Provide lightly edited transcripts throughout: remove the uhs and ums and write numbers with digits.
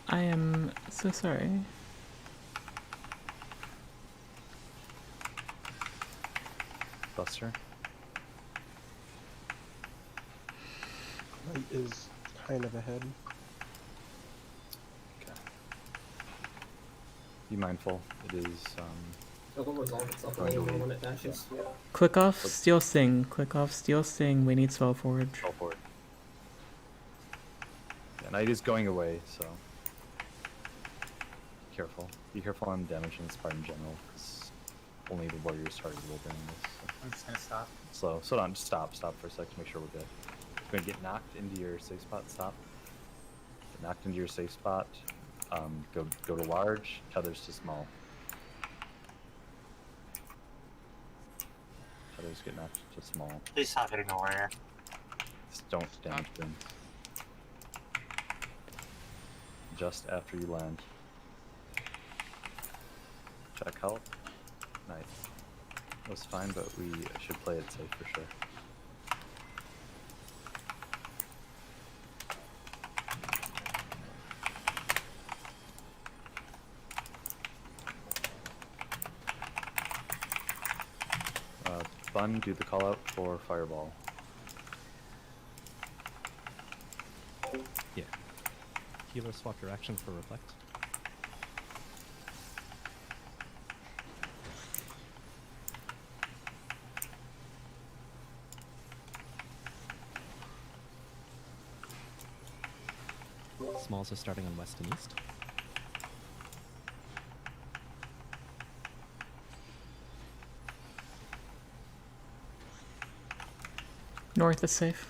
I am so sorry. Buster. Light is kind of ahead. Okay. Be mindful. It is It'll resolve itself a going to little more leave. when it dashes. Click off Steel Sing. Click off Steel Sing. We need Spell Forge. Go for it. Yeah, Night is going away, so be careful. Be careful on damaging this part in general, because only the warriors started during this. So. I'm just gonna stop. Slow down. Just stop for a sec to make sure we're good. You're gonna get knocked into your safe spot. Stop. Get knocked into your safe spot. Go to large. Tethers to small. Tethers get knocked to small. Please stop hitting a warrior. Just don't damage them. Just after you land. Check health. Nice. That was fine, but we should play it safe for sure. Bun, do the call out for Fireball. Yeah. Healer, swap your action for Reflect. Smalls are starting on west and east. North is safe.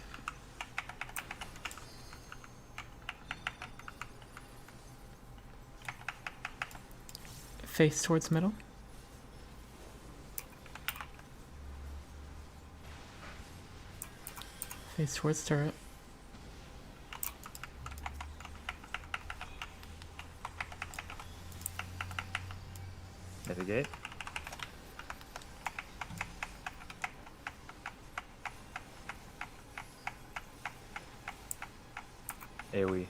Face towards middle. Face towards turret. Mitigate. AoE.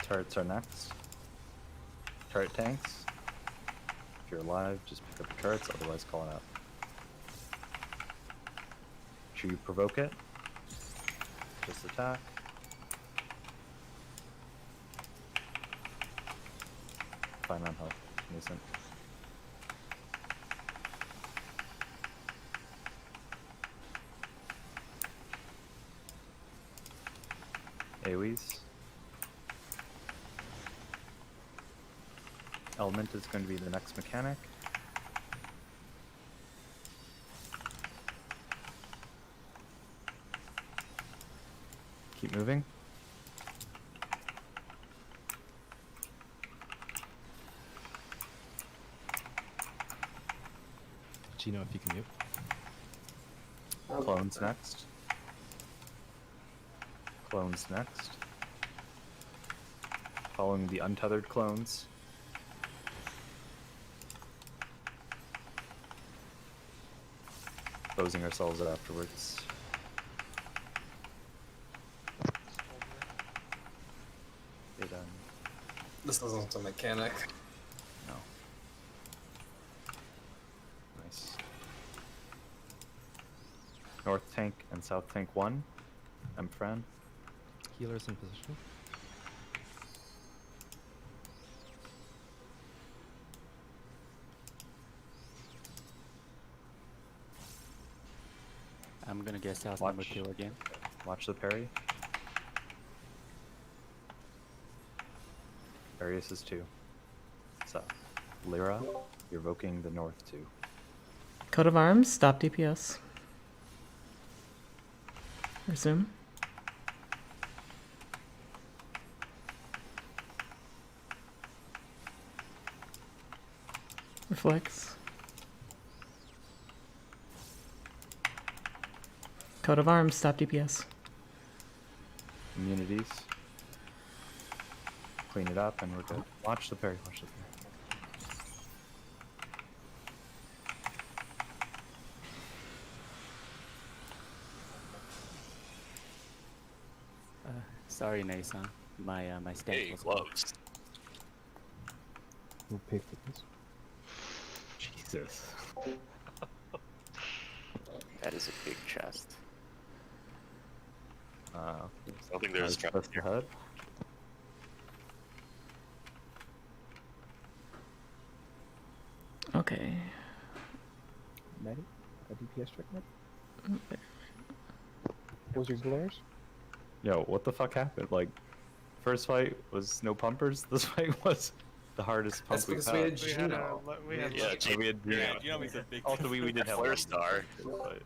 Turrets are next. Turret tanks. If you're alive, just pick up your turrets, otherwise call it out. Should you provoke it? Just attack. Fine on health. Innocent. AoEs. Element is going to be the next mechanic. Keep moving. Gino, if you can mute. Clones next. Clones next. Following the untethered clones. Closing ourselves afterwards. It, This isn't a mechanic. no. Nice. North tank and south tank 1. Fran. Healers in position. I'm gonna guess house Watch. number 2 again. Watch the parry. Various is 2. So, Lyra, you're evoking the north 2. Coat of arms. Stop DPS. Resume. Reflex. Coat of arms. Stop DPS. Immunities. Clean it up and we're good. Watch the parry, watch the parry. Sorry, Nason. My stance Hey, was off. gloves. We'll pay for this. Jesus. That is a big chest. I don't think there's a Press the HUD. Okay. Maddie? A DPS check, Maddie? What was your glares? Yo, what the fuck happened? Like, first fight was no pumpers. This fight was the hardest pump That's we've because we had had. Gino. Yeah, Yeah, we had yeah, Gino. makes a big Also, we did have Flare one Star. too, but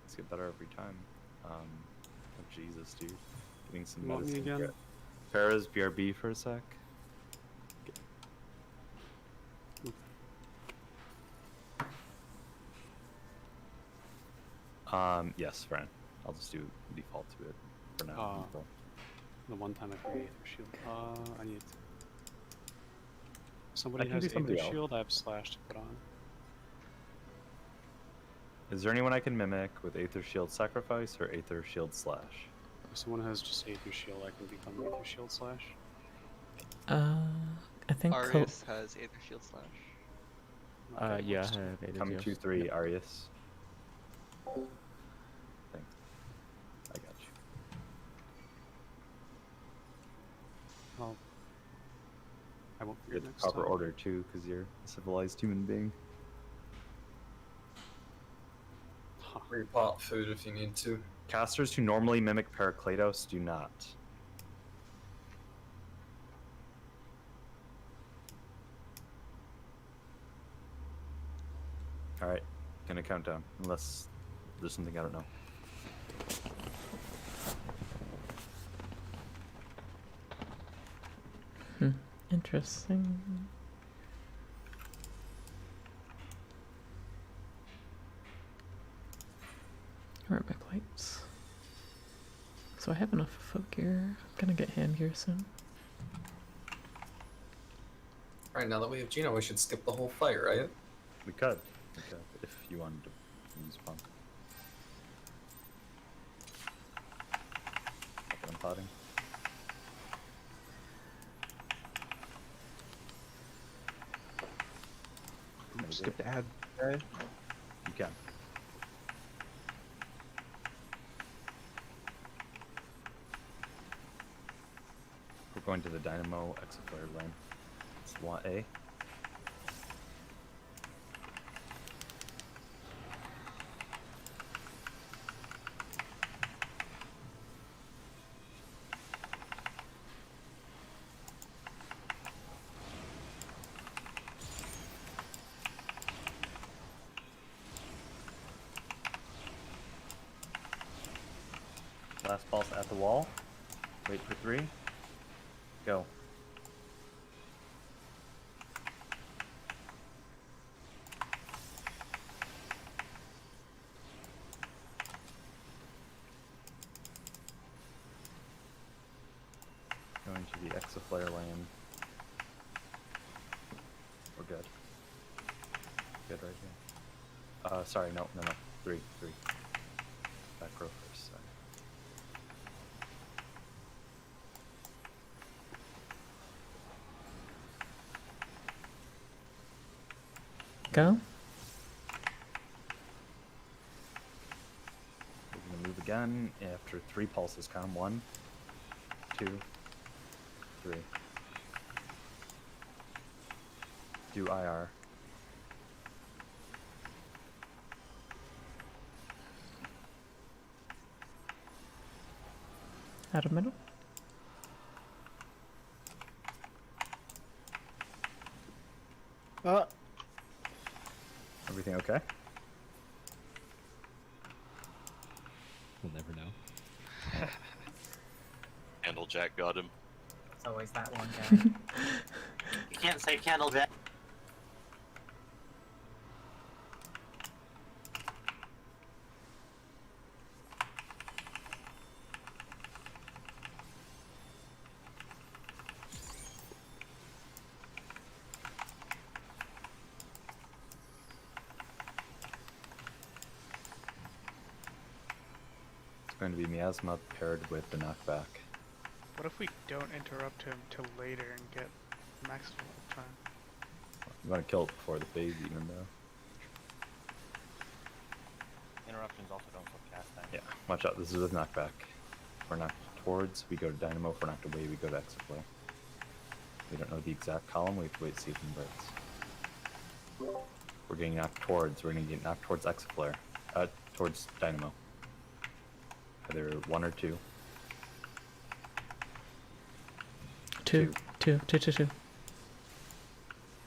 let's get better every time. Oh Jesus, dude. Getting some Want me medicine. again? Farah's BRB for a sec. Yes, friend. I'll just do default to it for now. Default. The one time I forget Aether Shield. I need. Somebody can has do Aether somebody else. Shield. I have Slash to put on. Is there anyone I can mimic with Aether Shield Sacrifice or Aether Shield Slash? If someone has just Aether Shield, I can become Aether Shield Slash. I think Arius has Aether Shield Slash. Okay, Yeah, I works. have Aether Come Shield. 2-3, Arius. Thanks. I got you. Well, I won't You're forget the next proper time. order too, because you're a civilized human being. Huh. Repop food if you need to. Casters who normally mimic Parakletos do not. Alright, gonna count down, unless there's something I don't know. interesting. Where are my plates? So I have enough foot gear. I'm gonna get hand gear soon. Alright, now that we have Gino, we should skip the whole fight, right? We could, if you wanted to use punk. I'm potting. Skip the ad. Right? You can. We're going to the Dynamo Exaflare lane. It's want A. Last pulse at the wall. Wait for 3. Go. Going to the Exaflare lane. We're good. Good right here. Sorry, no. 3. Back row first, sorry. Go. We're gonna move again after 3 pulses. Count 'em. 1, 2, 3. Do IR. Out of middle. Everything okay? We'll never know. Candlejack got him. It's always that one guy. You can't say Candlejack. going to be Miasma paired with the knockback. What if we don't interrupt him till later and get maximum time? You want to kill it before the phase, even though. Interruptions also don't flip cast time. Yeah, watch out. This is with knockback. If we're knocked towards, we go to Dynamo. If we're knocked away, we go to Exiflare. We don't know the exact column. We have to wait to see if it converts. We're getting knocked towards. We're going to get knocked towards Exiflare. Towards Dynamo. Either 1 or 2. Two.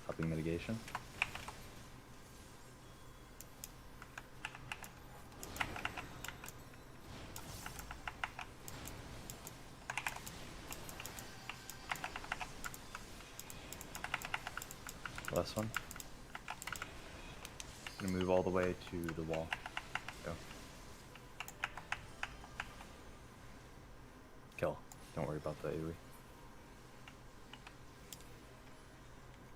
Helping mitigation. Last one. Gonna move all the way to the wall. Go. Kill. Don't worry about the AoE.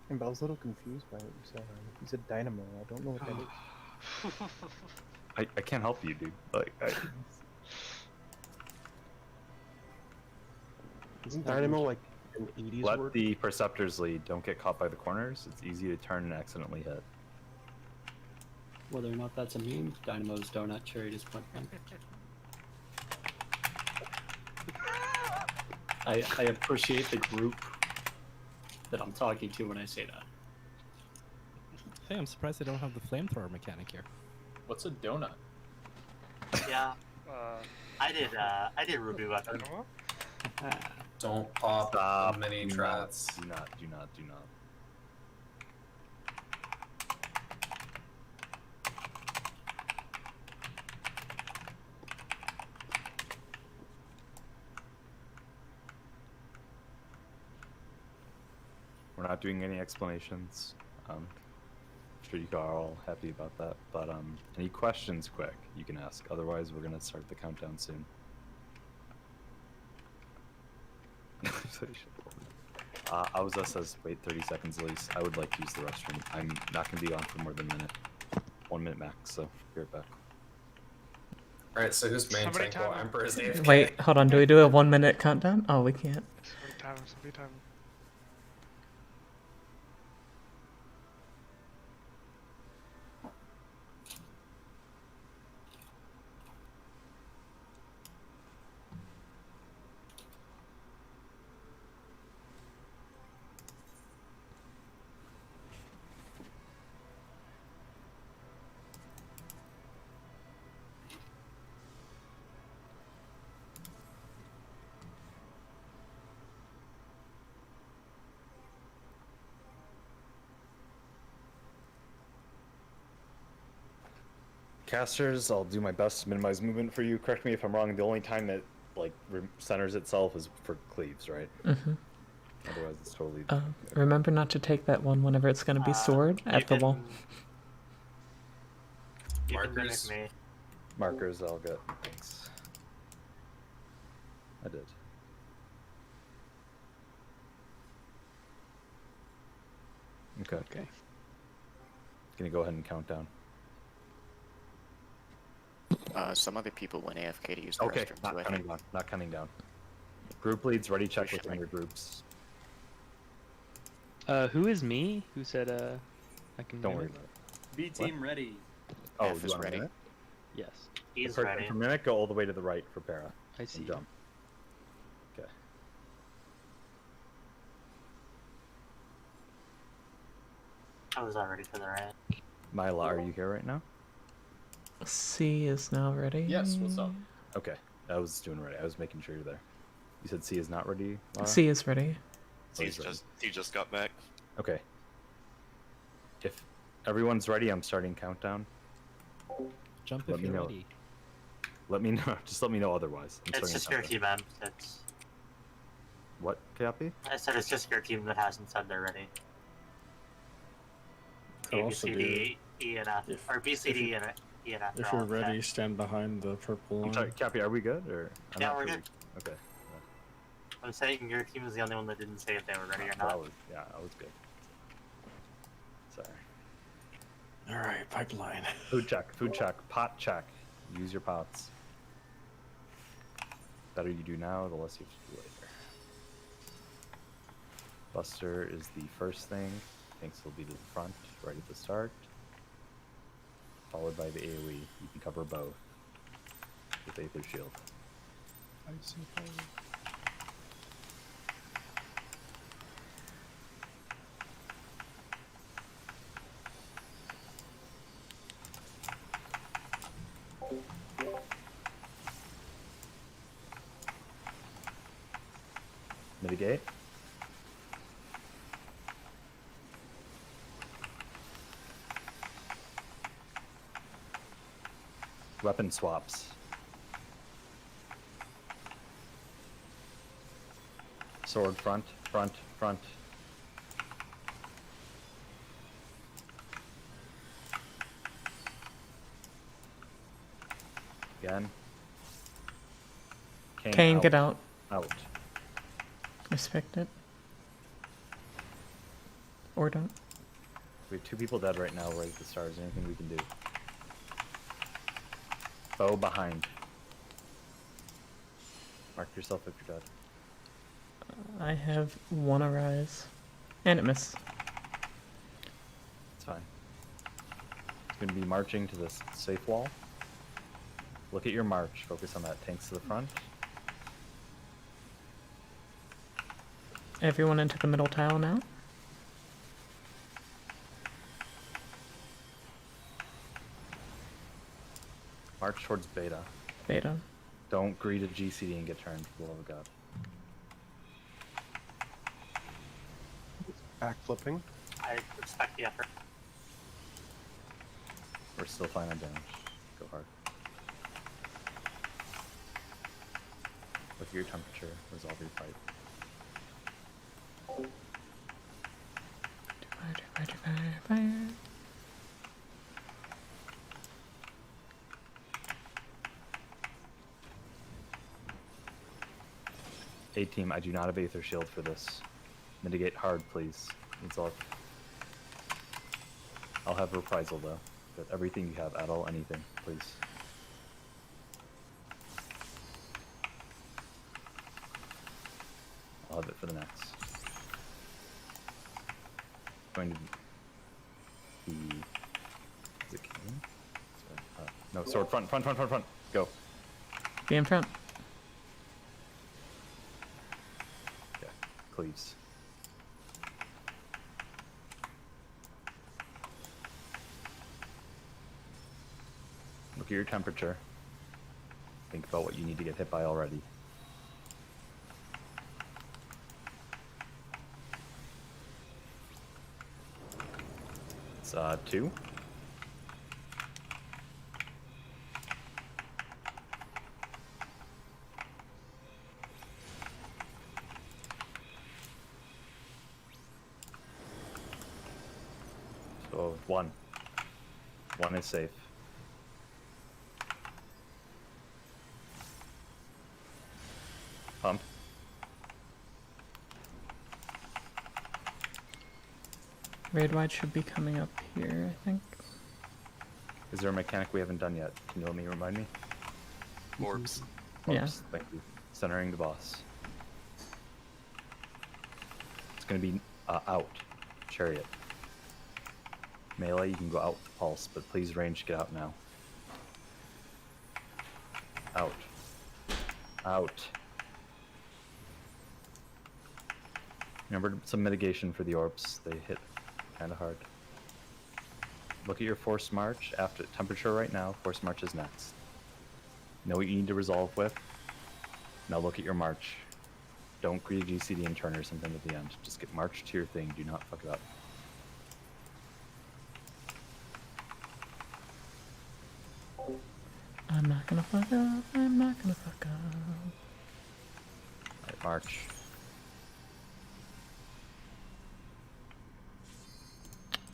And I was a little confused by what you said. You said dynamo. I don't know what that is. I can't help you, dude. Like, Isn't dynamo like an 80s let word? the Perceptors lead. Don't get caught by the corners. It's easy to turn and accidentally hit. Whether or not that's a meme, Dynamo's donut cherry disappointment. I appreciate the group that I'm talking to when I say that. Hey, I'm surprised they don't have the flamethrower mechanic here. What's a donut? Yeah. I did Ruby Weapon. Don't pop Stop. mini Do traps. not. We're not doing any explanations. I'm sure you are all happy about that. But any questions, quick, you can ask. Otherwise, we're gonna start the countdown soon. Auza says wait 30 seconds at least. I would like to use the restroom. I'm not gonna be on for more than a minute. 1 minute max, so be right back. Alright, so who's main Somebody tank while time him. Emperor is AFK? Wait, hold on. Do we do a 1 minute countdown? Oh, we can't. Somebody time him. Casters, I'll do my best to minimize movement for you. Correct me if I'm wrong. The only time that like centers itself is for cleaves, right? Mm-hmm. Otherwise, it's totally. Remember not to take that one whenever it's going to be sword at the wall. You can mimic Markers. me. Markers, I'll get. Thanks. I did. Okay. Gonna go ahead and count down. Some other people went AFK to use the Okay, restroom not too, I counting think. down. Not counting down. Group leads, ready check Push within it. your groups. Who is me? Who said I can Don't do worry it? about it. B team ready. Oh, F you is want a ready. minute? Yes. He's For ready. minute, go all the way to the right for para. I see. And jump. Okay. I was already to the right. Myla, are you here right now? C is now ready. Yes, what's up? Okay, I was doing ready. I was making sure you're there. You said C is not ready, Lara? C is ready. Oh, he's ready. He just got back. Okay. If everyone's ready, I'm starting countdown. Jump Let if me you're know. ready. Let me know. Just let me know otherwise. I'm It's starting just your countdown. team, Em. It's. What, Cappy? I said it's just your team that hasn't said they're ready. Could A, B, also C, D, E, and F. if- Or B, C, D, and E, and F. If are you're all set. ready, stand behind the purple I'm line. sorry, Cappy, are we good? Or I'm Yeah, not we're sure good. Okay. I'm saying your team is the only one that didn't say if they were ready or I not. was, yeah, I was good. Sorry. Alright, pipeline. Food check, pot check. Use your pots. better you do now, the less you have to do later. Buster is the first thing. Tanks will be to the front, right at the start. Followed by the AoE. You can cover both with Aether Shield. I see fire. Mitigate. Weapon swaps. Sword front, front, front. Again. Kane, get out. Out. Respect it. Or don't. We have 2 people dead right now right at the start. Is there anything we can do? Bow behind. Mark yourself if you're dead. I have 1 arise. And it missed. It's fine. It's going to be marching to this safe wall. Look at your march. Focus on that. Tanks to the front. Everyone into the middle tile now. March towards beta. Beta. Don't greet a GCD and get turned, for the love of God. Backflipping. I respect the effort. We're still fine on damage. Go hard. Look at your temperature. Resolve your fight. Fire. A-team, I do not have Aether Shield for this. Mitigate hard, please. That's all. I'll have reprisal though. But everything you have, at all, anything, please. I'll have it for the next. Going to be... Is it King? No, sword, front, front, front, front, front. Go. Be in front. Okay, cleaves. Look at your temperature. Think about what you need to get hit by already. It's 2. So 1. 1 is safe. Pump. Raid wide should be coming up here, I think. Is there a mechanic we haven't done yet? Can you let me remind me? Orbs. Yeah. Oops, thank you. Centering the boss. It's going to be out. Chariot. Melee, you can go out with pulse, but please range, get out now. Out. Out. Remember some mitigation for the orbs. They hit kind of hard. Look at your forced march. After temperature right now, forced march is next. Know what you need to resolve with. Now look at your march. Don't greet a GCD and turn or something at the end. Just get march to your thing. Do not fuck it up. I'm not gonna fuck up. I'm not gonna fuck up. Alright, march.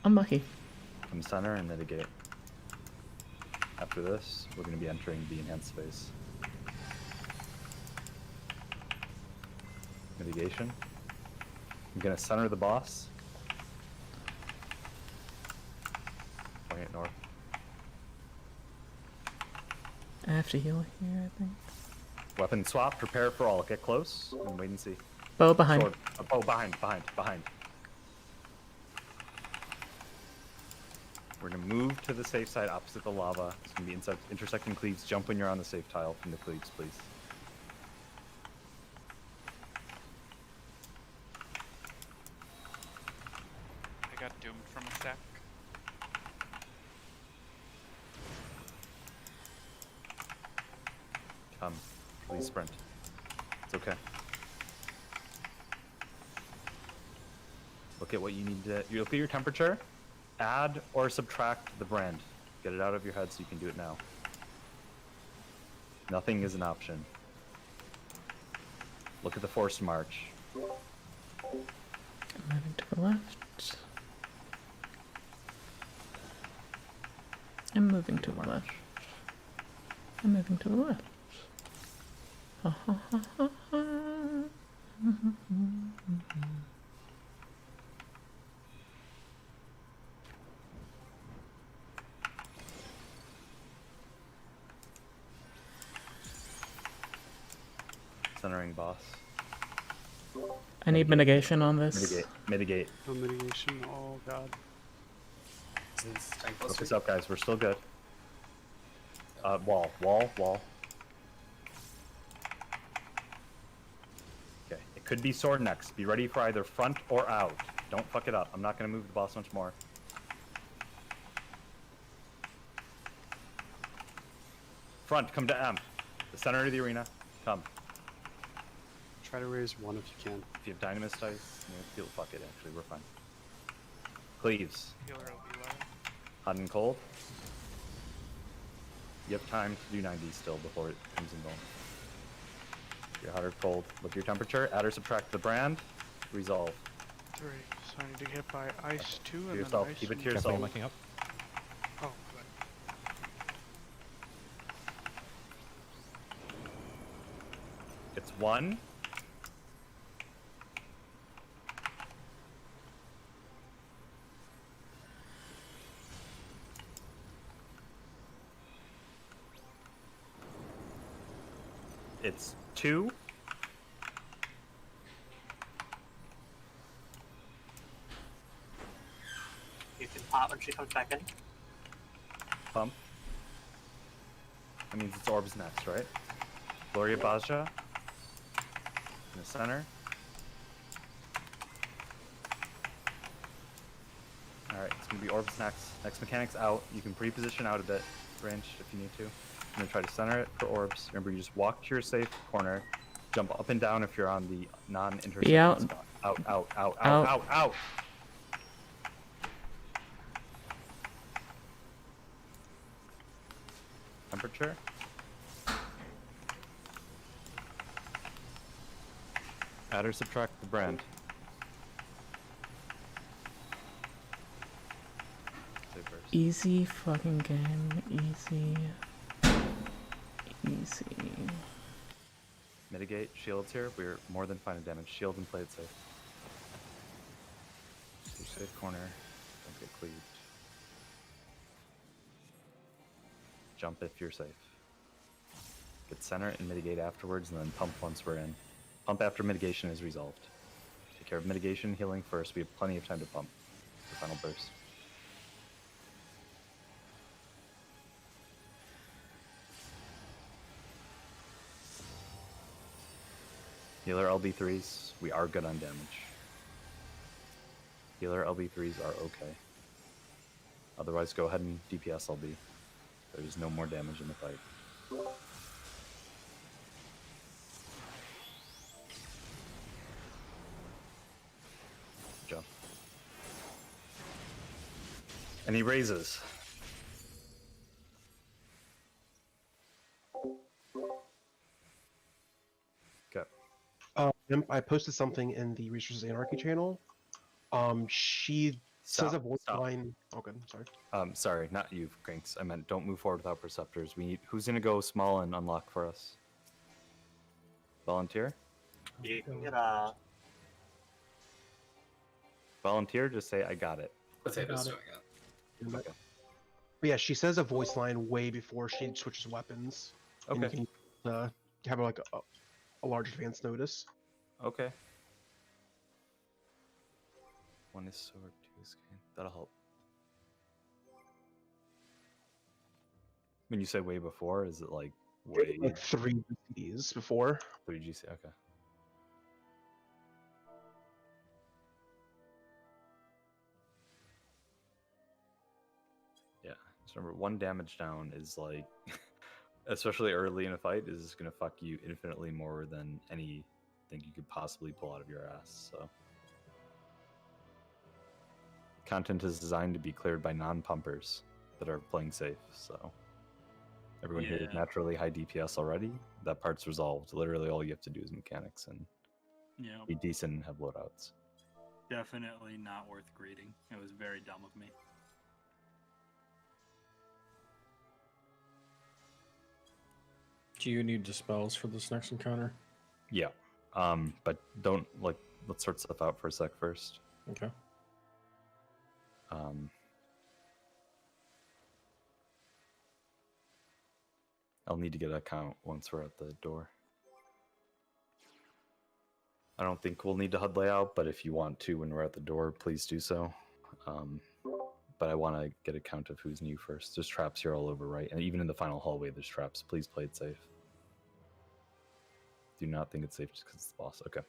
Unlucky. Come center and mitigate. After this, we're going to be entering the enhanced phase. Mitigation. I'm going to center the boss. Point it north. I have to heal here, I think. Weapon swap, prepare for all. Get close and wait and see. Bow behind. Sword. Oh, behind. We're gonna move to the safe side opposite the lava. It's gonna be intersecting cleaves. Jump when you're on the safe tile from the cleaves, please. I got doomed from a sec. Come. Please sprint. It's okay. Look at what you need to... You look at your temperature. Add or subtract the brand. Get it out of your head so you can do it now. Nothing is an option. Look at the forced march. I'm moving to the left. I'm moving to the left. I'm moving to the left. Ha ha ha ha ha. Centering boss. I need mitigation on this. Mitigate. No mitigation. Oh god. Focus up, guys. We're still good. Wall. Okay. It could be sword next. Be ready for either front or out. Don't fuck it up. I'm not gonna move the boss much more. Front, come to M. The center of the arena. Come. Try to raise one if you can. If you have Dynamis dice, feel fuck it, actually, we're fine. Cleaves. Healer will be low. Hot and cold. You have time to do 90 still before it comes in bone. You're hot or cold. Look at your temperature. Add or subtract the brand. Resolve. 3. So I need to get by ice 2 and yourself. then ice Keep it to one. yourself. Looking up. Oh, good. It's 1. It's 2. You can pop when she comes back in. Pump. That means it's orbs next, right? Gloria Baja. In the center. Alright, it's gonna be orbs next. Next mechanic's out. You can pre-position out a bit, range if you need to. I'm gonna try to center it for orbs. Remember, you just walk to your safe corner, jump up and down if you're on the non-intersecting out. spot. Out. Out. Temperature. Add or subtract the brand. Save first. Easy fucking game. Easy. Mitigate. Shields here. We're more than fine in damage. Shield and play it safe. Your safe corner. Don't get cleaved. Jump if you're safe. Get center and mitigate afterwards, and then pump once we're in. Pump after mitigation is resolved. Take care of mitigation, healing first. We have plenty of time to pump. The final burst. Healer LB3s, we are good on damage. Healer LB3s are okay. Otherwise, go ahead and DPS LB. There's no more damage in the fight. Jump. And he raises. Okay. I posted something in the Resources Anarchy channel. She says a voice line. Oh, good. Sorry. Sorry, not you, Cranks. I meant don't move forward without Perceptors. We need. Who's gonna go small and unlock for us? Volunteer? You can get Volunteer, just say I got it. Potato's doing it. Okay. But yeah, she says a voice line way before she switches weapons. And Okay. you can have like a large advance notice. Okay. 1 is sword, 2 is cane. That'll help. When you say way before, is it like way Like 3 GCs before? 3 GC? Okay. Yeah, just remember 1 damage down is like, especially early in a fight, is going to fuck you infinitely more than anything you could possibly pull out of your ass. So, content is designed to be cleared by non-pumpers that are playing safe. So, everyone here is naturally high DPS already. That part's resolved. Literally, all you have to do is mechanics and be decent and have loadouts. Definitely not worth greeting. It was very dumb of me. Do you need dispels for this next encounter? Yeah. But don't, like, let's sort stuff out for a sec first. Okay. I'll need to get a count once we're at the door. I don't think we'll need to HUD layout, but if you want to when we're at the door, please do so. But I want to get a count of who's new first. There's traps here all over, right? And even in the final hallway, there's traps. Please play it safe. Do not think it's safe just because it's the boss. Okay.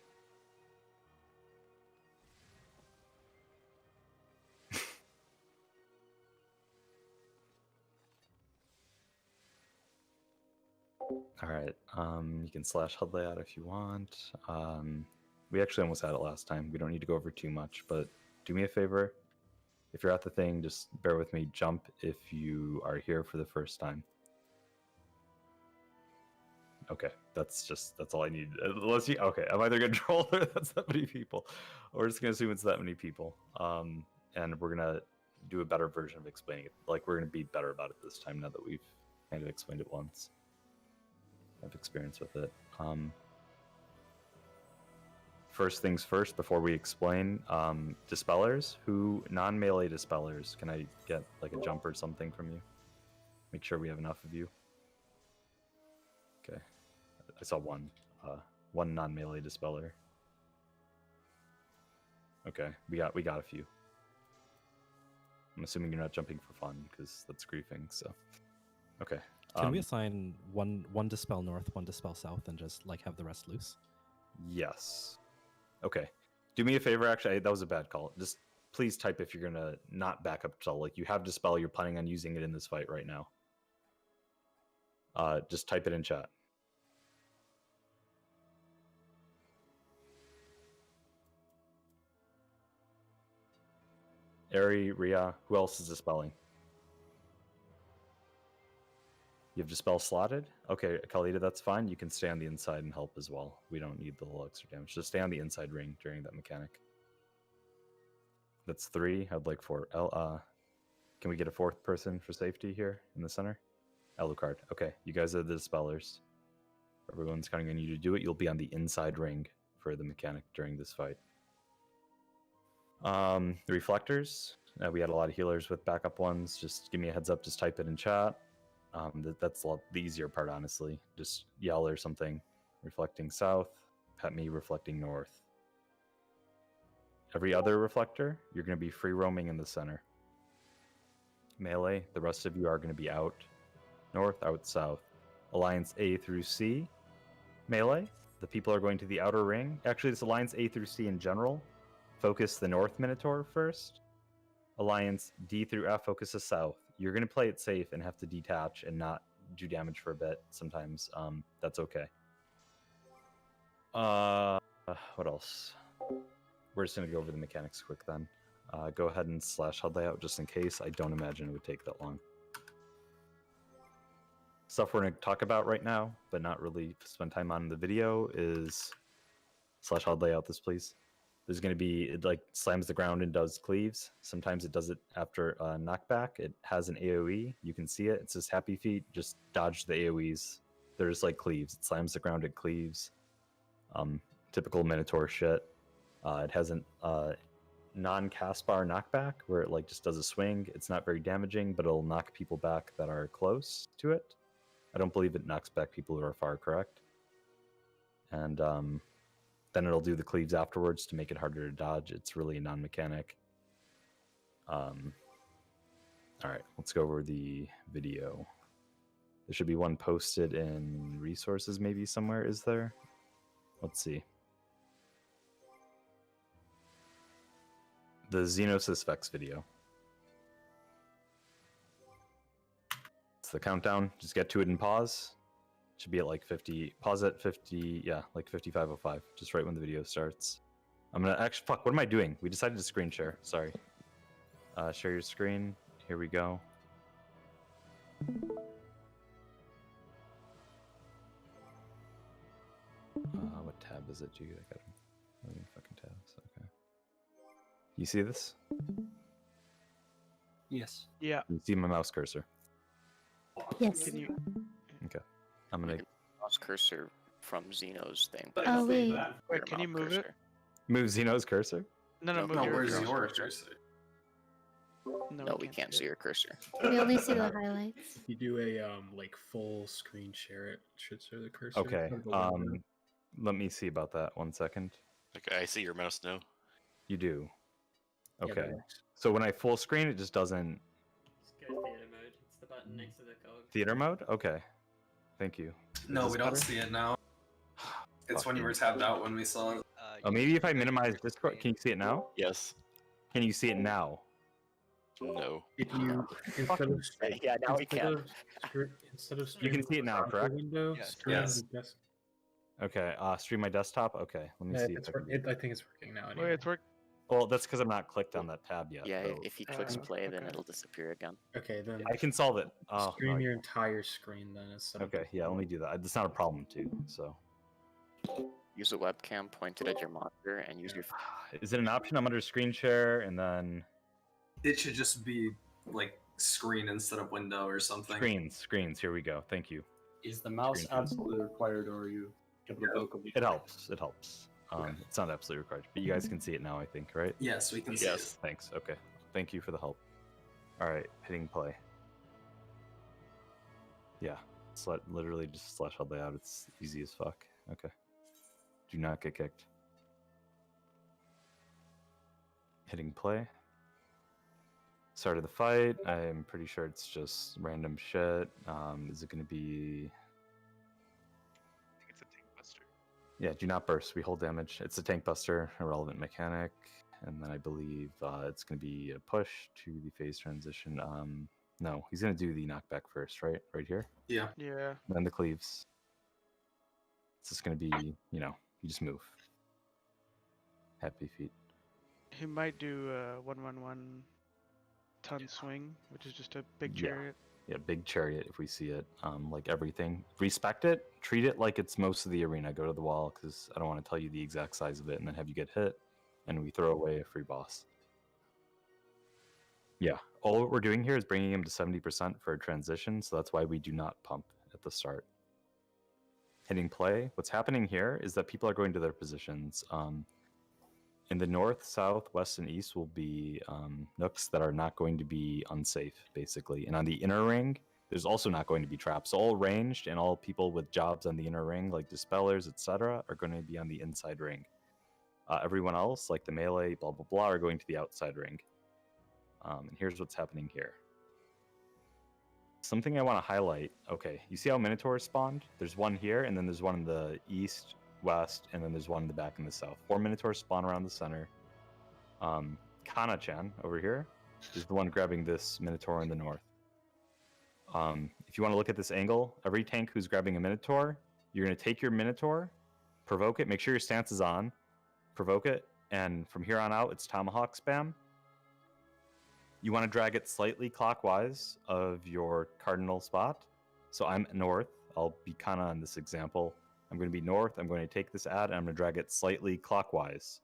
Alright, you can slash HUD layout if you want. We actually almost had it last time. We don't need to go over too much, but do me a favor. If you're at the thing, just bear with me. Jump if you are here for the first time. Okay, that's all I need. Unless you, okay, I'm either gonna troll or that's that many people. Or we're just gonna assume it's that many people. And we're gonna do a better version of explaining it. Like, we're gonna be better about it this time now that we've kind of explained it once. Have experience with it. First things first, before we explain, dispellers, non-melee dispellers, can I get like a jump or something from you? Make sure we have enough of you. Okay, I saw one non-melee dispeller. Okay, we got a few. I'm assuming you're not jumping for fun because that's griefing. So, okay. Can we assign one dispel north, one dispel south, and just like have the rest loose? Yes. Okay. Do me a favor, actually, that was a bad call. Just please type if you're gonna not back up till like you have dispel, you're planning on using it in this fight right now. Just type it in chat. Ari, Ria, who else is dispelling? You have dispel slotted? Okay, Khalida, that's fine. You can stay on the inside and help as well. We don't need the little extra damage. Just stay on the inside ring during that mechanic. That's 3. I'd like 4. Can we get a 4th person for safety here in the center? Alucard. Okay, you guys are the dispellers. Everyone's counting on you to do it. You'll be on the inside ring for the mechanic during this fight. The reflectors. We had a lot of healers with backup ones. Just give me a heads up. Just type it in chat. That's the easier part, honestly. Just yell or something. Reflecting south. Pet me reflecting north. Every other reflector, you're going to be free roaming in the center. Melee, the rest of you are going to be out north, out south. Alliance A through C. Melee, the people are going to the outer ring. Actually, this Alliance A through C in general. Focus the north Minotaur first. Alliance D through F focuses south. You're going to play it safe and have to detach and not do damage for a bit sometimes. That's okay. What else? We're just going to go over the mechanics quick then. Go ahead and slash HUD layout just in case. I don't imagine it would take that long. Stuff we're going to talk about right now, but not really spend time on in the video, is slash HUD layout this, please. There's going to be, it like slams the ground and does cleaves. Sometimes it does it after a knockback. It has an AoE. You can see it. It says happy feet. Just dodge the AoEs. They're just like cleaves. It slams the ground, it cleaves. Typical Minotaur shit. It has an non-cast bar knockback where it like just does a swing. It's not very damaging, but it'll knock people back that are close to it. I don't believe it knocks back people who are far, correct? and then it'll do the cleaves afterwards to make it harder to dodge. It's really a non-mechanic. All right, let's go over the video. There should be one posted in resources maybe somewhere, is there? Let's see. The Xenosis Vex video. It's the countdown. Just get to it and pause. Should be at like 50. Pause at 50. Yeah, like 55:05. Just right when the video starts. I'm gonna actually. Fuck. What am I doing? We decided to screen share. Sorry. Share your screen. Here we go. What tab is it? I got a million fucking tabs. Okay. You see this? Yes. Yeah. You see my mouse cursor? Yes. Can you? Okay. I'm gonna Mouse cursor from Xeno's thing. Oh, wait. Wait, can you move it? move Xeno's cursor. No, move No, your where's mouse your cursor. cursor? No, we can't see your cursor. We only see the highlights. If you do a like full screen share, it should show the cursor. Okay. of the window. Let me see about that. 1 second. Okay, I see your mouse now. You do. Yeah, Okay. that works. So when I full screen, it just doesn't. Just go theater mode. It's the button next to the code. Theater mode? Okay. Thank you. No, Is we this don't better? see it now. It's when you were tabbed out when we saw it. Oh, maybe if I minimize Discord, can you see it now? Yes. Can you see it now? No. If you instead of Yeah, now we instead can. of instead of You can see it now, streaming correct? Window, Yes. stream Yes. the desk- Okay. Stream my desktop. Okay. Let me Yeah, see. it's If I, can... I think it's working now. Anyway. Wait, it's work. Well, that's because I'm not clicked on that tab yet. Yeah, so if he clicks play, then it'll disappear again. Okay, then I can solve it. Oh, stream no, your entire screen then instead of Okay. Yeah. Let me do that. That's not a problem too. So. Use a webcam pointed at your monitor and use your. Is it an option? I'm under screen share and then It should just be like screen instead of window or something. screens. Here we go. Thank you. Is the mouse Screen. absolutely required, or are you able to vocally? It helps. It helps. It's not absolutely required, but you guys can see it now, I think, right? Yes, we can see Yes. it. Thanks. Okay. Thank you for the help. All right, hitting play. Yeah, literally just slash all layout. It's easy as fuck. Okay. Do not get kicked. Hitting play. Start of the fight. I'm pretty sure it's just random shit. Is it going to be? I think it's a tank buster. Yeah, do not burst. We hold damage. It's a tank buster, irrelevant mechanic. And then I believe it's going to be a push to the phase transition. No, he's going to do the knockback first, right? Right here. Yeah. Yeah. Then the cleaves. It's just going to be, you just move. Happy feet. He might do 1-1-1 ton swing, which is just a big Yeah. chariot. Yeah, big chariot if we see it. Like everything. Respect it. Treat it like it's most of the arena. Go to the wall because I don't want to tell you the exact size of it and then have you get hit and we throw away a free boss. Yeah, all we're doing here is bringing him to 70% for a transition, so that's why we do not pump at the start. Hitting play. What's happening here is that people are going to their positions. In the north, south, west, and east will be nooks that are not going to be unsafe, basically. And on the inner ring, there's also not going to be traps. So all ranged and all people with jobs on the inner ring, like dispellers, etc., are going to be on the inside ring. Everyone else, like the melee, blah, blah, blah, are going to the outside ring. And here's what's happening here. Something I want to highlight. Okay, you see how Minotaurs spawned? There's one here, and then there's one in the east, west, and then there's one in the back in the south. 4 Minotaurs spawn around the center. Kana-chan over here is the one grabbing this Minotaur in the north. If you want to look at this angle, every tank who's grabbing a Minotaur, you're going to take your Minotaur, provoke it, make sure your stance is on, provoke it, and from here on out, it's Tomahawk spam. You want to drag it slightly clockwise of your cardinal spot. So I'm north. I'll be Kana in this example. I'm going to be north. I'm going to take this ad, and I'm going to drag it slightly clockwise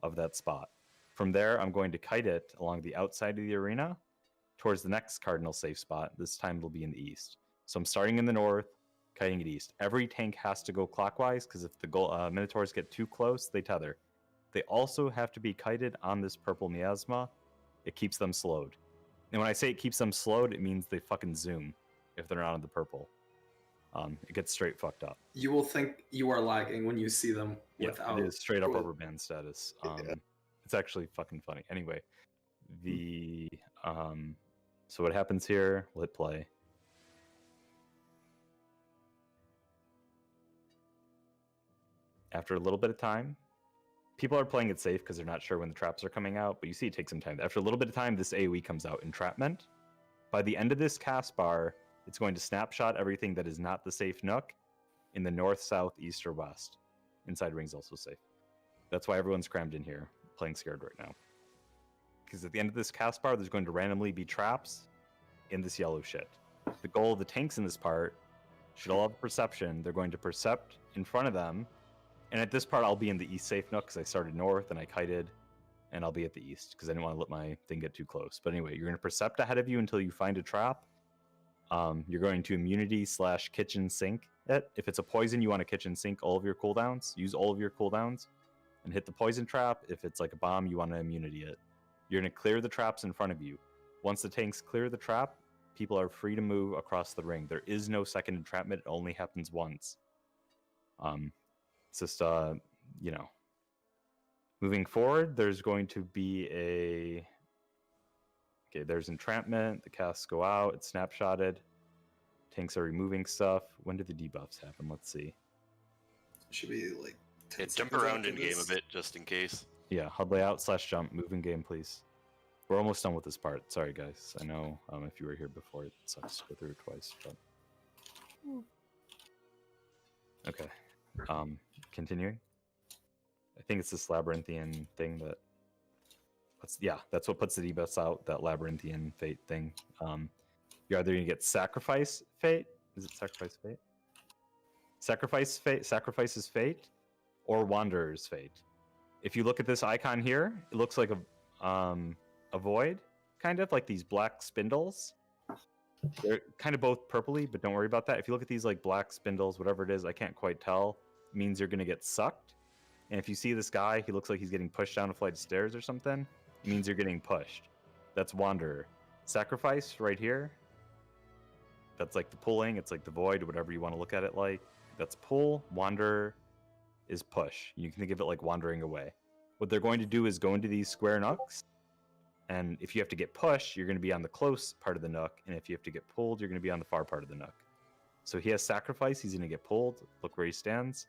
of that spot. From there, I'm going to kite it along the outside of the arena towards the next cardinal safe spot. This time it'll be in the east. So I'm starting in the north, kiting it east. Every tank has to go clockwise because if the Minotaurs get too close, they tether. They also have to be kited on this purple miasma. It keeps them slowed. And when I say it keeps them slowed, it means they fucking zoom if they're not on the purple. It gets straight fucked up. You will think you are lagging when you see them without. It is straight up gold. rubber band status. It's actually fucking funny. Anyway, so what happens here? We'll hit play. After a little bit of time, people are playing it safe because they're not sure when the traps are coming out, but you see it takes some time. After a little bit of time, this AoE comes out, Entrapment. By the end of this cast bar, it's going to snapshot everything that is not the safe nook in the north, south, east, or west. Inside ring's also safe. That's why everyone's crammed in here, playing scared right now. Because at the end of this cast bar, there's going to randomly be traps in this yellow shit. The goal of the tanks in this part should all have perception. They're going to percept in front of them. And at this part, I'll be in the east safe nook because I started north and I kited. And I'll be at the east because I didn't want to let my thing get too close. But anyway, you're going to percept ahead of you until you find a trap. You're going to immunity/kitchen sink it. If it's a poison, you want to kitchen sink all of your cooldowns. Use all of your cooldowns and hit the poison trap. If it's like a bomb, you want to immunity it. You're going to clear the traps in front of you. Once the tanks clear the trap, people are free to move across the ring. There is no second entrapment. It only happens once. It's just, you know. Moving forward, there's going to be a... Okay, there's entrapment. The casts go out. It's snapshotted. Tanks are removing stuff. When do the debuffs happen? Let's see. Should be like... Yeah, jump around in game a bit, just in case. Yeah, HUD layout/jump. Move in game, please. We're almost done with this part. Sorry, guys. I know if you were here before, it sucks to go through it twice. But... Okay. Continuing. I think it's this labyrinthian thing that... that's what puts the debuffs out, that labyrinthian fate thing. You're either going to get Sacrifice Fate. Is it Sacrifice Fate? Sacrifices Fate, or Wanderer's Fate. If you look at this icon here, it looks like a void, kind of like these black spindles. They're kind of both purpley, but don't worry about that. If you look at these like black spindles, whatever it is, I can't quite tell, it means you're going to get sucked. And if you see this guy, he looks like he's getting pushed down a flight of stairs or something, it means you're getting pushed. That's Wanderer. Sacrifice right here. That's like the pulling. It's like the void, whatever you want to look at it like. That's pull. Wanderer is push. You can think of it like wandering away. What they're going to do is go into these square nooks. And if you have to get pushed, you're going to be on the close part of the nook. And if you have to get pulled, you're going to be on the far part of the nook. So he has Sacrifice. He's going to get pulled. Look where he stands.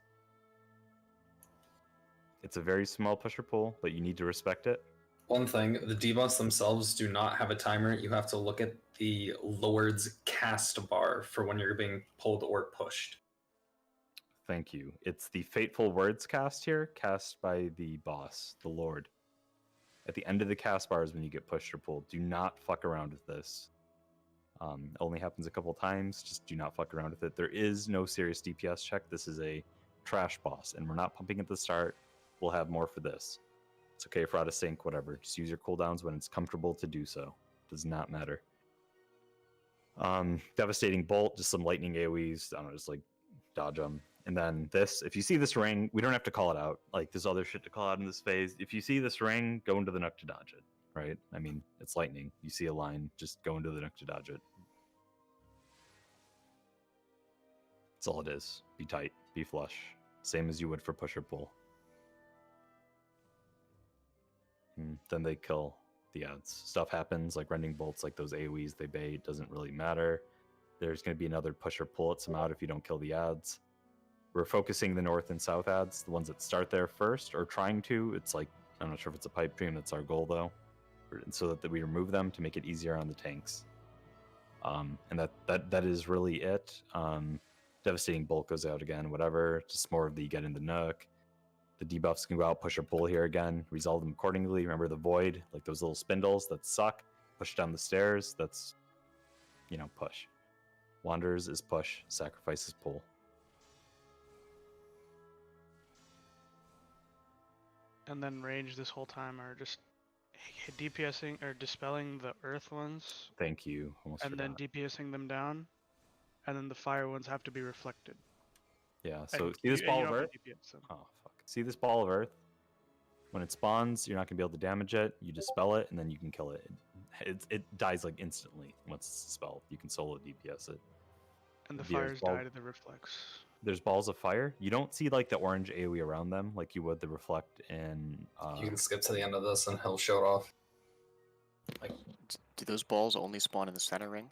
It's a very small push or pull, but you need to respect it. One thing, the debuffs themselves do not have a timer. You have to look at the Lord's cast bar for when you're being pulled or pushed. Thank you. It's the Fateful Words cast here, cast by the boss, the Lord. At the end of the cast bar is when you get pushed or pulled. Do not fuck around with this. It only happens a couple times. Just do not fuck around with it. There is no serious DPS check. This is a trash boss, and we're not pumping at the start. We'll have more for this. It's okay if we're out of sync, whatever. Just use your cooldowns when it's comfortable to do so. Does not matter. Devastating Bolt, just some lightning AoEs. I don't know, just like dodge them. And then this, if you see this ring, we don't have to call it out. Like, there's other shit to call out in this phase. If you see this ring, go into the nook to dodge it, right? I mean, it's lightning. You see a line, just go into the nook to dodge it. That's all it is. Be tight, be flush. Same as you would for push or pull. Then they kill the ads. Stuff happens, like rending bolts, like those AoEs they bait, doesn't really matter. There's going to be another push or pull at some out if you don't kill the ads. We're focusing the north and south ads, the ones that start there first, or trying to. It's like, I'm not sure if it's a pipe dream, that's our goal though. So that we remove them to make it easier on the tanks. And that is really it. Devastating Bolt goes out again, whatever. Just more of the get in the nook. The debuffs can go out, push or pull here again. Resolve them accordingly. Remember the void, like those little spindles that suck. Push down the stairs. That's, you know, push. Wanderers is push. Sacrifice is pull. And then range this whole time are just DPSing or dispelling the earth ones. Thank you. Almost and forgot. then DPSing them down. And then the fire ones have to be reflected. Yeah, so And see this you ball don't of have earth? to DPS them. Oh, fuck. See this ball of earth? When it spawns, you're not going to be able to damage it. You dispel it, and then you can kill it. It dies like instantly once it's dispelled. You can solo DPS it. And the There's fires ball- die to the reflex. There's balls of fire. You don't see like the orange AoE around them like you would the reflect in. You can skip to the end of this and he'll show it off. Like, do those balls only spawn in the center ring?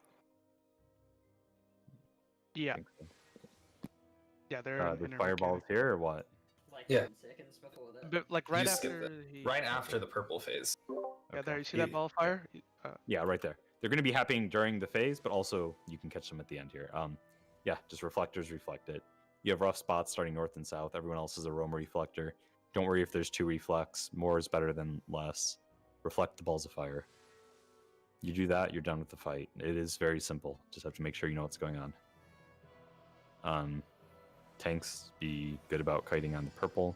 Yeah. So. Yeah, they're The fireballs here or what? Like Yeah. 10 seconds before that. But like right You skip after it. he... Right after the purple phase. Yeah, there. You see that ball of fire? Yeah, right there. They're going to be happening during the phase, but also you can catch them at the end here. Yeah, just reflectors reflect it. You have rough spots starting north and south. Everyone else is a roam reflector. Don't worry if there's 2 reflex. More is better than less. Reflect the balls of fire. You do that, you're done with the fight. It is very simple. Just have to make sure you know what's going on. Tanks, be good about kiting on the purple.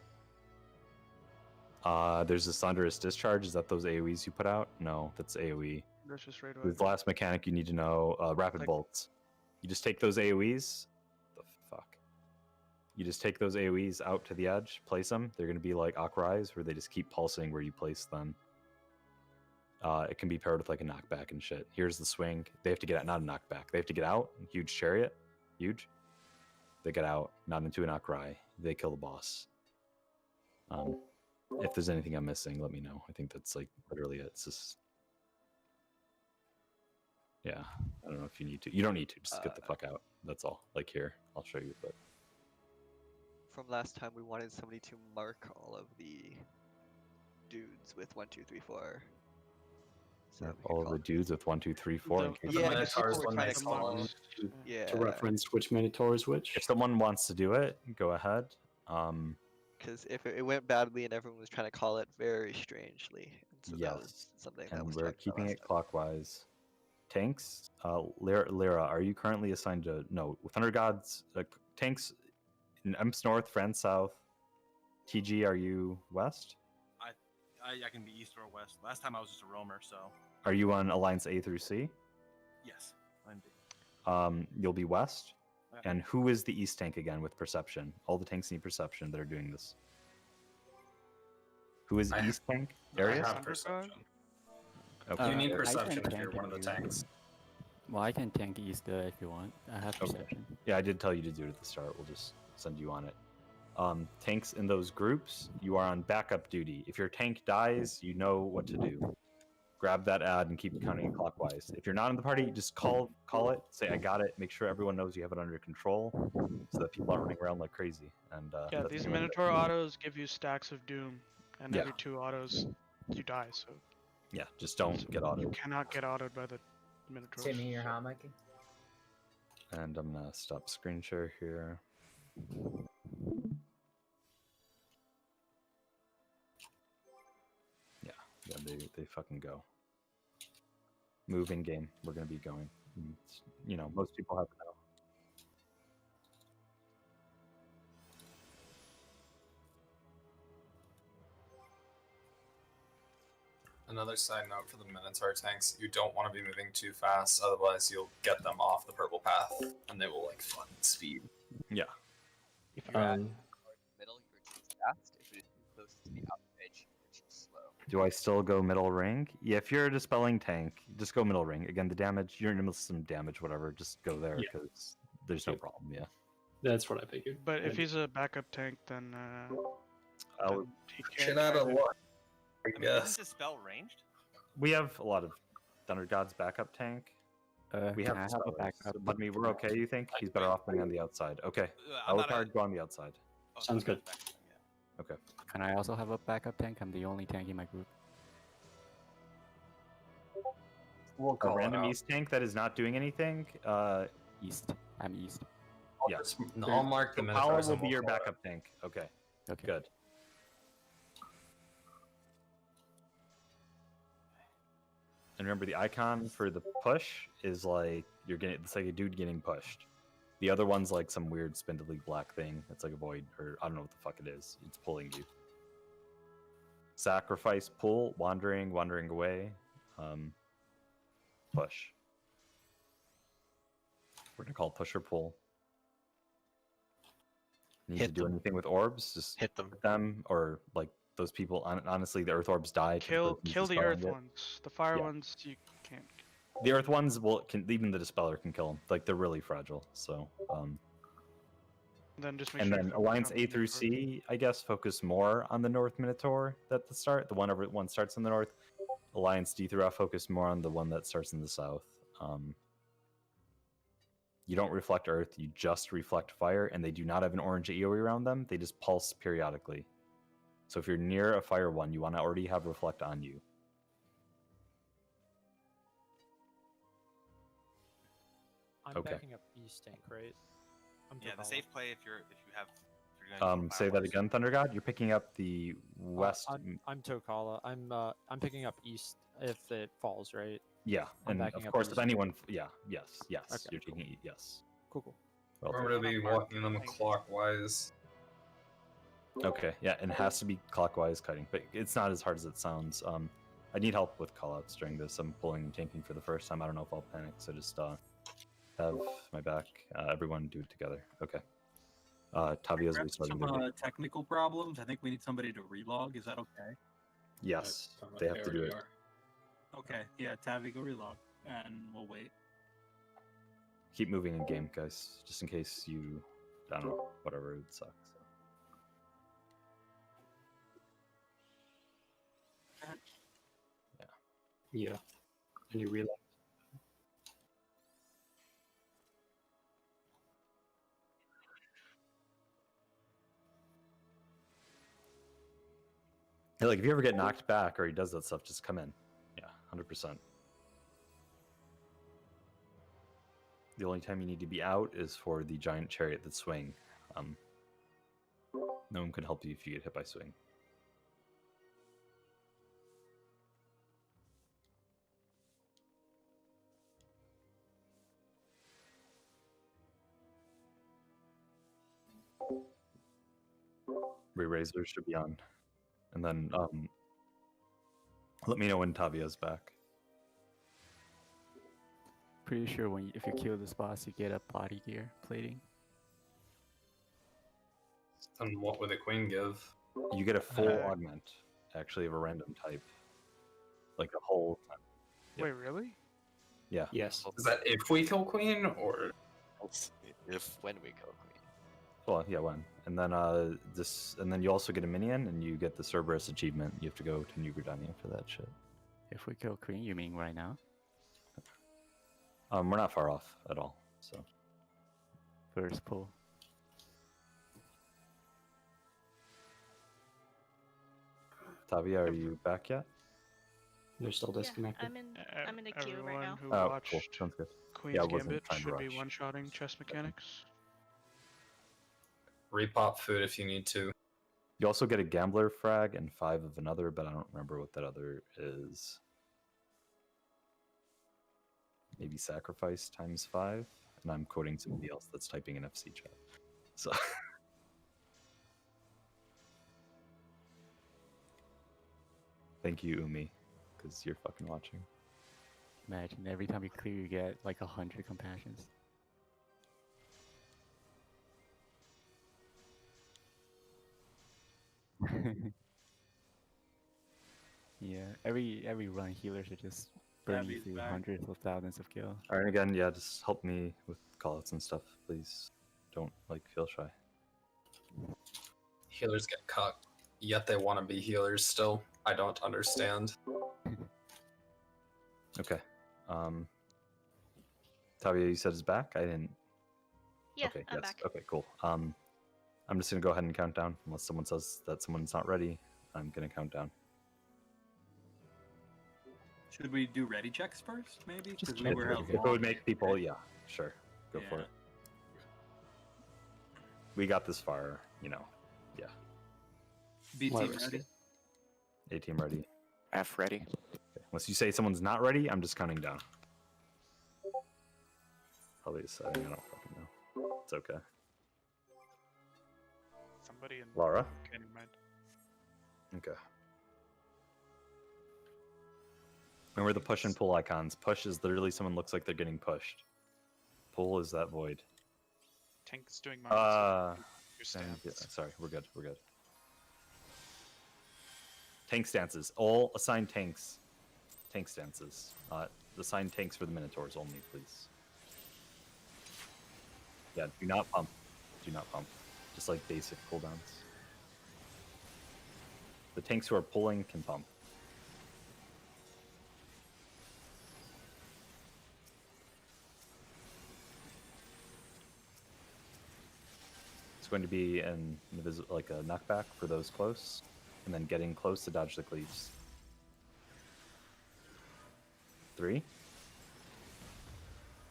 There's a thunderous discharge. Is that those AoEs you put out? No, that's AoE. That's just right away. There's the last mechanic you need to know. Rapid bolts. You just take those AoEs. The fuck. You just take those AoEs out to the edge, place them. They're going to be like Akrais, where they just keep pulsing where you place them. It can be paired with like a knockback and shit. Here's the swing. They have to get out, not a knockback. They have to get out. Huge chariot. Huge. They get out, not into an Akrai. They kill the boss. If there's anything I'm missing, let me know. I think that's like literally it. It's just... Yeah, I don't know if you need to. You don't need to. Just get the fuck out. That's all. Like here, I'll show you. But From last time, we wanted somebody to mark all of the dudes with 1, 2, 3, 4. So all of the dudes with 1, 2, 3, 4. in case The yeah, Minotaurs when they spawn. spawn. Yeah. To reference which Minotaur is which. If someone wants to do it, go ahead. Because if it went badly and everyone was trying to call it very strangely, and so that was Yes, something that and was we're talked about keeping last it time. clockwise. Tanks, Lyra, are you currently assigned to... No, Thunder Gods, tanks in Emps North, France South. TG, are you west? I can be east or west. Last time I was just a roamer, so... Are you on Alliance A through C? Yes, I'm B. You'll be west. Okay. And who is the east tank again with perception? All the tanks need perception that are doing this. Who is east tank? I Arius? have perception. Okay. You need I perception can if you're tank one of the if you- tanks. Well, I can tank Easter if you want. I have perception. Yeah, I did tell you to do it at the start. We'll just send you on it. Tanks in those groups, you are on backup duty. If your tank dies, you know what to do. Grab that ad and keep counting it clockwise. If you're not in the party, just call it, say I got it, make sure everyone knows you have it under control so that people aren't running around like crazy. And Yeah, that's these the end of it. Minotaur autos give you stacks of doom, and Yeah. every 2 autos you die, so Yeah, just don't get you auto. cannot get autoed by the Minotaurs. Timmy, your hot mic. And I'm gonna stop screen share here. Yeah, they fucking go. Move in game. We're gonna be going. You know, most people have it now. Another side note for the Minotaur tanks, you don't want to be moving too fast, otherwise you'll get them off the purple path, and they will like fun speed. Yeah. If you're at middle, you're too fast. If you're too close to the outer edge, you're too slow. Do I still go middle ring? Yeah, if you're a dispelling tank, just go middle ring. Again, the damage, your immune system damage, whatever, just go there Yeah. because there's no problem. Yeah. That's what I figured. But if he's a backup tank, then I'll- he Shit can't. out of try to- luck, I Isn't guess. this spell ranged? We have a lot of Thunder God's backup tank. We Can have I have a spellers. backup? But me, we're okay. You think he's better off being on the outside? Okay. I'm not Alucard, go on the outside. Sounds good. Okay. Can I also have a backup tank? I'm the only tank in my group. We'll A call it random out. east tank that is not doing anything. East. I'm east. Yeah. I'll mark the Paula Minotaurs will and be we'll your call it. backup tank. Okay. Okay. Good. And remember, the icon for the push is like it's like a dude getting pushed. The other one's like some weird spindly black thing. It's like a void, or I don't know what the fuck it is. It's pulling you. Sacrifice, pull, wandering away. Push. We're gonna call push or pull. Need to do anything with orbs? Just hit them. Or like those people. Honestly, the earth orbs die. 'cause the Kill person's the dispelling earth it. ones. The fire Yeah. ones you can't. The Earth ones even the Dispeller can kill them. Like they're really fragile. So. Then just make And sure you then focus Alliance on A the through North. C, I guess, focus more on the North Minotaur at the start. The one starts in the north. Alliance D through F focus more on the one that starts in the south. You don't reflect Earth, you just reflect fire, and they do not have an orange AoE around them. They just pulse periodically. So if you're near a fire one, you want to already have reflect on you. I'm Okay. backing up East tank, right? Yeah, the safe play if you have. If you're gonna Say that again, Thunder God. You're picking up the west. I'm Tokala. I'm picking up East if it falls, right? Yeah, I'm and backing of up course, if East. anyone, yes, Okay, you're taking yes. Cool. Well, We're gonna be walking them clockwise. Okay, yeah, and it has to be clockwise cutting, but it's not as hard as it sounds. I need help with callouts during this. I'm pulling and tanking for the first time. I don't know if I'll panic, so just have my back. Everyone do it together. Okay. Tavia's Perhaps restarting. some technical problems. I think we need somebody to relog. Is that okay? Yes, they have to do it. Okay, yeah, Tavi, go relog, and we'll wait. Keep moving in game, guys, just in case you, I don't know, whatever, it sucks. Yeah. And you relog. Hey, like if you ever get knocked back or he does that stuff, just come in. Yeah, 100%. The only time you need to be out is for the giant chariot that swing. No one can help you if you get hit by swing. Razor should be on. And then let me know when Tavia's back. Pretty sure if you kill this boss, you get a body gear plating. And what would the queen give? You get a full augment, actually, of a random type. Like a whole time. Yep. Wait, really? Yeah. Yes. Is that if we kill queen or When we kill queen? Well, yeah, when. And then and then you also get a minion, and you get the Cerberus achievement. You have to go to New Gridania for that shit. If we kill Queen, you mean right now? We're not far off at all. So. First pull. Tavia, are you back yet? They're still disconnected. I'm in the queue right Everyone now. who Oh, watched cool. Sounds good. Queen's Yeah, I wasn't Gambit trying to should be rush. one-shotting chess mechanics. repop food if you need to? You also get a Gambler frag and 5 of another, but I don't remember what that other is. Maybe Sacrifice times 5? And I'm quoting somebody else that's typing in FC chat. So... Thank you, Umi, because you're fucking watching. Imagine every time you clear, you get like 100 compassions. Yeah, every run healers are just burning Tabby's through back. hundreds of thousands of kills. Alright, and again, yeah, just help me with callouts and stuff, please. Don't, feel shy. Healers get cucked, yet they want to be healers still. I don't understand. Okay. Tavia, you said is back? I didn't... Yeah, okay, I'm yes. back. Okay, cool. I'm just gonna go ahead and count down. Unless someone says that someone's not ready, I'm gonna count down. Should we do ready checks first, maybe? Just Because we were if it would make people, yeah, sure, go for Yeah. it. We got this far, yeah. B Why team risk ready. it? A team ready. F ready. Okay. Unless you say someone's not ready, I'm just counting down. Probably a setting, I don't fucking know. It's okay. Somebody in Laura? Okay, never mind. Okay. Remember the push and pull icons. Push is literally someone looks like they're getting pushed. Pull is that void. Tank's doing mine. Sorry, we're good. We're good. Tank stances. All assign tanks. tank stances. Assign tanks for the Minotaurs only, please. Yeah, do not pump. Do not pump. Just like basic cooldowns. The tanks who are pulling can pump. It's going to be like a knockback for those close, and then getting close to dodge the cleaves. 3.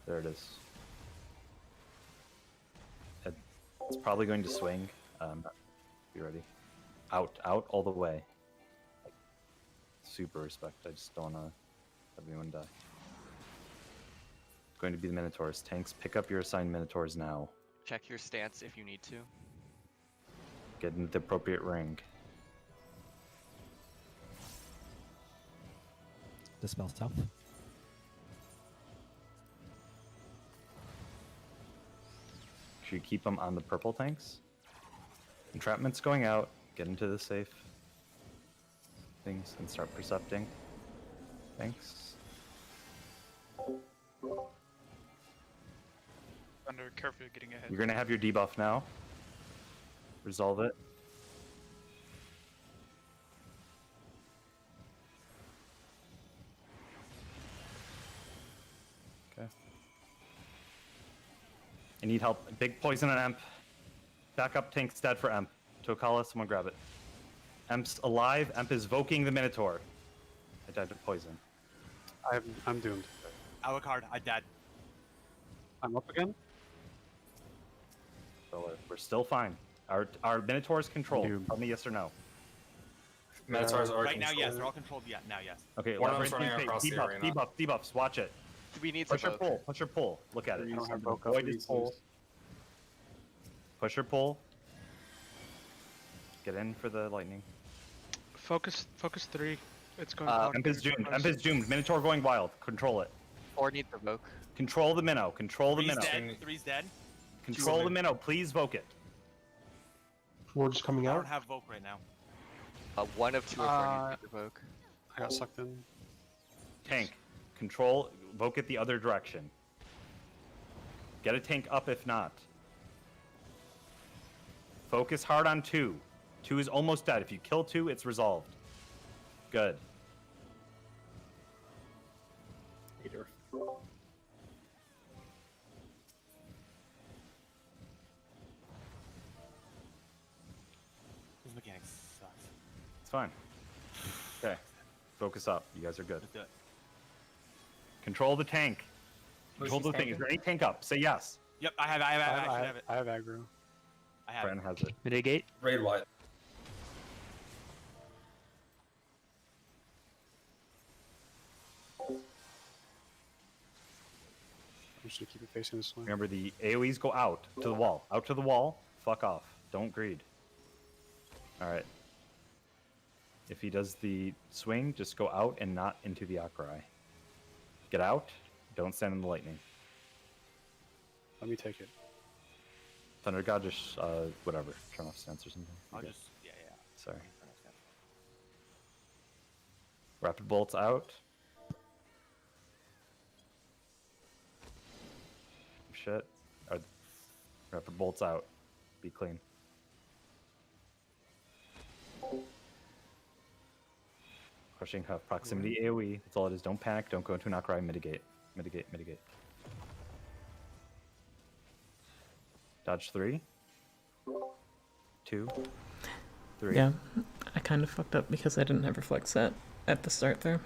There it is. It's probably going to swing. Be ready. Out all the way. Super respect. I just don't want to have anyone die. It's going to be the Minotaurs. Tanks, pick up your assigned Minotaurs now. Check your stance if you need to. Get into the appropriate ring. Dispel South. Should you keep them on the purple tanks? Entrapment's going out. Get into the safe things and start percepting. Thanks. Thunder, careful you're getting ahead. You're gonna have your debuff now. Resolve it. Okay. I need help. Big poison on Emp. Backup tank's dead for Emp. Tokala, someone grab it. Emp's alive. Emp is voking the Minotaur. I died to poison. I'm doomed. Alucard, I dead. I'm up again? So we're still fine. Our Minotaur's controlled. Tell me yes or no. Minotaurs are right now, controlled. yes, they're all controlled. Yeah, now, yes. Okay, One of well, them's running across the arena. Debuffs, watch it. We need Push some or pull, push or pull. Look at it. I don't have both Avoid his pull. Push or pull. Get in for the lightning. Focus 3. It's going. Emp is doomed. Emp is doomed. Minotaur going wild. Control it. 4 needs to Voke. Control the Minnow. Control the Minnow. Dead. 3's dead. Control the Minnow. Please voke it. 4 just coming I out. don't have Voke right now. 1 of 2 or 4 needs to Voke. I got sucked in. Tank. Control. Voke it the other direction. Get a tank up if not. Focus hard on 2. 2 is almost dead. If you kill 2, it's resolved. Good. Hater. This mechanic sucks. It's fine. Okay. Focus up. You guys are good. Let's do it. Control the tank. Control the thing. Is there any tank up? Say yes. Yep, I have it. I have aggro. I have Fran it. has it. Mitigate. Raid wide. I'm just gonna keep it facing this way. Remember, the AoEs go out to the wall. Out to the wall. Fuck off. Don't greed. Alright. If he does the swing, just go out and not into the Akrai. Get out. Don't stand in the lightning. Let me take it. Thunder God, just, whatever. Turn off stance or something. I'll Okay. just, yeah. Sorry. Rapid bolts out. Shit. Rapid bolts out. Be clean. Crushing Huff. Proximity AoE. That's all it is. Don't panic. Don't go into an Akrai. Mitigate. Mitigate. Mitigate. Dodge 3. 2. 3. Yeah, I kind of fucked up because I didn't have reflex set at the start there.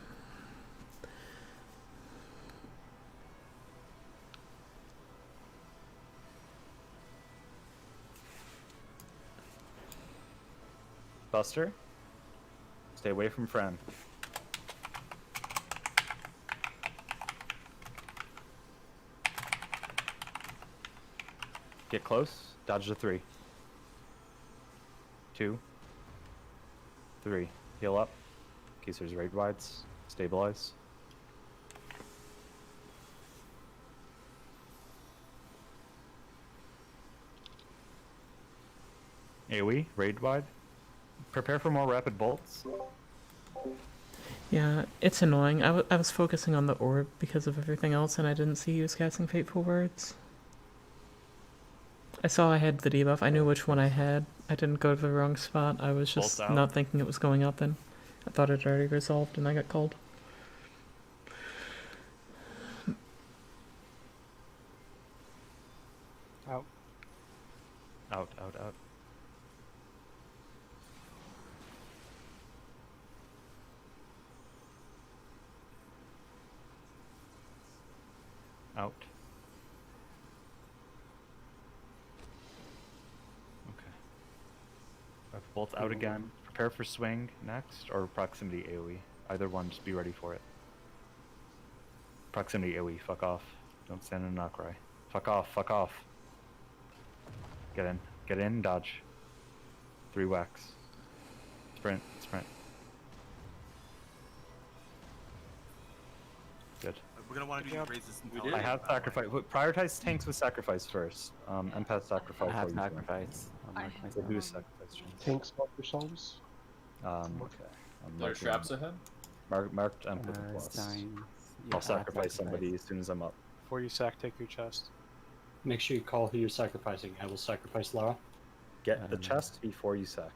Buster. Stay away from Fran. Get close. Dodge the 3. 2. 3. Heal up. In case there's raid wides. Stabilize. AoE. Raid wide. Prepare for more rapid bolts. Yeah, it's annoying. I was focusing on the orb because of everything else, and I didn't see you was casting Fateful Words. I saw I had the debuff. I knew which one I had. I didn't go to the wrong spot. I was just Bolt's out. not thinking it was going up then. I thought it already resolved, and I got called. Out. Out, out, out. Out. Okay. Bolt out again. Prepare for swing next, or proximity AoE. Either one, just be ready for it. Proximity AoE, fuck off. Don't stand in a knockcry. Fuck off, fuck off. Get in, dodge. 3 whacks. Sprint, sprint. Good. We're gonna want to do raise this I have sacrifice. Prioritize tanks with sacrifice first. Empath sacrifice. I have while you can. sacrifice. I'll mark So myself. do sacrifice. James. Tanks mark yourselves. Okay. There are traps ahead? Marked Empath plus. Signs. I'll sacrifice somebody as soon as I'm up. Before you sack, take your chest. Make sure you call who you're sacrificing. I will sacrifice Lara. Get the chest before you sack.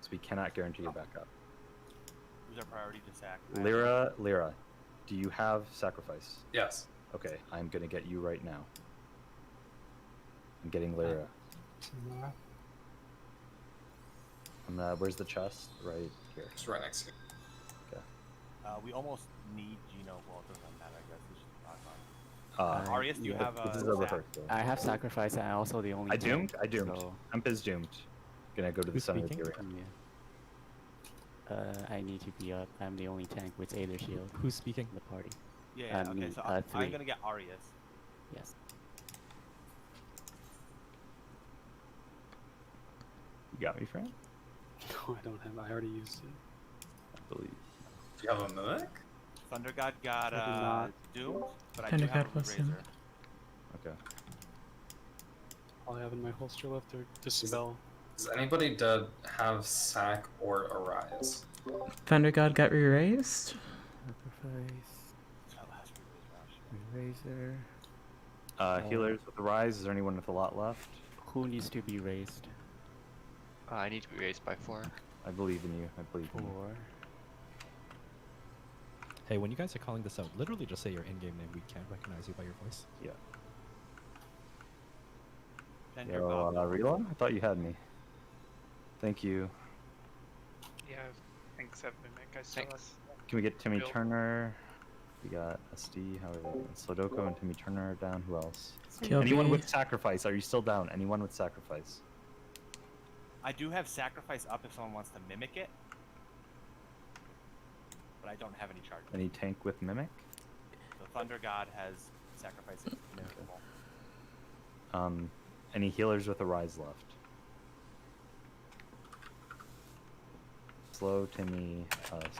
So we cannot guarantee your backup. Who's our priority to sack? Lyra, do you have sacrifice? Yes. Okay, I'm gonna get you right now. I'm getting Lyra. Where's the chest? Right here. It's right next to you. Okay. We almost need Gino. Well, it doesn't matter, I guess. We should talk on it. Arius, do you have This is sack? over first, though. I have sacrifice, and I'm also the only. I doomed. tank, I doomed. so- Emp is doomed. Gonna go to the Who's center of the speaking? area. Yeah. I need to be up. I'm the only tank with Aether Shield. Who's speaking? In the party. Yeah, okay, me, so I'm 3. gonna get Arius. Yes. You got me, friend? No, I don't have. I already used it. I believe. Do you have a mimic? Thunder God got I do not. doomed, but I Thunder do have God a was razor. doomed. Okay. All I have in my holster left are Dispel. Does anybody dead have sack or arise? Thunder God got re-raised. Sacrifice. Eraser. Healers with the rise. Is there anyone with a lot left? Who needs to be raised? I need to be raised by 4. I believe in you. I believe in you. 4. Hey, when you guys are calling this out, literally just say your in-game name. We can't recognize you by your voice. Yeah. Then Yo, you're gone. Rila? I thought you had me. Thank you. Yeah, thanks, Mimic. I still have. Can we get Timmy Bill. Turner? We got SD, how are they? Slodoko and Timmy Turner are down. Who else? Kilby. Anyone with sacrifice? Are you still down? Anyone with sacrifice? I do have sacrifice up if someone wants to mimic it, but I don't have any charge. Any tank with mimic? The Thunder God has sacrifice. It's mimicable. Any healers with a rise left? Slow, Timmy,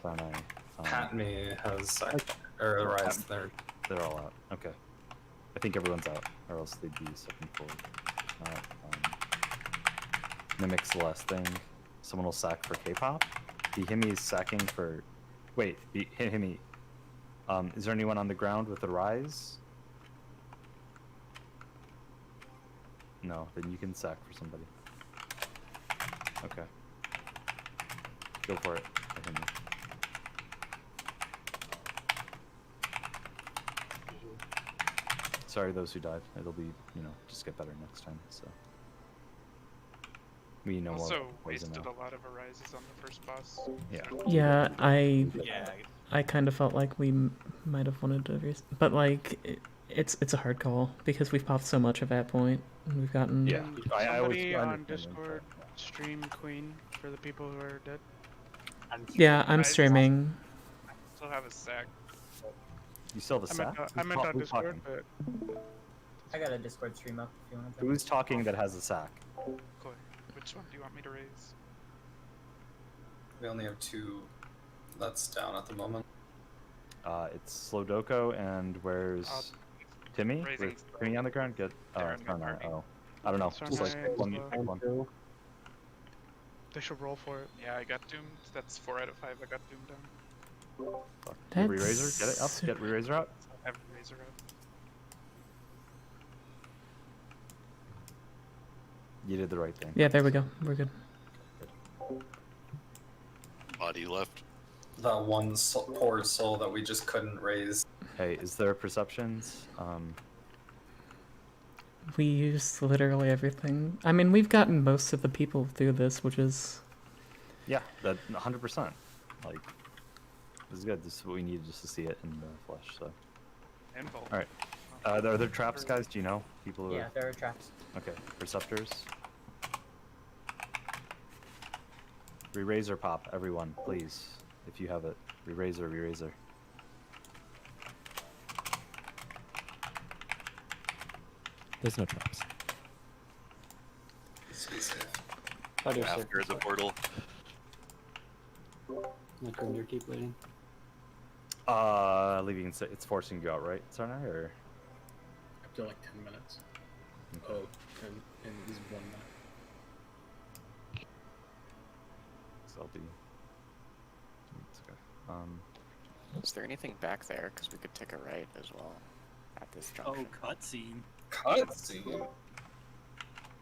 Starneye. Patme has sack or arise. They're all out. Okay. I think everyone's out, or else they'd be stepping forward. Mimic's the last thing. Someone will sack for K-pop. Himi is sacking for. Wait, Himi. Is there anyone on the ground with a rise? No, then you can sack for somebody. Okay. Go for it. Himi. Sorry, those who died. It'll be, just get better next time. So we know Also more poison wasted now. a lot of arises on the first boss. Yeah. Yeah, Yeah. I kind of felt like we might have wanted to, but like it's a hard call because we've popped so much at that point. And we've gotten Somebody on Discord stream Queen for the people who are dead. Yeah, I'm streaming. I still have a sack. You still have a sack? I meant on Who's Discord, talking? but I got a Discord stream up if you want to. Who's talking that has a sack? Cool. Which one do you want me to raise? We only have 2 that's down at the moment. It's Slodoko and where's Timmy? raising Where's Timmy on the ground? Good. Starneye. Oh, I don't know. Just like Starneye is one. they should roll for it. Yeah, I got doomed. That's 4 out of 5. I got doomed down. Fuck. Get Re-Razor, get it up, get Re-Razor out. I have Razor up. You did the right thing. Yeah, there we go. We're good. Body left. That one poor soul that we just couldn't raise. Hey, is there perceptions? We used literally everything. I mean, we've gotten most of the people through this, which is... Yeah, that 100%. Like, this is good. This is what we needed just to see it in the flesh. So. And bolt. All right. Are there traps, guys? Do you know people who? Yeah, there are traps. Okay. Perceptors. Re-Razor pop, everyone, please, if you have it. Re-Razor, Re-Razor. There's no traps. After the portal. Like when you keep waiting. Leaving, it's forcing you out, right, Sarnai, or? Up to like 10 minutes. Oh, and he's 1 minute. So I'll be... Is there anything back there? Because we could take a right as well at this junction. Oh, cutscene. Cutscene?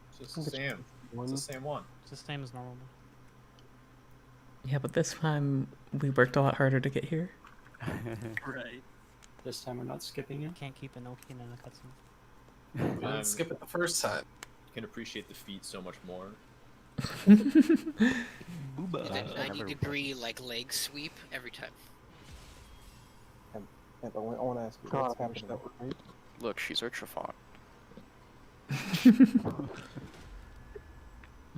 It's just the same. It's the same one. It's the same as normal. Yeah, but this time we worked a lot harder to get here. Right. This time we're not skipping it. Can't keep Inoki in a cutscene. We didn't skip it the first time. You can appreciate the feat so much more. Do that 90-degree like leg sweep every time. I want to ask you, what's happening? Look, she's Urtrafon.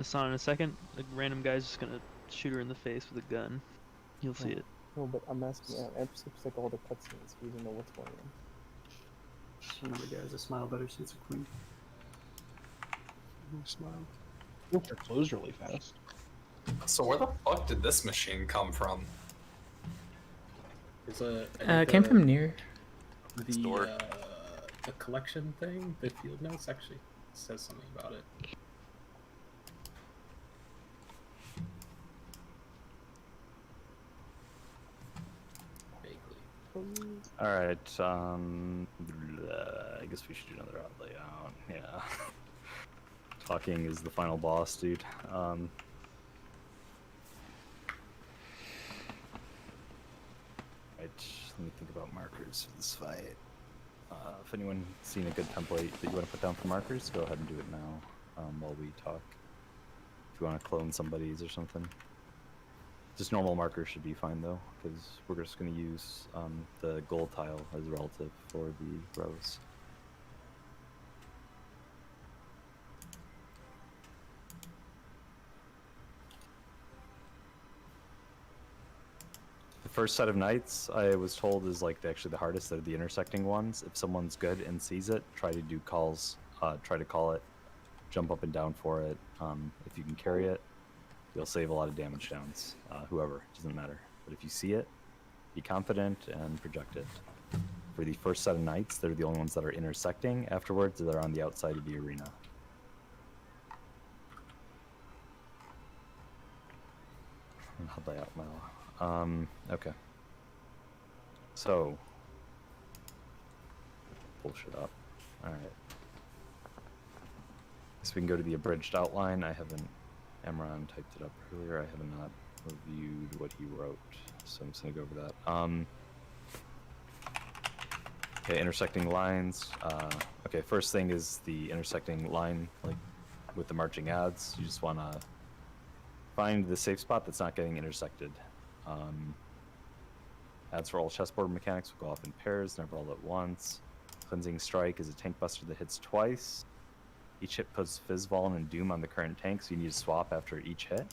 Nassan, in a second, a random guy's just gonna shoot her in the face with a gun. You'll see it. No, but I'm asking, I'm skips like all the cutscenes. We don't know what's going on. Just remember, guys, a smile better suits a queen. Smile. They're closed really fast. So where the fuck did this machine come from? It's Came from near. The collection thing, the field notes actually says something about it. Vaguely. Alright, I guess we should do another odd layout. Yeah. Talking is the final boss, dude. Right, let me think about markers for this fight. If anyone's seen a good template that you want to put down for markers, go ahead and do it now while we talk. If you want to clone somebody's or something. Just normal markers should be fine though, because we're just going to use the gold tile as relative for the rows. The first set of knights I was told is like actually the hardest. They're the intersecting ones. If someone's good and sees it, try to do calls, try to call it, jump up and down for it. If you can carry it, you'll save a lot of damage downs. Whoever, doesn't matter. But if you see it, be confident and project it. For the first set of knights, they're the only ones that are intersecting. Afterwards, they're on the outside of the arena. I'll lay out my okay. So, bullshit up. Alright. So we can go to the abridged outline. I haven't, Emron typed it up earlier. I have not reviewed what he wrote, so I'm just gonna go over that. Okay, intersecting lines. Okay, first thing is the intersecting line, like with the marching adds. You just wanna find the safe spot that's not getting intersected. Adds for all chessboard mechanics will go off in pairs, never all at once. Cleansing Strike is a tank buster that hits twice. Each hit puts Fizzball and Doom on the current tank, so you need to swap after each hit.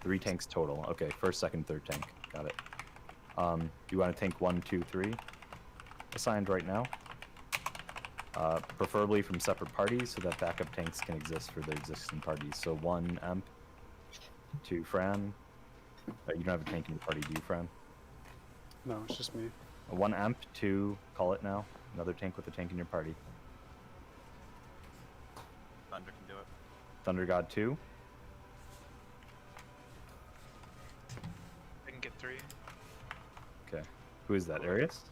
3 tanks total. Okay, first, second, third tank. Got it. You want to tank 1, 2, 3 assigned right now. Preferably from separate parties so that backup tanks can exist for the existing parties. So 1 Emp, 2 Fran. You don't have a tank in your party, do you, Fran? No, it's just me. 1 Emp, 2, call it now. Another tank with a tank in your party. Thunder can do it. Thunder God 2. I can get 3. Okay. Who is that? Arius?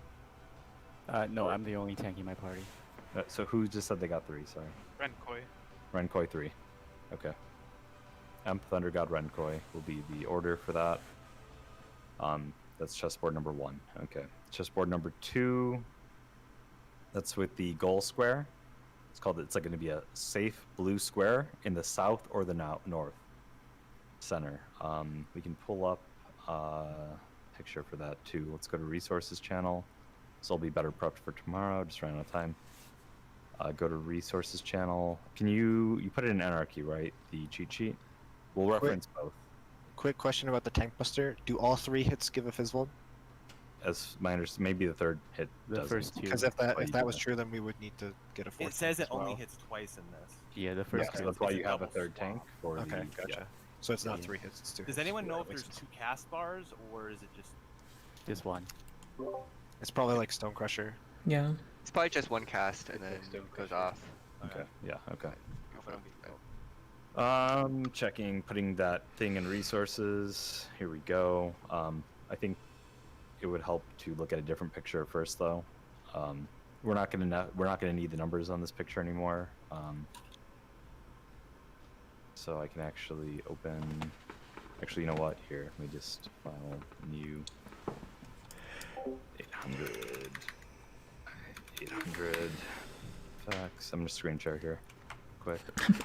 No, I'm the only tank in my party. So who just said they got 3? Sorry. Renkoi. Renkoi 3. Okay. Emp Thunder God Renkoi will be the order for that. That's chessboard number 1. Okay. Chessboard number 2. That's with the goal square. It's like going to be a safe blue square in the south or the north center. We can pull up a picture for that too. Let's go to resources channel. So I'll be better prepped for tomorrow. Just ran out of time. Go to resources channel. Can you put it in anarchy, right? The cheat sheet. We'll reference both. Quick question about the tank buster. Do all 3 hits give a fizzle? As my understanding, maybe the third hit. The first 2. Because if that was true, then we would need to get a 4th. It says it as well. only hits twice in this. Yeah, the first. So that's why you have a third tank. For Okay, the, gotcha. So it's not 3 hits, it's 2 hits. Does anyone know Yeah, if that there's makes 2 cast bars, or is it just... This one. It's probably like Stone Crusher. Yeah. It's probably just one cast and then it goes off. Okay. Yeah. Okay. If I don't get Checking, putting that thing in resources. Here we go. I think it would help to look at a different picture first, though. We're not gonna need the numbers on this picture anymore. So I can actually open. Actually, you know what? Here, let me just file new 800 facts. I'm gonna screen share here, quick.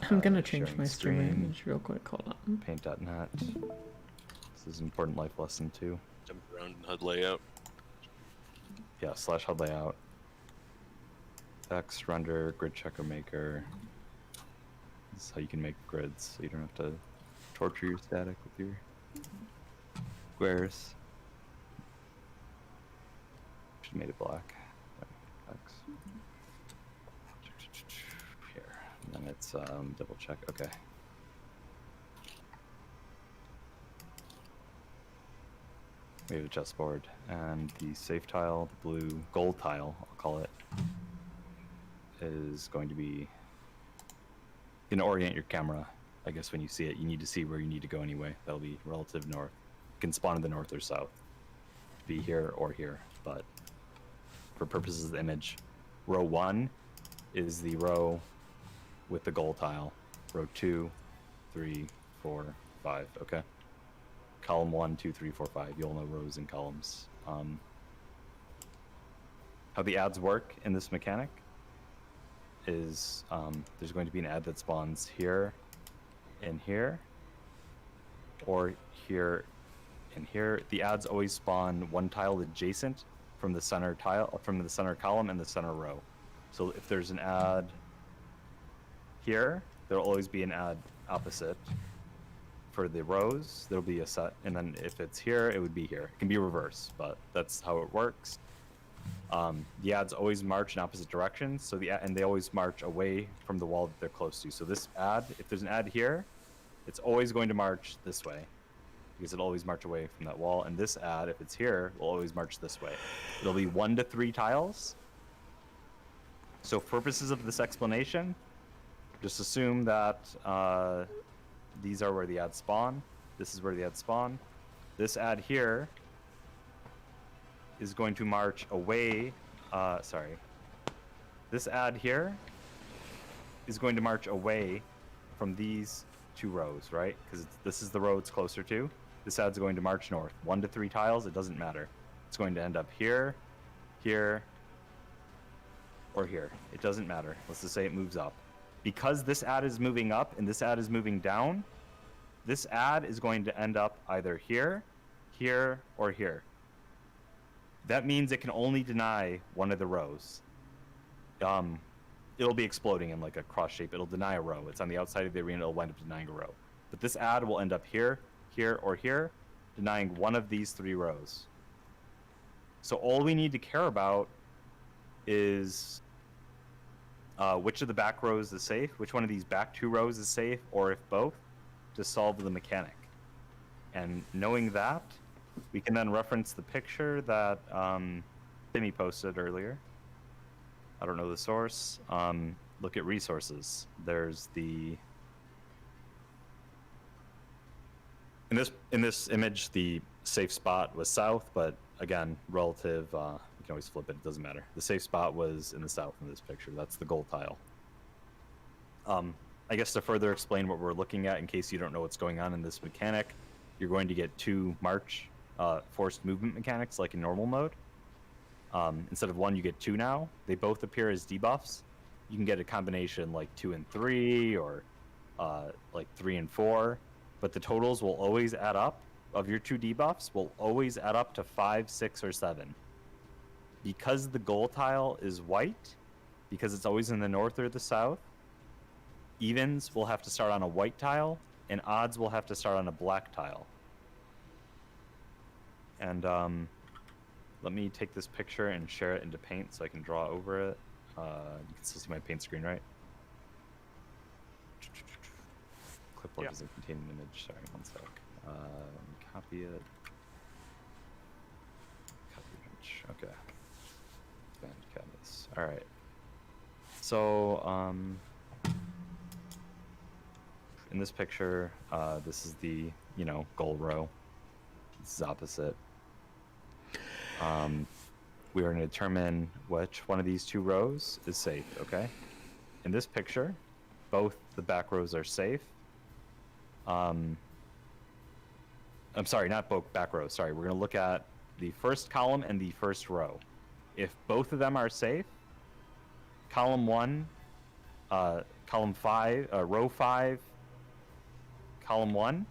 I'm gonna change sharing my stream screen. image real quick. Hold on. Paint.net. This is an important life lesson too. Jump around HUD layout. Yeah, / HUD layout. Text, render, grid checker maker. This is how you can make grids, so you don't have to torture your static with your squares. Should have made it black. X. Here, and then it's double check. Okay. We have a chessboard, and the safe tile, the blue gold tile, I'll call it, is going to be. You can orient your camera. I guess when you see it, you need to see where you need to go anyway. That'll be relative north. You can spawn in the north or south. Be here or here, but for purposes of the image, row 1 is the row with the gold tile. Row 2, 3, 4, 5. Okay. Column 1, 2, 3, 4, 5. You'll know rows and columns. How the ads work in this mechanic is there's going to be an ad that spawns here and here, or here and here. The ads always spawn one tile adjacent from the center tile, from the center column and the center row. So if there's an ad here, there'll always be an ad opposite. For the rows, there'll be a set, and then if it's here, it would be here. It can be reverse, but that's how it works. The ads always march in opposite directions, so and they always march away from the wall that they're close to. So this ad, if there's an ad here, it's always going to march this way, because it'll always march away from that wall. And this ad, if it's here, will always march this way. It'll be 1 to 3 tiles. So for purposes of this explanation, just assume that these are where the ads spawn. This is where the ads spawn. This ad here is going to march away. This ad here is going to march away from these 2 rows, right? Because this is the row it's closer to. This ad's going to march north. 1 to 3 tiles, it doesn't matter. It's going to end up here, here, or here. It doesn't matter. Let's just say it moves up. Because this ad is moving up and this ad is moving down, this ad is going to end up either here, here, or here. That means it can only deny one of the rows. It'll be exploding in like a cross shape. It'll deny a row. It's on the outside of the arena. It'll wind up denying a row. But this ad will end up here, here, or here, denying one of these 3 rows. So all we need to care about is which of the back rows is safe, which one of these back 2 rows is safe, or if both, to solve the mechanic. And knowing that, we can then reference the picture that Timmy posted earlier. I don't know the source. Look at resources. There's the... In this image, the safe spot was south, but again, relative, you can always flip it, it doesn't matter. The safe spot was in the south in this picture. That's the gold tile. I guess to further explain what we're looking at, in case you don't know what's going on in this mechanic, you're going to get 2 march forced movement mechanics like in normal mode. Instead of 1, you get 2 now. They both appear as debuffs. You can get a combination like 2 and 3, or like 3 and 4, but the totals will always add up of your 2 debuffs will always add up to 5, 6, or 7. Because the goal tile is white, because it's always in the north or the south, evens will have to start on a white tile, and odds will have to start on a black tile. And let me take this picture and share it into Paint so I can draw over it. You can still see my Paint screen, right? Clipboard doesn't contain an image. Sorry, one sec. Copy it. Copy image. Okay. Expand canvas. All right. So, in this picture, this is the, goal row. This is opposite. We are going to determine which one of these 2 rows is safe, okay? In this picture, both the back rows are safe. I'm sorry, not both back rows. Sorry, we're going to look at the first column and the first row. If both of them are safe, column 1, column 5, row 5, column 1,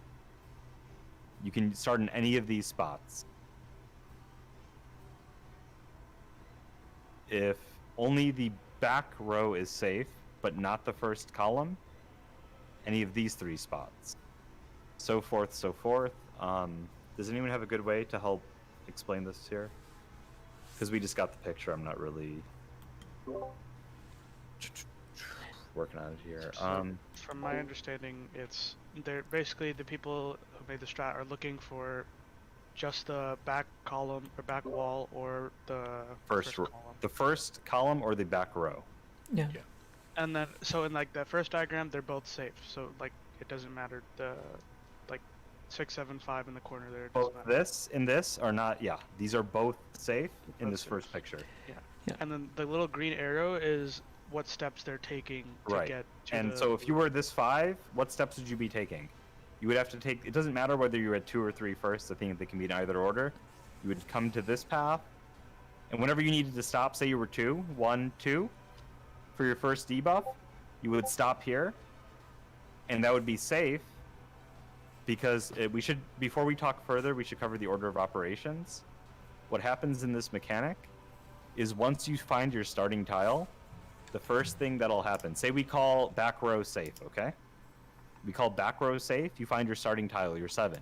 you can start in any of these spots. If only the back row is safe, but not the first column, any of these 3 spots. So forth, so forth. Does anyone have a good way to help explain this here? Because we just got the picture, I'm not really working on it here. From my understanding, they're basically the people who made the strat are looking for just the back column or back wall or the first column. The first column or the back row. Yeah. And then, so in like that first diagram, they're both safe. So like it doesn't matter the 6, 7, 5 in the corner there. Both this and this are not. Yeah, these are both safe in this first picture. Yeah. And then the little green arrow is what steps they're taking to get to and the... so if you were this 5, what steps would you be taking? You would have to take, it doesn't matter whether you're at 2 or 3 first, I think they can be in either order. You would come to this path, and whenever you needed to stop, say you were 2, 1, 2, for your first debuff, you would stop here, and that would be safe, because we should, before we talk further, we should cover the order of operations. What happens in this mechanic is once you find your starting tile, the first thing that'll happen, say we call back row safe, okay? We call back row safe, you find your starting tile, you're 7.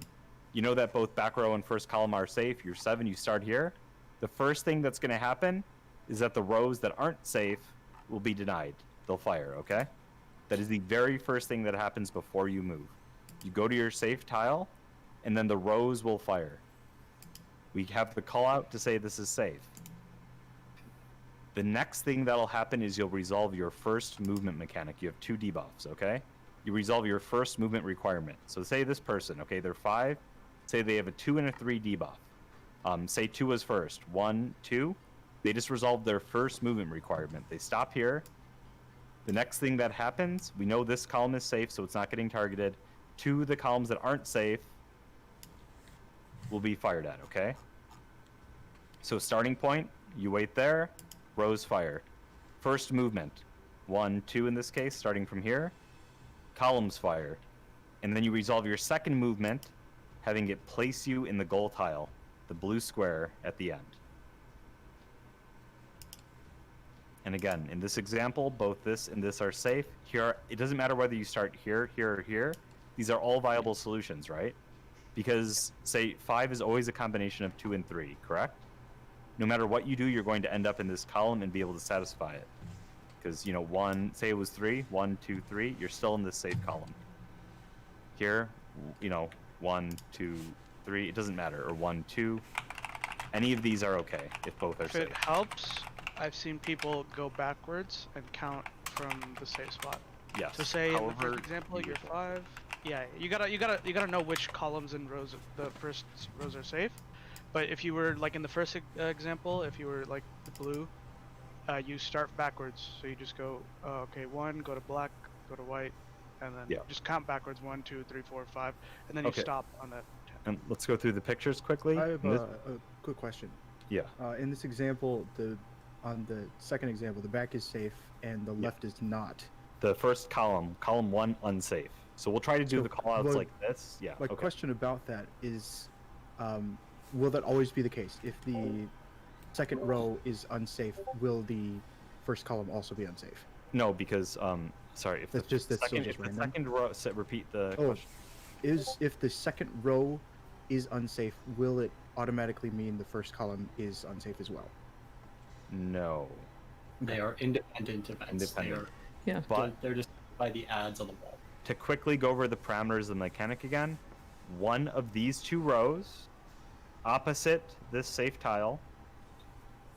You know that both back row and first column are safe, you're 7, you start here. The first thing that's gonna happen is that the rows that aren't safe will be denied. They'll fire, okay? That is the very first thing that happens before you move. You go to your safe tile, and then the rows will fire. We have the call out to say this is safe. The next thing that'll happen is you'll resolve your first movement mechanic. You have 2 debuffs, okay? You resolve your first movement requirement. So say this person, okay, they're 5. Say they have a 2 and a 3 debuff. Say 2 was first. 1, 2. They just resolved their first movement requirement. They stop here. The next thing that happens, we know this column is safe, so it's not getting targeted. 2 of the columns that aren't safe will be fired at, okay? So starting point, you wait there, rows fire. First movement, 1, 2 in this case, starting from here. Columns fire, and then you resolve your second movement, having it place you in the goal tile, the blue square at the end. And again, in this example, both this and this are safe. Here, it doesn't matter whether you start here, here, or here. These are all viable solutions, right? Because, say, 5 is always a combination of 2 and 3, correct? No matter what you do, you're going to end up in this column and be able to satisfy it. Because, 1, say it was 3, 1, 2, 3, you're still in this safe column. Here, 1, 2, 3, it doesn't matter, or 1, 2. Any of these are okay if both are safe. If it helps, I've seen people go backwards and count from the safe spot. Yes. So say, for example, you're 5. Yeah, you gotta know which columns and rows the first rows are safe. But if you were like in the first example, if you were like the blue, you start backwards. So you just go, okay, 1, go to black, go to white, and then just count backwards 1, 2, 3, 4, 5, and then you stop on that. And let's go through the pictures quickly. I have a quick question. Yeah. In this example, on the second example, the back is safe and the left is not. The first column 1, unsafe. So we'll try to do the callouts like this. Yeah. My question about that is, will that always be the case? If the second row is unsafe, will the first column also be unsafe? No, because sorry, if That's the just that's second, so if just the random. second row, repeat the question. If the second row is unsafe, will it automatically mean the first column is unsafe as well? No. They are independent events. Independent. But They're just by the ads on the wall. To quickly go over the parameters of the mechanic again, one of these 2 rows opposite this safe tile,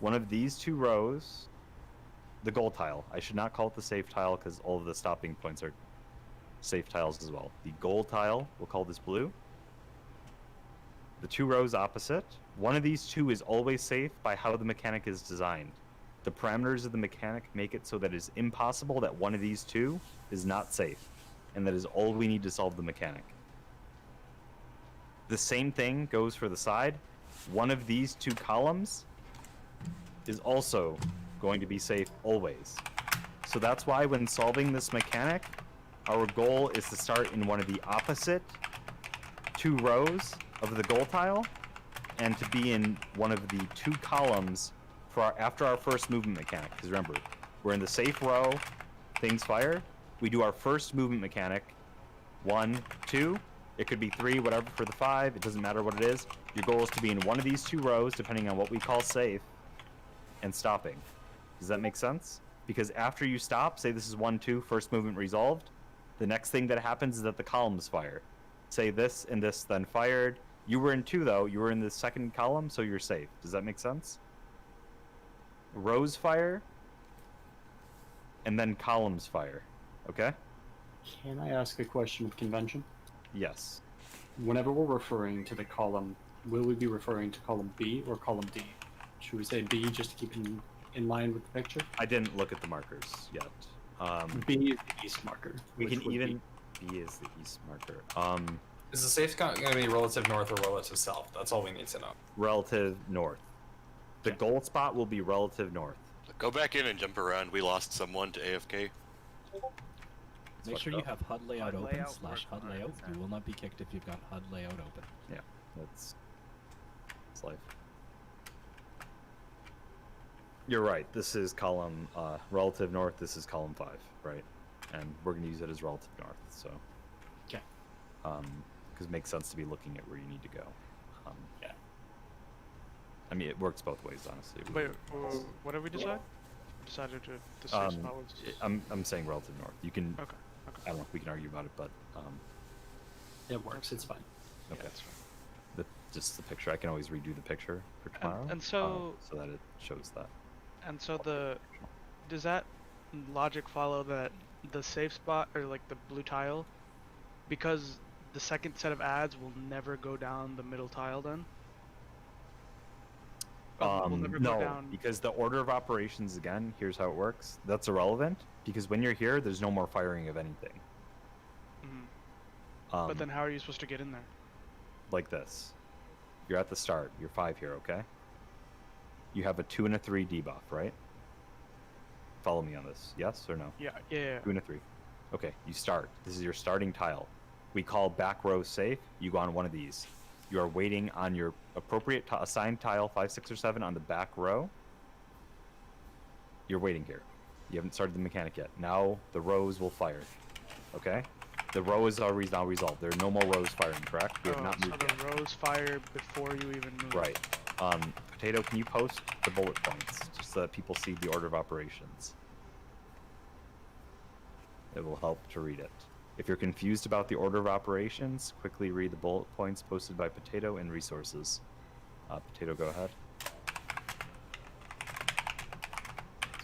one of these 2 rows, the goal tile. I should not call it the safe tile because all of the stopping points are safe tiles as well. The goal tile, we'll call this blue. The 2 rows opposite. One of these 2 is always safe by how the mechanic is designed. The parameters of the mechanic make it so that it is impossible that one of these 2 is not safe. And that is all we need to solve the mechanic. The same thing goes for the side. One of these 2 columns is also going to be safe always. So that's why when solving this mechanic, our goal is to start in one of the opposite 2 rows of the goal tile and to be in one of the 2 columns for after our first movement mechanic. Because remember, we're in the safe row, things fire. We do our first movement mechanic, 1, 2. It could be 3, whatever for the 5. It doesn't matter what it is. Your goal is to be in one of these 2 rows, depending on what we call safe, and stopping. Does that make sense? Because after you stop, say this is 1, 2, first movement resolved, the next thing that happens is that the columns fire. Say this and this then fired. You were in 2 though. You were in the second column, so you're safe. Does that make sense? Rows fire, and then columns fire. Okay? Can I ask a question of convention? Yes. Whenever we're referring to the column, will we be referring to column B or column D? Should we say B just to keep in line with the picture? I didn't look at the markers yet. B is the east marker. We which can would even... B is the east marker. Is the safe going to be relative north or relative south? That's all we need to know. Relative north. The goal spot will be relative north. Go back in and jump around. We lost someone to AFK. Make sure you have HUD layout open layout / works HUD layout. You will not be kicked if you've got HUD layout open. Yeah, it's life. You're right. This is column relative north. This is column 5, right? And we're going to use it as relative north. So, okay. Because it makes sense to be looking at where you need to go. Yeah. I mean, it works both ways, honestly. Wait, what did we decide? We decided to the safe spot was... I'm saying relative north. You can. Okay. I don't know if we can argue about it, but it works. It's fine. Okay. Yeah, just the picture. I can always redo the picture for tomorrow. And so so that it shows that. And so does that logic follow that the safe spot or like the blue tile, because the second set of ads will never go down the middle tile then? Will never go No, down... because the order of operations, again, here's how it works. That's irrelevant, because when you're here, there's no more firing of anything. But then how are you supposed to get in there? Like this. You're at the start. You're 5 here, okay? You have a 2 and a 3 debuff, right? Follow me on this. Yes or no? Yeah. 2 and a 3. Okay, you start. This is your starting tile. We call back row safe. You go on one of these. You are waiting on your appropriate assigned tile, 5, 6, or 7, on the back row. You're waiting here. You haven't started the mechanic yet. Now the rows will fire. Okay? The row is already now resolved. There are no more rows firing, correct? We have not moved so the rows fire before you even move. Right. Potato, can you post the bullet points just so that people see the order of operations? It will help to read it. If you're confused about the order of operations, quickly read the bullet points posted by Potato in resources. Potato, go ahead.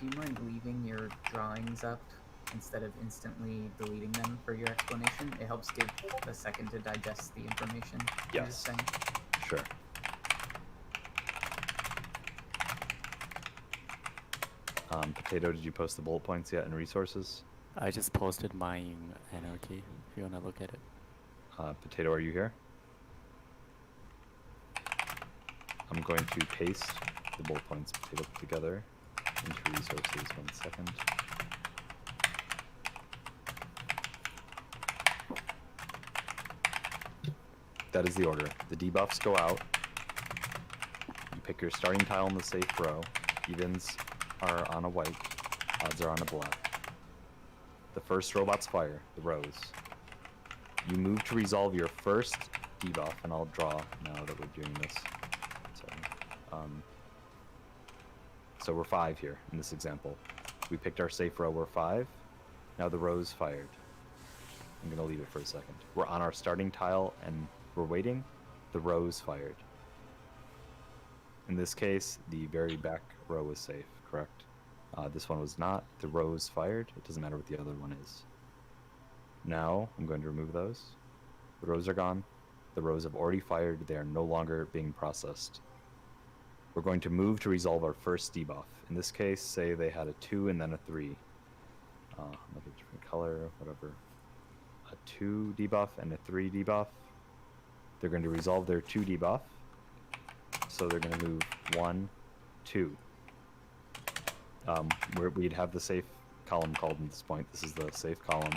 Do you mind leaving your drawings up instead of instantly deleting them for your explanation? It helps give a second to digest the information. Yes. Sure. Potato, did you post the bullet points yet in resources? I just posted mine anarchy, if you want to look at it. Potato, are you here? I'm going to paste the bullet points Potato put together into resources. 1 second. That is the order. The debuffs go out. You pick your starting tile in the safe row. Evens are on a white. Odds are on a black. The first robots fire, the rows. You move to resolve your first debuff, and I'll draw now that we're doing this. So we're 5 here in this example. We picked our safe row, we're 5. Now the row's fired. I'm gonna leave it for a second. We're on our starting tile and we're waiting. The row's fired. In this case, the very back row was safe, correct? This one was not. The row's fired. It doesn't matter what the other one is. Now I'm going to remove those. The rows are gone. The rows have already fired. They are no longer being processed. We're going to move to resolve our first debuff. In this case, say they had a 2 and then a 3. Make a different color, whatever. A 2 debuff and a 3 debuff. They're going to resolve their 2 debuff. So they're going to move 1, 2. Where we'd have the safe column called at this point. This is the safe column.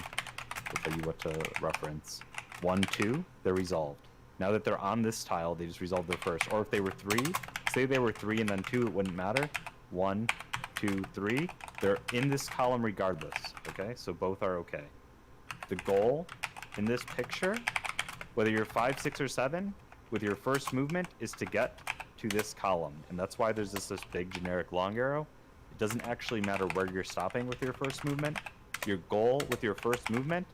I'll tell you what to reference. 1, 2, they're resolved. Now that they're on this tile, they just resolved their first. Or if they were 3, say they were 3 and then 2, it wouldn't matter. 1, 2, 3, they're in this column regardless. Okay, so both are okay. The goal in this picture, whether you're 5, 6, or 7, with your first movement is to get to this column. And that's why there's this big generic long arrow. It doesn't actually matter where you're stopping with your first movement. Your goal with your first movement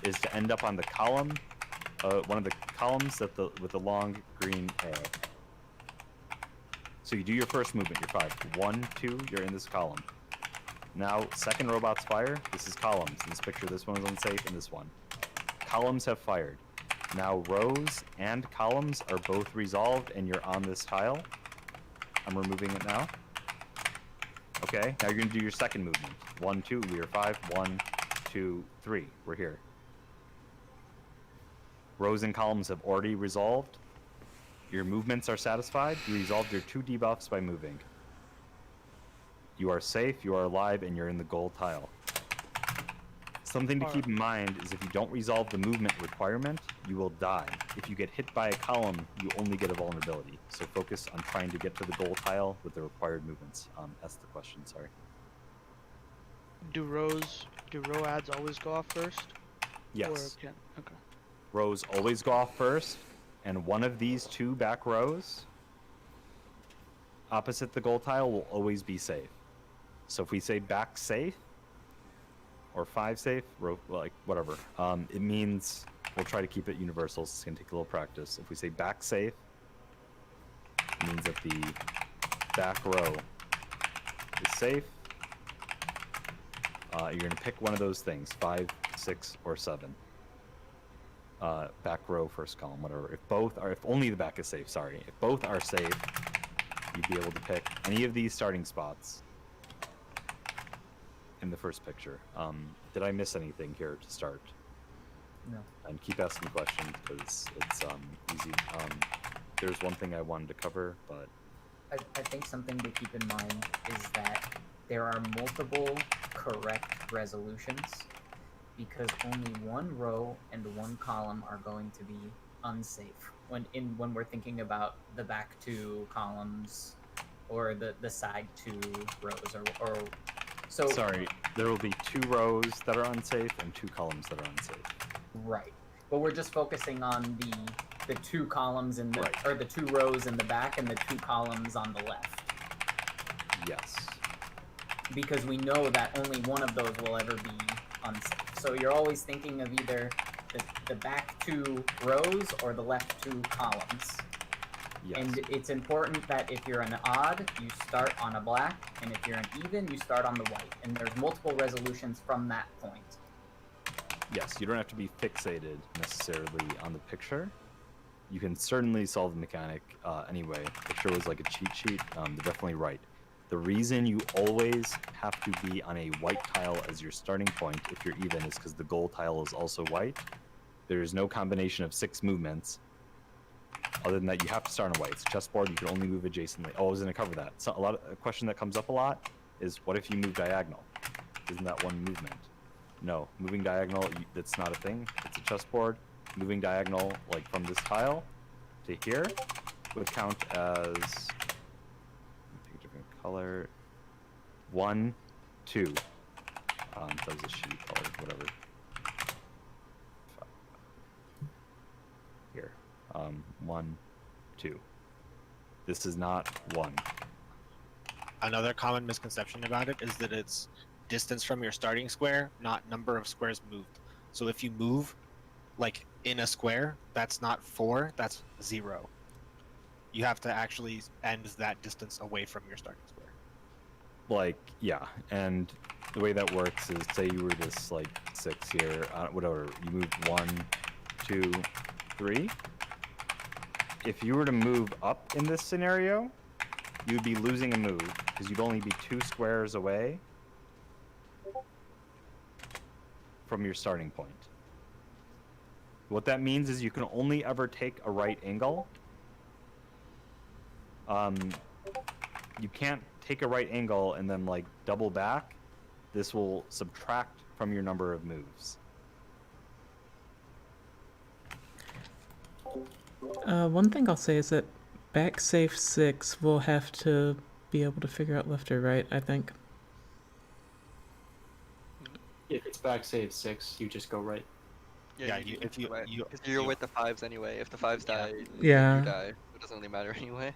is to end up on the column, one of the columns with the long green arrow. So you do your first movement, you're 5. 1, 2, you're in this column. Now, second robots fire. This is columns. In this picture, this one is unsafe, and this one. Columns have fired. Now rows and columns are both resolved, and you're on this tile. I'm removing it now. Okay, now you're going to do your second movement. 1, 2, we are 5. 1, 2, 3. We're here. Rows and columns have already resolved. Your movements are satisfied. You resolved your 2 debuffs by moving. You are safe, you are alive, and you're in the gold tile. Something to keep in mind is if you don't resolve the movement requirement, you will die. If you get hit by a column, you only get a vulnerability. So focus on trying to get to the gold tile with the required movements. That's the question, sorry. Do row ads always go off first? Yes. Or okay. Rows always go off first, and one of these 2 back rows opposite the gold tile will always be safe. So if we say back safe, or 5 safe, like whatever, it means we'll try to keep it universal, so it's going to take a little practice. If we say back safe, it means that the back row is safe. You're going to pick one of those things, 5, 6, or 7. Back row, first column, whatever. If only the back is safe, sorry. If both are safe, you'd be able to pick any of these starting spots in the first picture. Did I miss anything here to start? No. And keep asking questions because it's easy. There's one thing I wanted to cover, but I think something to keep in mind is that there are multiple correct resolutions because only 1 row and 1 column are going to be unsafe when we're thinking about the back 2 columns or the side 2 rows or so. Sorry, there will be 2 rows that are unsafe and 2 columns that are unsafe. Right, but we're just focusing on the 2 columns in the or the 2 rows in the back and the 2 columns on the left. Yes. Because we know that only one of those will ever be unsafe. So you're always thinking of either the back 2 rows or the left 2 columns. Yes. And it's important that if you're an odd, you start on a black, and if you're an even, you start on the white. And there's multiple resolutions from that point. Yes, you don't have to be fixated necessarily on the picture. You can certainly solve the mechanic anyway. The picture was like a cheat sheet. They're definitely right. The reason you always have to be on a white tile as your starting point if you're even is because the goal tile is also white. There's no combination of 6 movements. Other than that, you have to start on white. It's a chessboard. You can only move adjacently. Oh, I was going to cover that. So a question that comes up a lot is, what if you move diagonal? Isn't that one movement? No, moving diagonal, that's not a thing. It's a chessboard. Moving diagonal, like from this tile to here, would count as, pick a different color, 1, 2. That was a shitty color, whatever. Here, 1, 2. This is not 1. Another common misconception about it is that it's distance from your starting square, not number of squares moved. So if you move, like in a square, that's not 4, that's 0. You have to actually end that distance away from your starting square. Like, yeah, and the way that works is, say you were this, like, 6 here, whatever, you moved 1, 2, 3. If you were to move up in this scenario, you'd be losing a move, because you'd only be 2 squares away from your starting point. What that means is you can only ever take a right angle. You can't take a right angle and then like double back. This will subtract from your number of moves. One thing I'll say is that back safe 6 will have to be able to figure out left or right, I think. If it's back save 6, you just go right. Yeah, if you're with the 5s anyway. If the 5s die, Yeah. you die. It doesn't really matter anyway.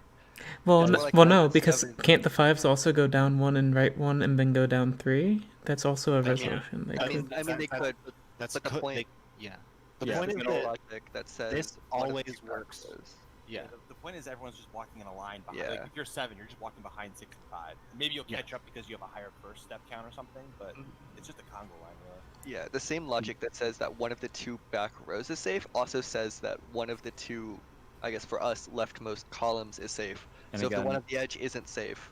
Well, It's no, more like well, how no, the because 7s can't the 5s also go down 1 and right 1 and then go down 3? That's also a resolution. They I could. mean, they could. That's but the point. yeah. The The point is middle that logic that says this one of the always two works. practices. Yeah. The point is everyone's just walking in a line behind. Yeah. Like if you're 7, you're just walking behind 6 and 5. Maybe you'll Yeah. catch up because you have a higher first step count or something, but it's just a Congo line, really. Yeah, the same logic that says that one of the 2 back rows is safe also says that one of the 2, I guess for us, leftmost columns is safe. And so if the again- one on the edge isn't safe,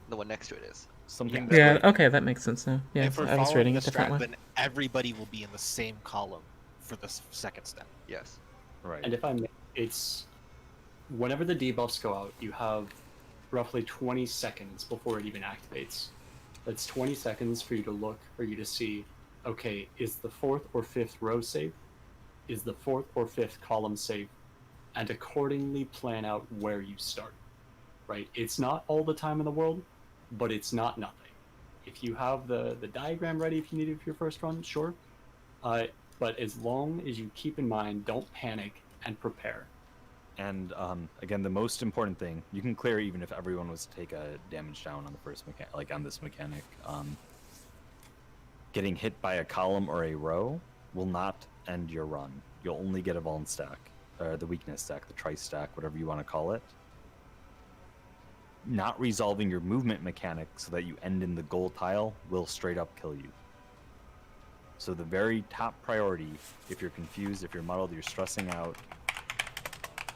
the one next to it is. Something Yeah, okay, that makes sense now. Yeah, If we're I was following reading the it different strat, way. then everybody will be in the same column for the second step. Yes. Right. And if I may, it's whenever the debuffs go out, you have roughly 20 seconds before it even activates. That's 20 seconds for you to look, for you to see, okay, is the 4th or 5th row safe? Is the 4th or 5th column safe? And accordingly plan out where you start. Right? It's not all the time in the world, but it's not nothing. If you have the diagram ready if you need it for your first run, sure. But as long as you keep in mind, don't panic and prepare. And again, the most important thing, you can clear even if everyone was to take a damage down on the first mechanic, like on this mechanic. Getting hit by a column or a row will not end your run. You'll only get a vuln stack, or the weakness stack, the trice stack, whatever you want to call it. Not resolving your movement mechanic so that you end in the goal tile will straight up kill you. So the very top priority, if you're confused, if you're muddled, you're stressing out,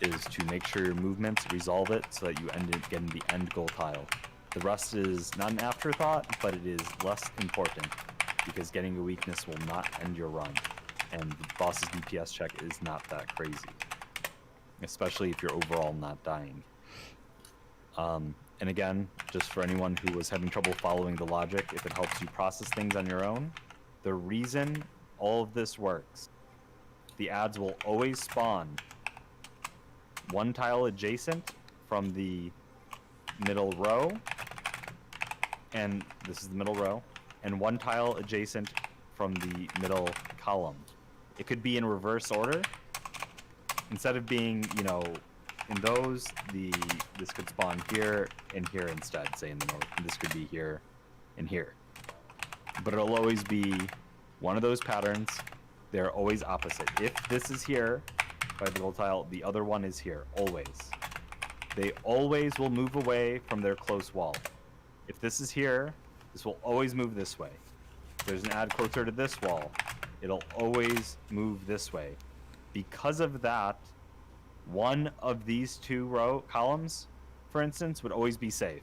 is to make sure your movements resolve it so that you get in the end goal tile. The rest is not an afterthought, but it is less important because getting a weakness will not end your run, and the boss's DPS check is not that crazy, especially if you're overall not dying. And again, just for anyone who was having trouble following the logic, if it helps you process things on your own, the reason all of this works, the ads will always spawn 1 tile adjacent from the middle row, and this is the middle row, and 1 tile adjacent from the middle column. It could be in reverse order. Instead of being, you know, in those, this could spawn here and here instead, say in the north, and this could be here and here. But it'll always be one of those patterns. They're always opposite. If this is here by the gold tile, the other one is here, always. They always will move away from their close wall. If this is here, this will always move this way. If there's an ad closer to this wall, it'll always move this way. Because of that, one of these 2 columns, for instance, would always be safe.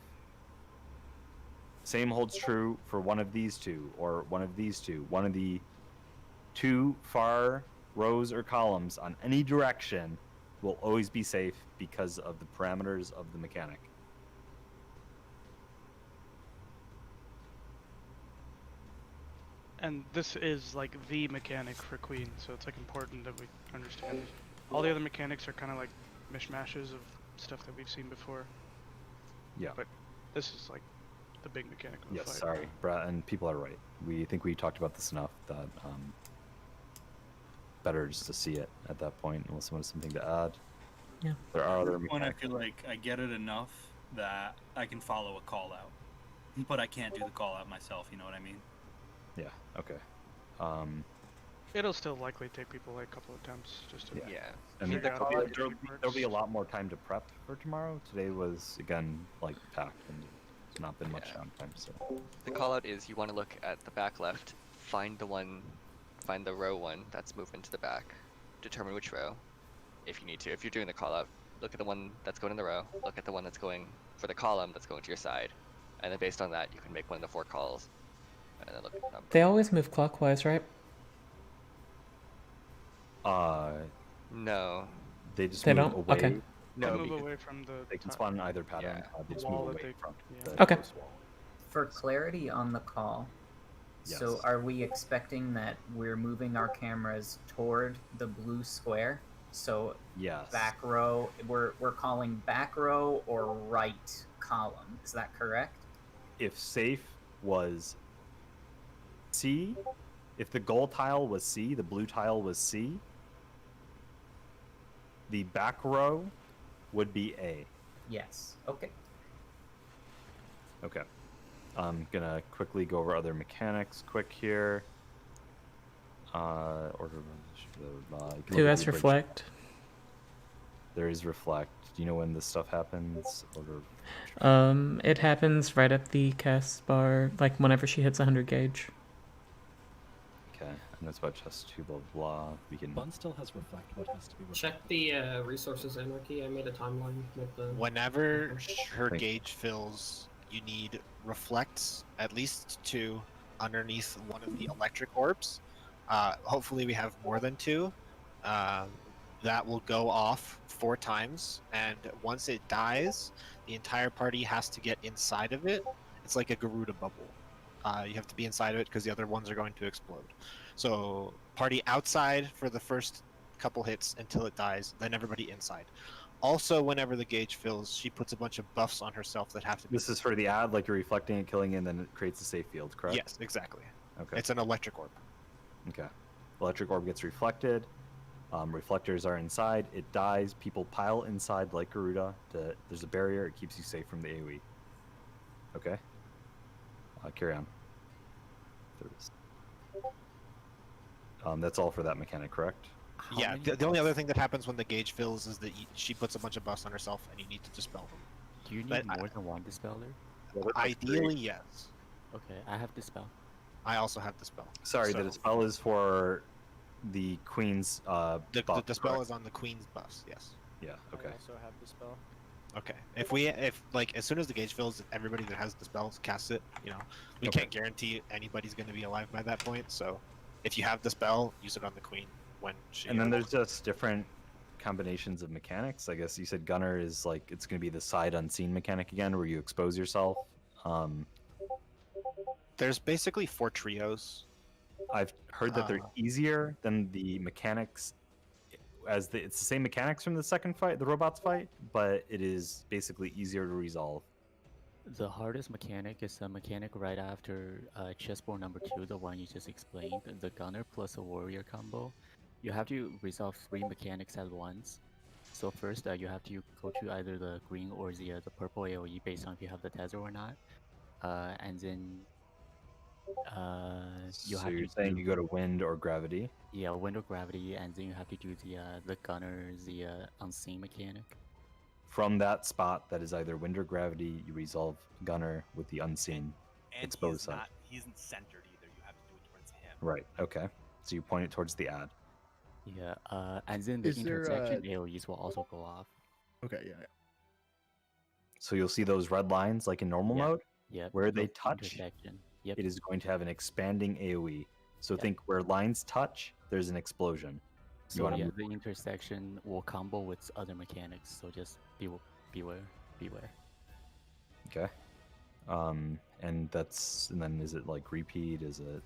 Same holds true for one of these two, or one of these two. One of the two far rows or columns on any direction will always be safe because of the parameters of the mechanic. And this is like the mechanic for Queen, so it's like important that we understand. All the other mechanics are kind of like mishmashes of stuff that we've seen before. Yeah. But this is like the big mechanic of the Yes, fight. sorry, Brad, and people are right. We think we talked about this enough that better just to see it at that point, unless someone has something to add. Yeah. There are other When I mechanics. feel like I get it enough that I can follow a call out, but I can't do the call out myself. You know what I mean? Yeah. Okay. It'll still likely take people like a couple of attempts just to And figure out how the mechanic there'll be a works. lot more time to prep for tomorrow. Today was again like packed and there's not been much downtime. So The call out is you want to look at the back left, find the row one that's moved into the back, determine which row, if you need to. If you're doing the call out, look at the one that's going in the row, look at the one that's going for the column that's going to your side, and then based on that, you can make one of the 4 calls. And then look at the number. They always move clockwise, right? No. they just They move don't? away. Okay. They No, move because away from the They can spawn in either pattern. They just wall move that away they- from yeah. the Okay. close wall. For clarity on the call, so Yes. are we expecting that we're moving our cameras toward the blue square? So Yes. back row, we're calling back row or right column. Is that correct? If safe was C, if the goal tile was C, the blue tile was C, the back row would be A. Yes. Okay. Okay. I'm gonna quickly go over other mechanics quick here. Order of 2S reflect. There is reflect. Do you know when this stuff happens? Order of It happens right at the cast bar, like whenever she hits 100 gauge. Okay, and that's about chest 2, blah, blah. We can. Bun still has reflect. What has to be reflect? Check the resources anarchy. I made a timeline with the. Whenever her gauge fills, you need reflects, at least 2, underneath one of the electric orbs. Hopefully we have more than 2. That will go off 4 times, and once it dies, the entire party has to get inside of it. It's like a Garuda bubble. You have to be inside of it because the other ones are going to explode. So party outside for the first couple hits until it dies, then everybody inside. Also, whenever the gauge fills, she puts a bunch of buffs on herself that have to be... This is for the ad, like you're reflecting and killing, and then it creates a safe field, correct? Yes, exactly. Okay. It's an electric orb. Okay. Electric orb gets reflected. Reflectors are inside. It dies. People pile inside like Garuda. There's a barrier. It keeps you safe from the AoE. Okay. Carry on. That's all for that mechanic, correct? Yeah, the only other thing that happens when the gauge fills is that she puts a bunch of buffs on herself, and you need to dispel them. Do you need But more than one dispeller? Ideally, yes. Okay, I have dispel. I also have dispel. Sorry, So- the dispel is for the queen's The buff, dispel correct? is on the queen's buffs. Yes. Yeah. Okay. I also have the spell. Okay. If like as soon as the gauge fills, everybody that has the spells casts it. You know, we Okay. can't guarantee anybody's going to be alive by that point. So, if you have the spell, use it on the queen when she. And then there's just different combinations of mechanics. I guess you said gunner is like it's going to be the side unseen mechanic again, where you expose yourself. There's basically 4 trios. I've heard that they're easier than the mechanics, it's the same mechanics from the second fight, the robots fight, but it is basically easier to resolve. The hardest mechanic is the mechanic right after chessboard number 2, the one you just explained, the gunner plus a warrior combo. You have to resolve 3 mechanics at once. So first, you have to go to either the green or the purple AoE based on if you have the tether or not. And then you So have you're to saying do- you go to wind or gravity? Yeah, wind or gravity, and then you have to do the gunner, the unseen mechanic. From that spot that is either wind or gravity, you resolve gunner with the unseen And exposed side. he isn't centered either. You have to do it towards him. Right. Okay. So you point it towards the ad. Yeah, and then the Is there, intersection AoEs will also go off. Okay, yeah. So you'll see those red lines like in normal mode. Yep. Where they close to touch, intersection. Yep. it is going to have an expanding AoE. So Yep. think where lines touch, there's an explosion. You So want to yeah, move. the intersection will combo with other mechanics. So just beware. Okay. And then is it like repeat? Is it?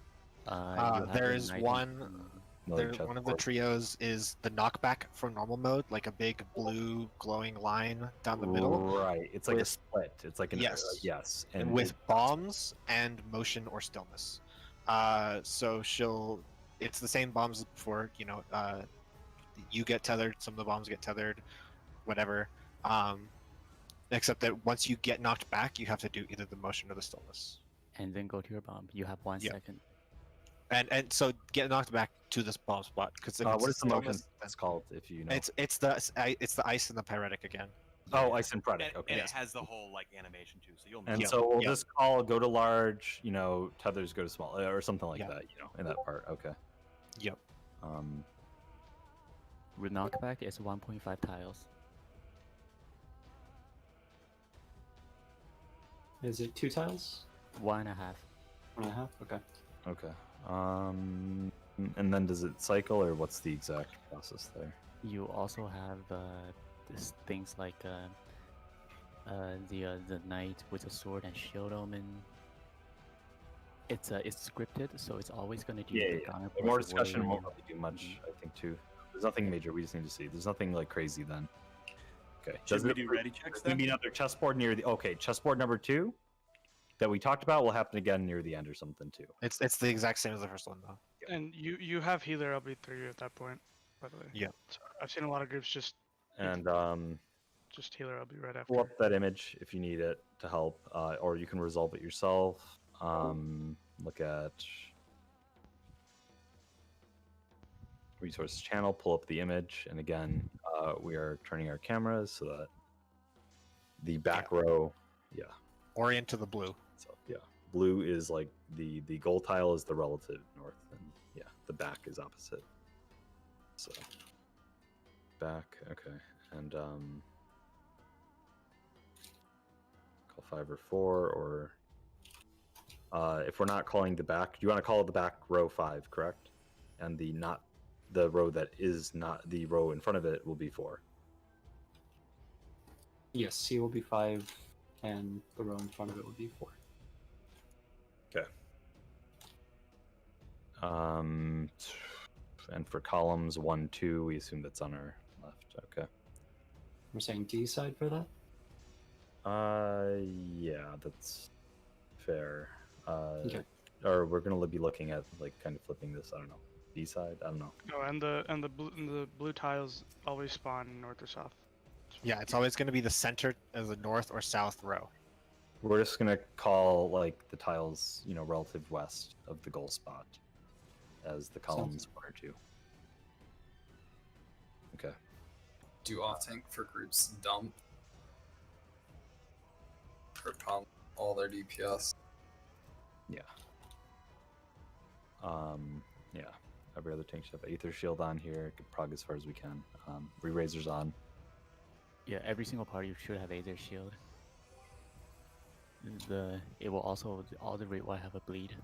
There is one. One of the trios is the knockback from normal mode, like a big blue glowing line down the middle. Right. It's like a split. It's like an yes. And with bombs and motion or stillness. So it's the same bombs as before. You get tethered. Some of the bombs get tethered. Whatever. Except that once you get knocked back, you have to do either the motion or the stillness. And then go to your bomb. You have 1 second. And so get knocked back to this bomb spot because what is the motion that's called? If you know, it's the ice and the pyretic again. Oh, ice and pyretic. Okay. And it has the whole like animation too, so you'll. And so we'll just call go to large. Tethers go to small, or something like that. In that part. Okay. Yep. With knockback, it's 1.5 tiles. Is it 2 tiles? 1.5. 1.5. Okay. Okay. And then does it cycle, or what's the exact process there? You also have things like the knight with a sword and shield omen. It's scripted, so it's always going to do the gunner. More discussion won't really do much, I think, too. There's nothing major. We just need to see. There's nothing like crazy then. Okay. Should we do ready checks then? Maybe another chessboard near the. Okay, chessboard number 2 that we talked about will happen again near the end or something too. It's the exact same as the first one though. And you have healer LB3 at that point, by the way. Yeah. So I've seen a lot of groups just healer LB right after. Pull up that image if you need it to help, or you can resolve it yourself. Look at resources channel, pull up the image, and again, we are turning our cameras so that the back row, orient to the blue. So blue is like the gold tile is the relative north, and the back is opposite. So back, okay, and call 5 or 4, or if we're not calling the back, do you want to call the back row 5, correct? And the row that is not the row in front of it will be 4. Yes, C will be 5, and the row in front of it will be 4. Okay. And for columns 1, 2, we assume that's on our left. Okay. We're saying D side for that? Yeah, that's fair. Okay. Or we're gonna be looking at like kind of flipping this. I don't know. B side. I don't know. No, and the blue tiles always spawn north or south. Yeah, it's always going to be the center of the north or south row. We're just gonna call like the tiles, relative west of the goal spot, as the columns 1 or 2. Okay. Do off tank for groups dump or pump all their DPS. Yeah. Yeah. Every other tank should have Aether Shield on here. Could prog as far as we can. Re-Razor's on. Yeah, every single party should have Aether Shield. It will also all the raid wide have a bleed.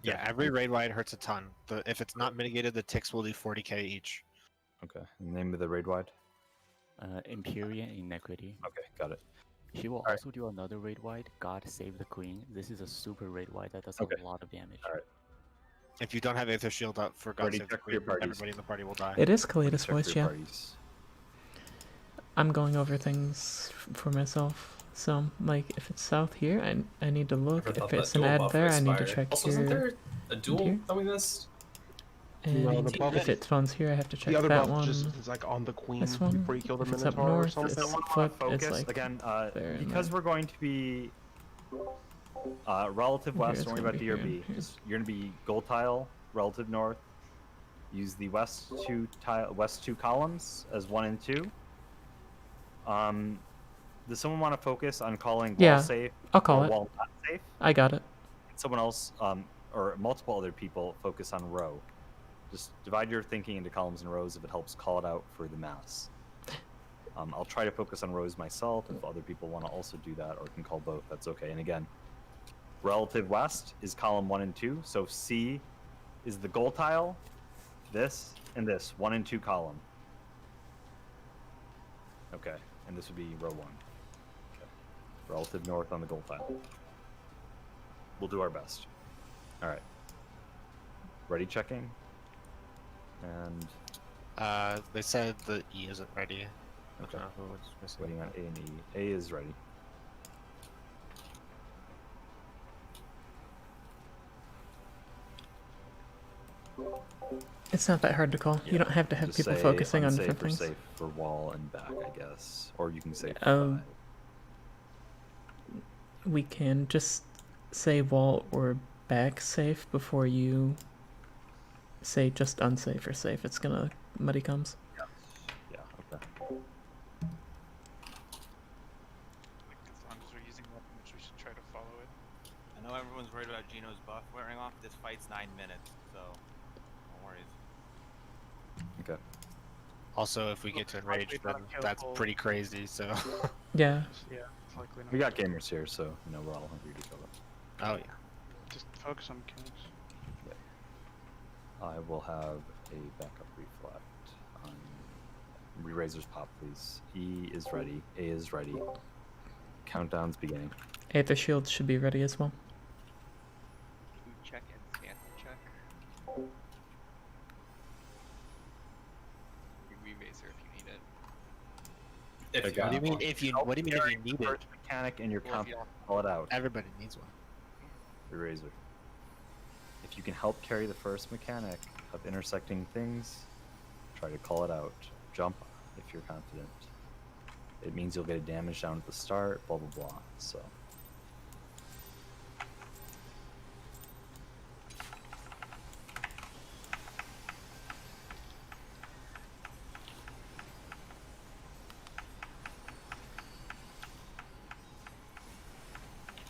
Yeah, every raid wide hurts a ton. If it's not mitigated, the ticks will do 40k each. Okay. Name of the raid wide? Empyrean Iniquity. Okay, got it. She will also do another raid wide, God Save the Queen. This is a super raid wide that does a lot of damage. Alright. If you don't have Aether Shield up for God Save the Queen, everybody in the party will die. It is Kaleidus voice, yeah. I'm going over things for myself. So, like, if it's south here, I need to look. If it's an ad there, I need to check also, here. Isn't there a duel that we missed? And No, the buff- if it spawns here, I have to check The other that buff one. just is like on the queen This one. before you kill the If it's up Minotaur or north, something. it's want to flip. focus It's like again there and because there. we're going to be relative Here, west. it's Don't worry gonna about be here DRB. and here. Just, you're going to be gold tile, relative north. Use the west 2 columns as 1 and 2. Does someone want to focus on calling wall safe? I'll call or it. wall not safe? I got it. Someone else, or multiple other people, focus on row. Just divide your thinking into columns and rows if it helps call it out for the mass. I'll try to focus on rows myself. If other people want to also do that or can call both, that's okay. And again, relative west is column 1 and 2. So C is the goal tile, this, and this, 1 and 2 column. Okay, and this would be row 1. Okay. Relative north on the goal tile. We'll do our best. All right. Ready checking. And they said the E isn't ready. okay. What's missing? Waiting on A and E. A is ready. It's not that hard to call. Yeah. You don't have to have Just people say focusing on unsafe different or things. safe for wall and back, I guess. Or you can say for five. We can just say wall or back safe before you say just unsafe or safe. It's gonna muddy comes. Yeah, okay. As long as we're using weapons, we should try to follow it. I know everyone's worried about Gino's buff wearing off. This fight's 9 minutes, so no worries. Okay. Also, if we get to enrage, then that's pretty crazy. So. Yeah. Yeah, it's likely not. We got gamers here, so you know we're all hungry to kill them. Oh yeah. Just focus on mechanics. I will have a backup reflect on Razor's pop, please. E is ready. A is ready. Countdown's beginning. Aether shields should be ready as well. Food check and scan check. Razor if you need it. What do you mean if you? What do you mean if you need it? First mechanic and your Well, if comp, you- call it out. Everybody needs one. Razor. If you can help carry the first mechanic of intersecting things, try to call it out. Jump if you're confident. It means you'll get a damage down at the start, blah blah blah. So.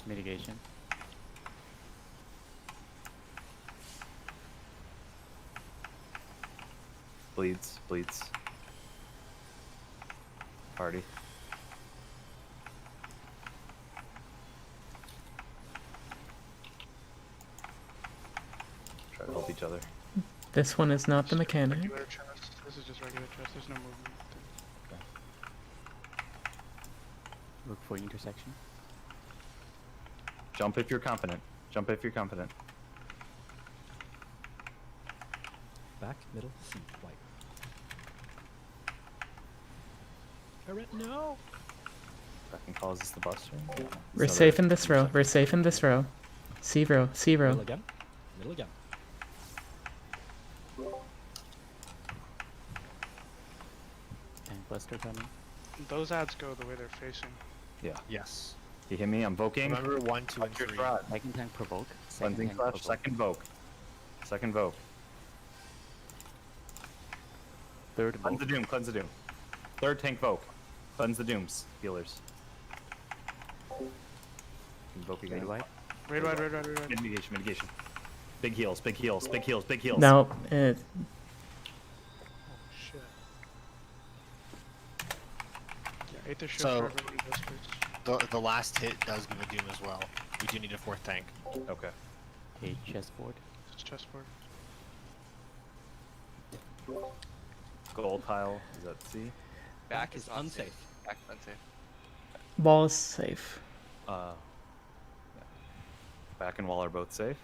Mitigation. Bleeds, bleeds. Party. Try to help each other. This one is not the mechanic. Regular chest. This is just regular chest. There's no movement. Look for intersection. Jump if you're confident. Jump if you're confident. Back, middle, C, white. Turret, no! Second causes the buster. Yeah. We're safe in this row. We're safe in this row. C row. C row. Middle again. Middle again. And Buster coming. Those ads go the way they're facing. Yeah. Yes. You hear me? I'm voking. Remember 1, 2, and 3. Second tank provoke. Cleansing tank slash provoke. second voke. Second voke. Third Cleanse the voke. doom. Cleanse the doom. Third tank voke. Cleanse the dooms. Healers. Invoke again. Red white. Red white, red white, red white. Mitigation. Mitigation. Big heals. Big heals. Big heals. Big heals. No. Oh shit. Yeah, Aether shield So- for everybody in this case. The last hit does give a doom as well. We do need a 4th tank. Okay. A chessboard. It's chessboard. Gold tile. Is that C? Back is is not unsafe. safe. Back is unsafe. Wall is safe. Yeah. Back and wall are both safe.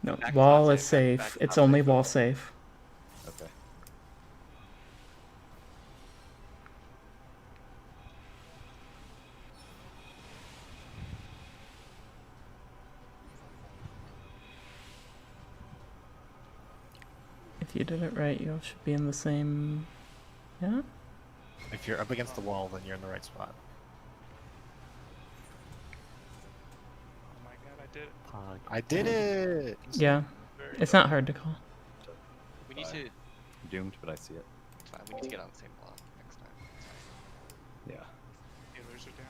No, Back is wall not is safe. Back safe. is It's not only safe. wall safe. Okay. If you did it right, you should be in the same. Yeah. If you're up against the wall, then you're in the right spot. Oh my god, I did it. Pog. I did it! Yeah. Very It's not hard to call. We need to. Doomed, but I see it. It's fine. We need to get on the same block next time. It's fine. Yeah. Healers are down.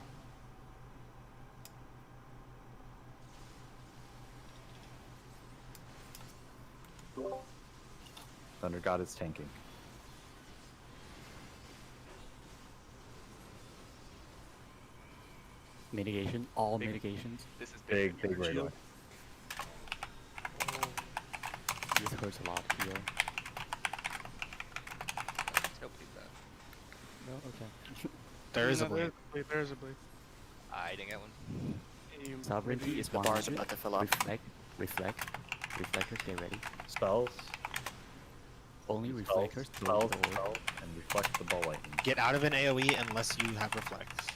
Thunder God is tanking. Mitigation, all mitigations. This is Big right away. This hurts a lot here. Nobody's that. No, okay. There is a bleed. There's a bleed. I didn't get one. Sovereignty is The 100. bar's about to fill up. Reflect. Reflectors, get ready. Spells. Only Spells, reflectors. spells, and reflect the ball lightning. Get out of an AoE unless you have reflects.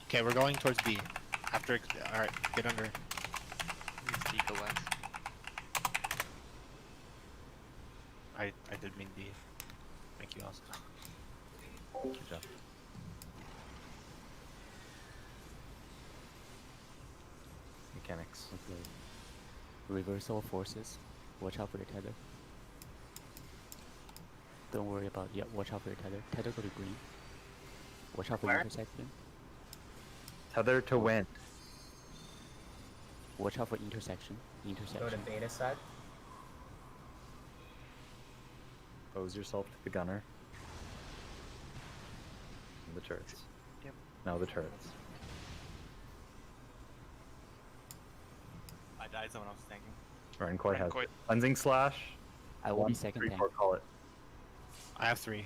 Okay, we're going towards B. After, all right, get under. D go west. I did mean D. Thank you, Oscar. Good job. Mechanics. Okay. Reversal of forces. Watch out for your tether. Don't worry about. Yeah, watch out for your tether. Tether go to green. Watch out for intersection. Tether to wind. Watch out for intersection. Intersection. Go to beta side. Pose yourself to the gunner. And the turrets. Yep. Now the turrets. I died, someone else is tanking. Rankoi has Rankoi. cleansing slash. I will 1, be second 3, tank. 4, call it. I have 3.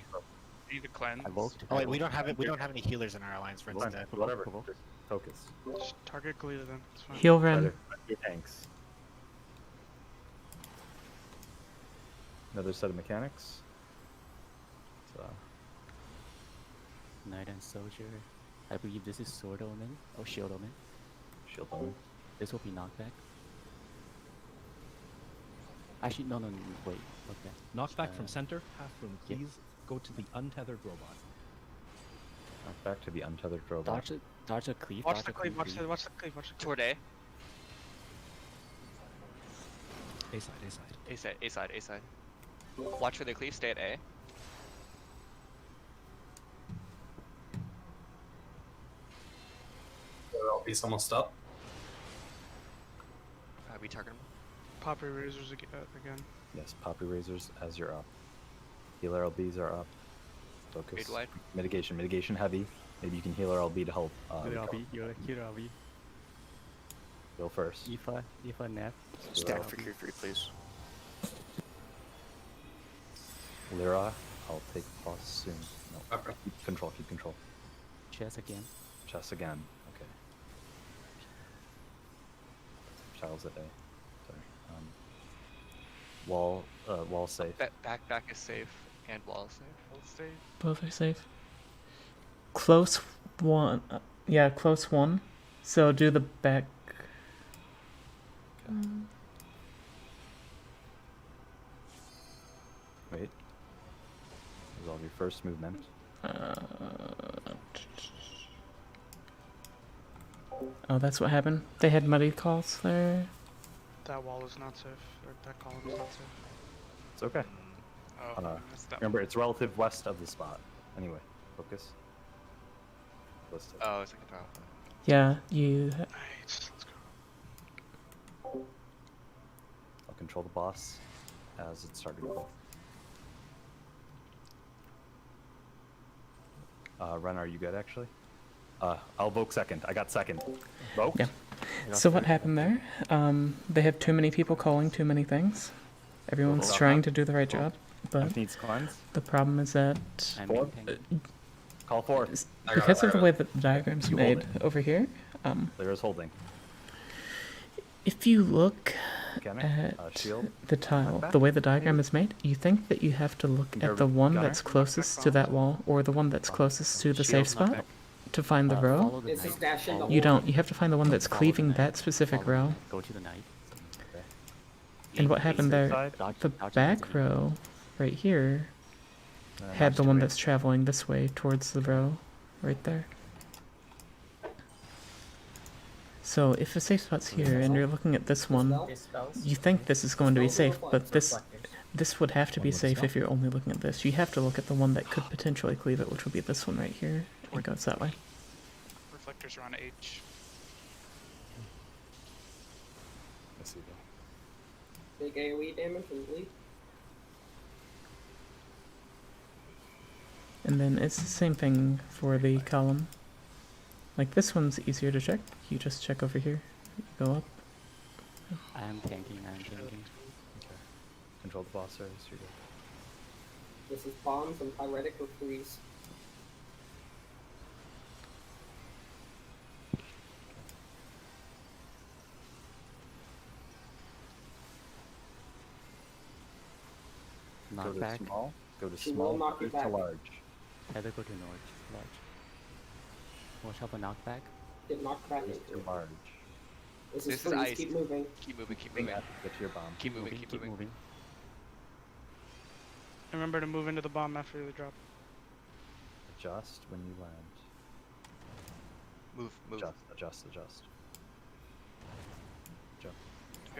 Need to cleanse. I woke. Oh wait, we don't have it. We don't have any healers in our alliance, for Fine, instance. whatever. Just focus. Just target clear then. It's fine. Heal Ren. Your tanks. Another set of mechanics. So, Knight and Soldier. I believe this is Sword Omen. Oh, Shield Omen. shield on. This will be knockback. Actually, no, wait. Okay. Knockback from center. Half room, yeah. please. Go to the untethered robot. Back to the untethered robot. Dodge a cleave. Watch the cleave. Watch the cleave. Watch the cleave. Toward A. A side, A side. A side, A side, A side. Watch for the cleave, stay at A. He's almost up. We target him. Poppy razors again. Yes, poppy razors as you're up. Healer LBs are up. Focus. Fade wide. Mitigation heavy. Maybe you can healer LB to help. Healer LB. Go first. Ifa Nap. Stack for Q3, please. Lyra, I'll take boss soon. No. Okay. Keep control. Chess again. Chess again. Okay. Child's at A. Sorry. Wall safe. Back is safe, and wall is safe. Hold safe. Both are safe. Close one. Yeah, close one. So do the back. Wait. Resolve your first movement. Oh, that's what happened. They had muddy calls there. That wall is not safe. Or that column is not safe. It's okay. Oh, I missed that. Remember, it's relative west of the spot. Anyway, focus. Listed. Oh, it's like a drop. Yeah, you. Nice. Let's go. I'll control the boss as it's starting to go. Ren, are you good actually? I'll vote second. I got second. Vote? Yeah. So what happened there? They have too many people calling too many things. Everyone's trying to do the right job, but needs cleanse. the problem is that Call for. because of the way that the diagram's made over here, Lyra's holding. if you look Mechanic, at shield. the tile, the way the diagram is made, you think that you have to look at the one that's closest to that wall or the one that's closest to the safe spot to find the row. This is dashing the You wall. don't. You have to find the one that's cleaving that specific row. Go to the knight. And what happened there, the back row, right here, had the one that's traveling this way towards the row, right there. So if the safe spot's here and you're looking at this one, you think this is going to be safe, but this would have to be safe if you're only looking at this. You have to look at the one that could potentially cleave it, which would be this one right here. It goes that way. Reflectors are on H. I see that. Big AoE damage and bleed. And then it's the same thing for the column. Like this one's easier to check. You just check over here. You go up. I am tanking, I am tanking. Okay. Control the boss areas. You're good. This is bombs and pyretic or freeze. Go to Knockback. small. Go to She small. will knock Go you to back. large. Tether go to large. Watch out for knockback. Get knocked back Go into to it. large. This This is is freeze. ice. Keep moving. Keep moving, keep Bring moving. that to get to your bomb. Keep moving, keep moving. Remember to move into the bomb after the drop. Adjust when you land. Move. Adjust. Jump.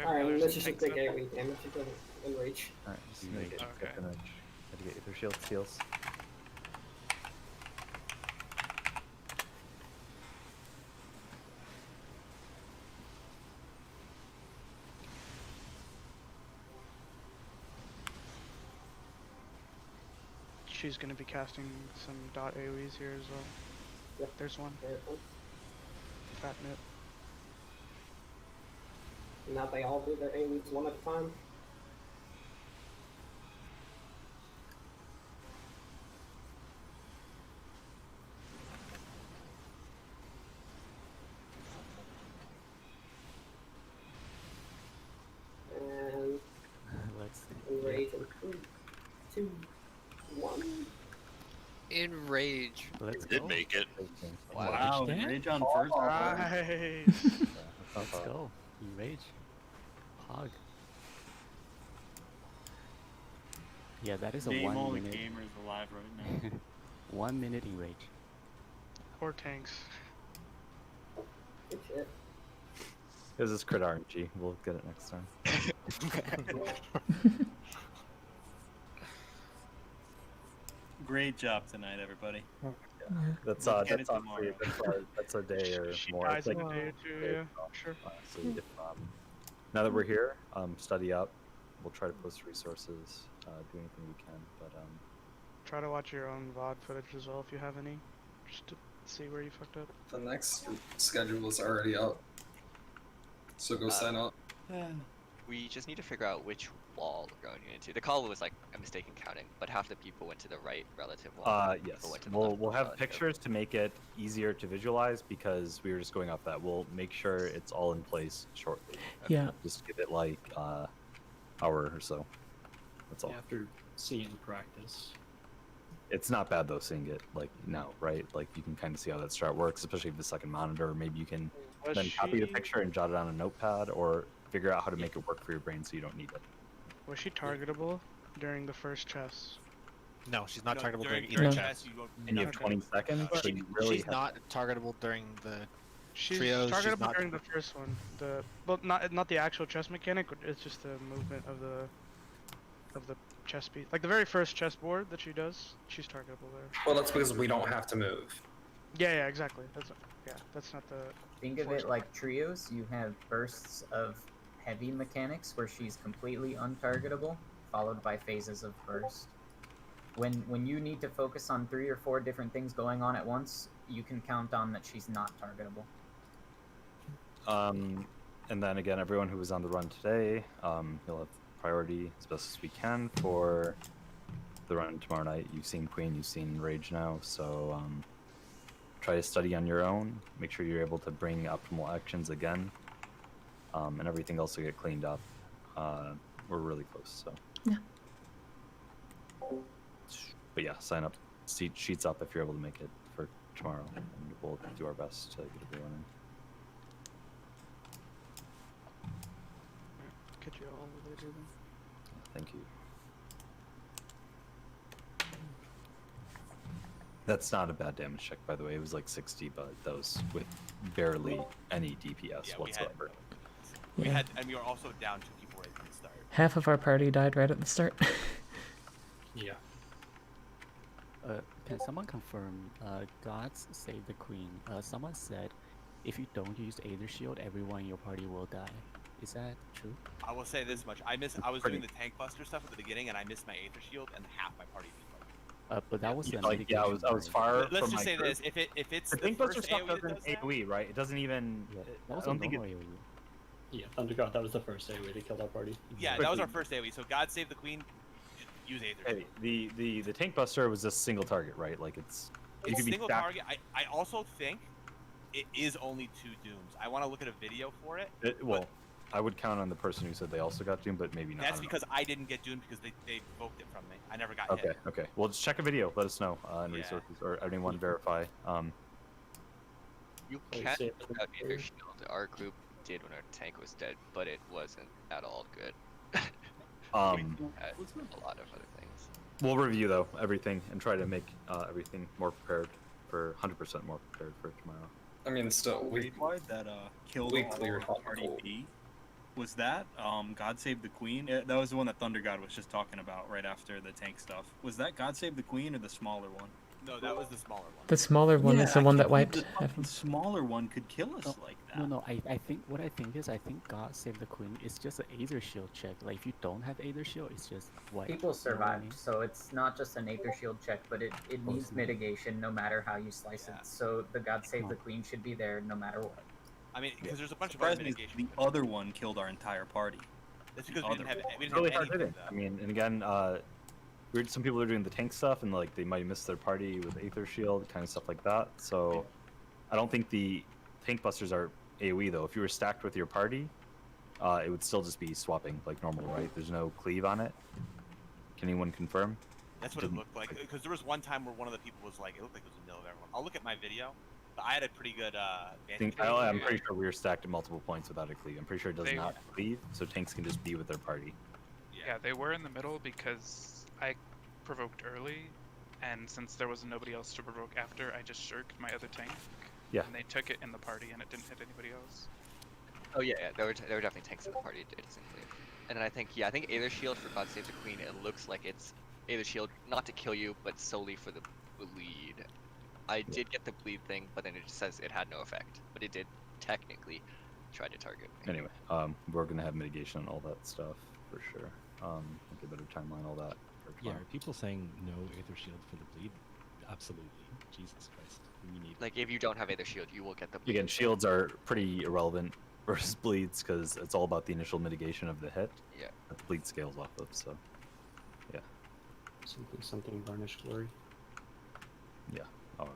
Alright, this is a big AoE damage. It doesn't enrage. Alright, just make it. Okay. Get the edge. Had to get either shield steals. She's gonna be casting some dot AoEs here as well. Yep. There's one. Fat nip. Now they all do their AoEs one at a time. And Let's enrage in 3, 2, 1. Enrage. Let's Did go. make it. Wow, Yeah. Rage on first. Nice. Let's go. Enrage. Hog. Yeah, that is a Name 1 only minute. gamers alive right now. 1 minute enrage. Or tanks. Good shit. This is crit RNG. We'll get it next time. Great job tonight, everybody. That's We'll get that's it honestly that's a day or She more. dies It's in a like- day or two, yeah. Sure. Honestly, if, now that we're here, study up. We'll try to post resources, do anything we can. But Try to watch your own VOD footage as well if you have any. Just to see where you fucked up. The next schedule is already up. So go sign up. We just need to figure out which wall we're going into. The call was like a mistake in counting, but half the people went to the right relative wall. and yes, people went to the we'll left have relative. pictures to make it easier to visualize because we were just going off that. We'll make sure it's all in place shortly. Yeah. Just give it like hour or so. That's all. After seeing practice. It's not bad though seeing it like now, right? Like you can kind of see how that strat works, especially if the second monitor. Maybe you can Was then copy the she- picture and jot it on a notepad, or figure out how to make it work for your brain so you don't need it. Was she targetable during the first chess? No, she's not No, targetable during during either chess, chess. you don't- And you have 20 seconds, so you really She's have not targetable during the She's trios. She's targetable not during the first one. Well, not the actual chess mechanic. It's just the movement of the chess piece. Like the very first chessboard that she does, she's targetable there. Well, that's because we don't have to move. Yeah, exactly. That's not the. Think of force it like trios. You have bursts of heavy mechanics where she's completely untargetable, followed by phases of burst. When you need to focus on 3 or 4 different things going on at once, you can count on that she's not targetable. And then again, everyone who was on the run today, you'll have priority as best as we can for the run tomorrow night. You've seen Queen, you've seen Rage now, so try to study on your own. Make sure you're able to bring optimal actions again, and everything else will get cleaned up. We're really close, so. Yeah. But yeah, sign up, sheets up if you're able to make it for tomorrow, and we'll do our best to get everyone in. Catch you all later then. Thank you. That's not a bad damage check, by the way. It was like 60, but that was with barely any DPS Yeah, whatsoever. We Yeah. had, and we were also down 2 people right from the start. Half of our party died right at the start. Yeah. Can someone confirm? Gods save the queen. Someone said, if you don't use Aether Shield, everyone in your party will die. Is that true? I will say this much: I was pretty- doing the tank buster stuff at the beginning, and I missed my Aether Shield, and half my party beat me. But that was the like, yeah, I was far Let's from just my say group. this: if it's The the Think Buster first stuff AoE that doesn't does that, AoE, right? It doesn't even. That was I don't think it. AoE. Yeah, Thunder God, that was the first AoE that killed our party. yeah, that was our first AoE. So God Save the Queen, use Aether. Hey, the Tank Buster was just single target, right? Like it's you It's could be single stacked. target. I also think it is only 2 dooms. I want to look at a video for it. Well, I would count on the person who said they also got Doom, but maybe not. That's because I didn't get doomed because they invoked it from me. I never got Okay, hit. okay. Well, just check a video. Let us know in resources or anyone verify. You can't look out Aether Shield. Our group did when our tank was dead, but it wasn't at all good. A lot of other things. We'll review though everything and try to make everything more prepared for 100% more prepared for tomorrow. I mean, still, we that killed we all cleared of Party B. Was that God Save the Queen? That was the one that Thunder God was just talking about right after the tank stuff. Was that God Save the Queen or the smaller one? No, that was the smaller one. The smaller one is the one that wiped. The smaller one could kill us like that. No, I think what I think is God Save the Queen is just an Aether Shield check. Like if you don't have Aether Shield, it's just wipe. People You know what I survived, mean? so it's not just an Aether Shield check, but it needs mitigation no matter how you slice it. So the God Save the Queen should be there no matter what. I mean, because there's a bunch of other Surprised me mitigation. the other one killed our entire party. That's because The we didn't other have one. we It's didn't really have hard anything. hitting. I mean, and again, some people are doing the tank stuff and like they might miss their party with Aether Shield, kind of stuff like that. So I don't think the tank busters are AoE though. If you were stacked with your party, it would still just be swapping like normal, right? There's no cleave on it. Can anyone confirm? That's what it looked like. Because there was one time where one of the people was like, it looked like it was a mill of everyone. I'll look at my video. But I had a pretty good I'm pretty sure we were stacked at multiple points without a cleave. I'm pretty sure it does not cleave, so tanks can just be with their party. Yeah, they were in the middle because I provoked early, and since there was nobody else to provoke after, I just shirked my other tank. Yeah. And they took it in the party, and it didn't hit anybody else. Oh yeah, there were definitely tanks in the party. It doesn't cleave. And then I think Aether Shield for God Save the Queen. It looks like it's Aether Shield not to kill you, but solely for the bleed. I did get the bleed thing, but then it just says it had no effect. But it did technically try to target me. Anyway, we're gonna have mitigation on all that stuff for sure. Get a better timeline, all that. Yeah, are people saying no Aether Shield for the bleed? Absolutely. Jesus Christ. We need. Like if you don't have Aether Shield, you will get the bleed. Again, shields are pretty irrelevant versus bleeds because it's all about the initial mitigation of the hit. Yeah. That the bleed scales off of. So, yeah. Something varnished glory. Yeah. Oh,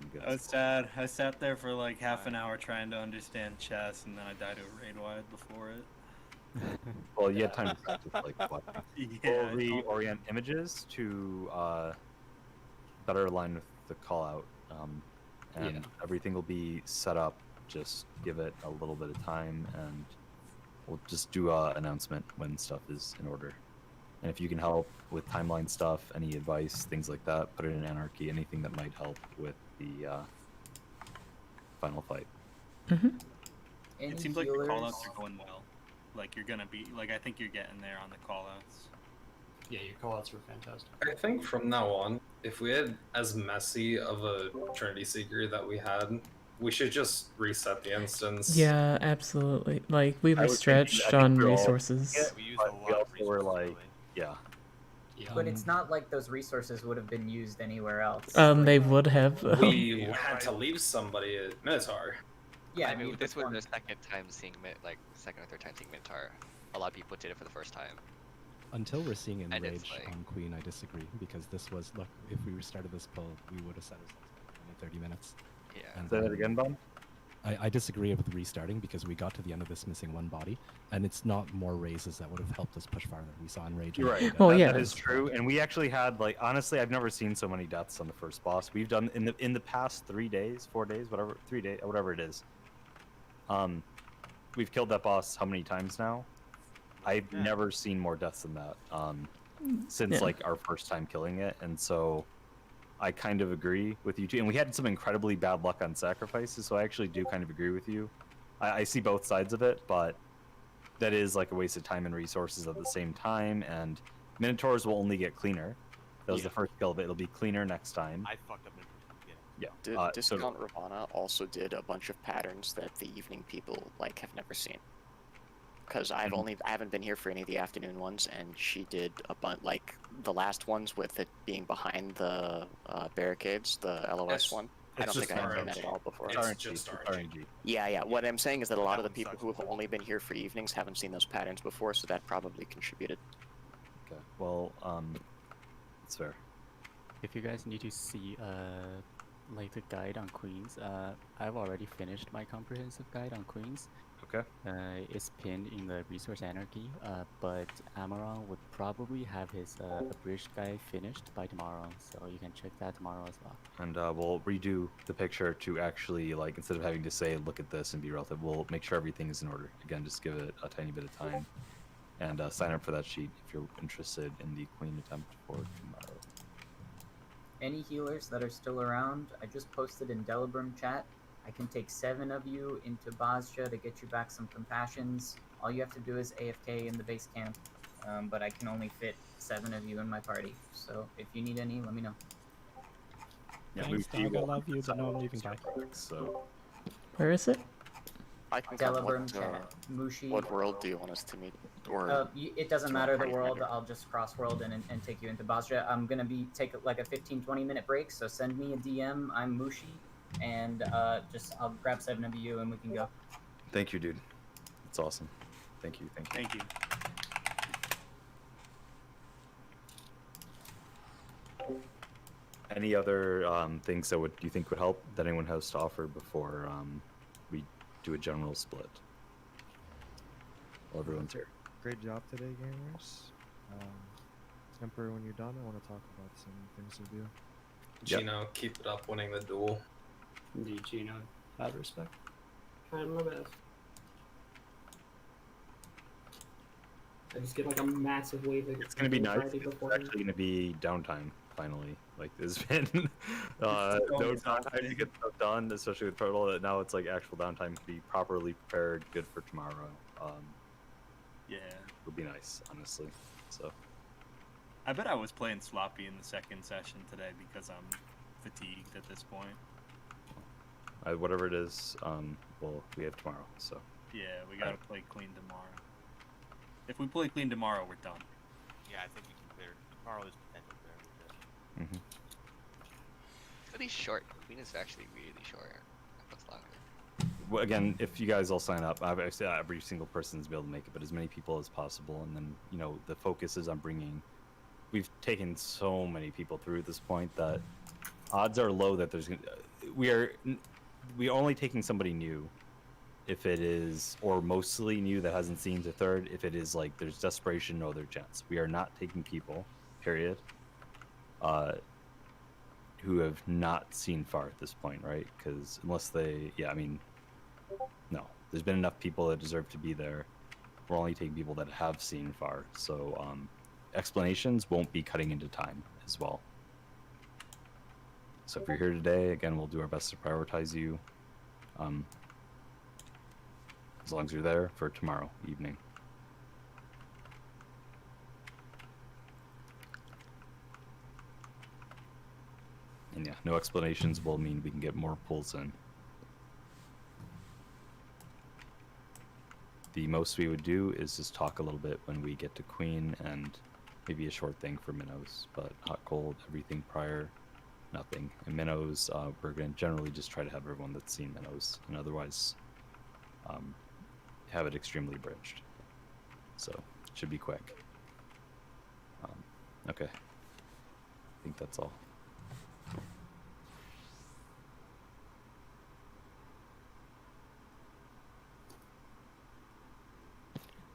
I'm good. I was sad. I sat there for like half an hour trying to understand chess, and then I died to a raid wide before it. Well, you had time to practice, like, what? Yeah, We'll reorient images to better align with the call out, and everything will be set up. Just give it a little bit of time, and we'll just do an announcement when stuff is in order. And if you can help with timeline stuff, any advice, things like that, put it in Anarchy, anything that might help with the final fight. It seems like the callouts are going well. Like you're gonna be like I think you're getting there on the callouts. Yeah, your callouts were fantastic. I think from now on, if we had as messy of a Trinity Seeker that we had, we should just reset the instance. Yeah, absolutely. Like we I were was stretched thinking- I think on we all- resources. but we also were like, yeah. But it's not like those resources would have been used anywhere else. They would have. We had to leave somebody at Minotaur. Yeah, I mean, this was the second time seeing second or third time seeing Minotaur. A lot of people did it for the first time. Until we're seeing And it's Enrage like- on Queen, I disagree, because this was, look, if we restarted this pull, we would have set ourselves back in 30 minutes. Yeah. And Say that again, Bob? I disagree with restarting because we got to the end of this missing one body, and it's not more raises that would have helped us push farther. We saw Enrage. You're right. Well, yeah. That is true. And we actually had, like, honestly, I've never seen so many deaths on the first boss. We've done in the past 3 days, 4 days, whatever, 3 days, whatever it is. We've killed that boss how many times now? I've never seen more deaths than that since like our first time killing it, and so I kind of agree with you too. And we had some incredibly bad luck on sacrifices, so I actually do kind of agree with you. I see both sides of it, but that is like a waste of time and resources at the same time. And Minotaurs will only get cleaner. That was the first kill of it. It'll be cleaner next time. I fucked up. Yeah. Discount Ravana also did a bunch of patterns that the evening people like have never seen. because I haven't been here for any of the afternoon ones, and she did a bunch, like the last ones with it being behind the barricades, the LOS one. I don't think I've done that at all before. It's just RNG. Yeah. What I'm saying is that a lot of the people who have only been here for evenings haven't seen those patterns before, so that probably contributed. Okay. Well, it's fair. If you guys need to see like the guide on Queens, I've already finished my comprehensive guide on Queens. Okay. It's pinned in the Resource Anarchy, but Amaron would probably have his abridged guide finished by tomorrow, so you can check that tomorrow as well. And we'll redo the picture to actually, like, instead of having to say, look at this and be relative, we'll make sure everything is in order. Again, just give it a tiny bit of time. And sign up for that sheet if you're interested in the Queen attempt for tomorrow. Any healers that are still around, I just posted in Delubrum chat. I can take 7 of you into Basja to get you back some compassions. All you have to do is AFK in the base camp, but I can only fit 7 of you in my party. So if you need any, let me know. Yeah, Thanks, dog, I love you, but no, I'm leaving back. So, Where is it? I can come. Delubrum chat. Mushi. What world do you want us to meet? Or It doesn't matter the world. I'll just cross world and take you into Basja. I'm gonna take like a 15-20 minute break. So send me a DM. I'm Mushi, and I'll grab 7 of you and we can go. thank you, dude. It's awesome. Thank you. Thank you. Any other things that you think would help that anyone has to offer before we do a general split? Well, everyone's here. Great job today, gamers. Emperor, when you're done, I want to talk about some things with you. Gino, keep it up, winning the duel. Indeed, Gino. Have respect. Trying my best. I just get like a massive wave of It's gonna be nice. anxiety It's beforehand. actually gonna be downtime finally. Like there's been no downtime to get stuff done, especially with Turtle. Now it's like actual downtime to be properly prepared, good for tomorrow. Yeah, would be nice, honestly. So I bet I was playing sloppy in the second session today because I'm fatigued at this point. whatever it is, well, we have tomorrow. So Yeah, we gotta play clean tomorrow. If we play clean tomorrow, we're done. Yeah, I think we can clear. Tomorrow there's potential there. Mm-hmm. Pretty short. Queen is actually really short. It looks longer. Well, again, if you guys all sign up, obviously every single person's be able to make it, but as many people as possible. And then, you know, the focus is on bringing. We've taken so many people through at this point that odds are low that there's. We're only taking somebody new, if it is, or mostly new that hasn't seen to third. If it is like there's desperation, no other chance. We are not taking people, period, who have not seen far at this point, right? Because unless they, yeah, I mean. No, there's been enough people that deserve to be there. We're only taking people that have seen far, so explanations won't be cutting into time as well. So if you're here today, again, we'll do our best to prioritize you, as long as you're there for tomorrow evening. And yeah, no explanations will mean we can get more pulls in. The most we would do is just talk a little bit when we get to Queen and maybe a short thing for minnows, but hot, cold, everything prior, nothing. And minnows, we're going to generally just try to have everyone that's seen minnows, and otherwise have it extremely bridged. So it should be quick. Okay, I think that's all.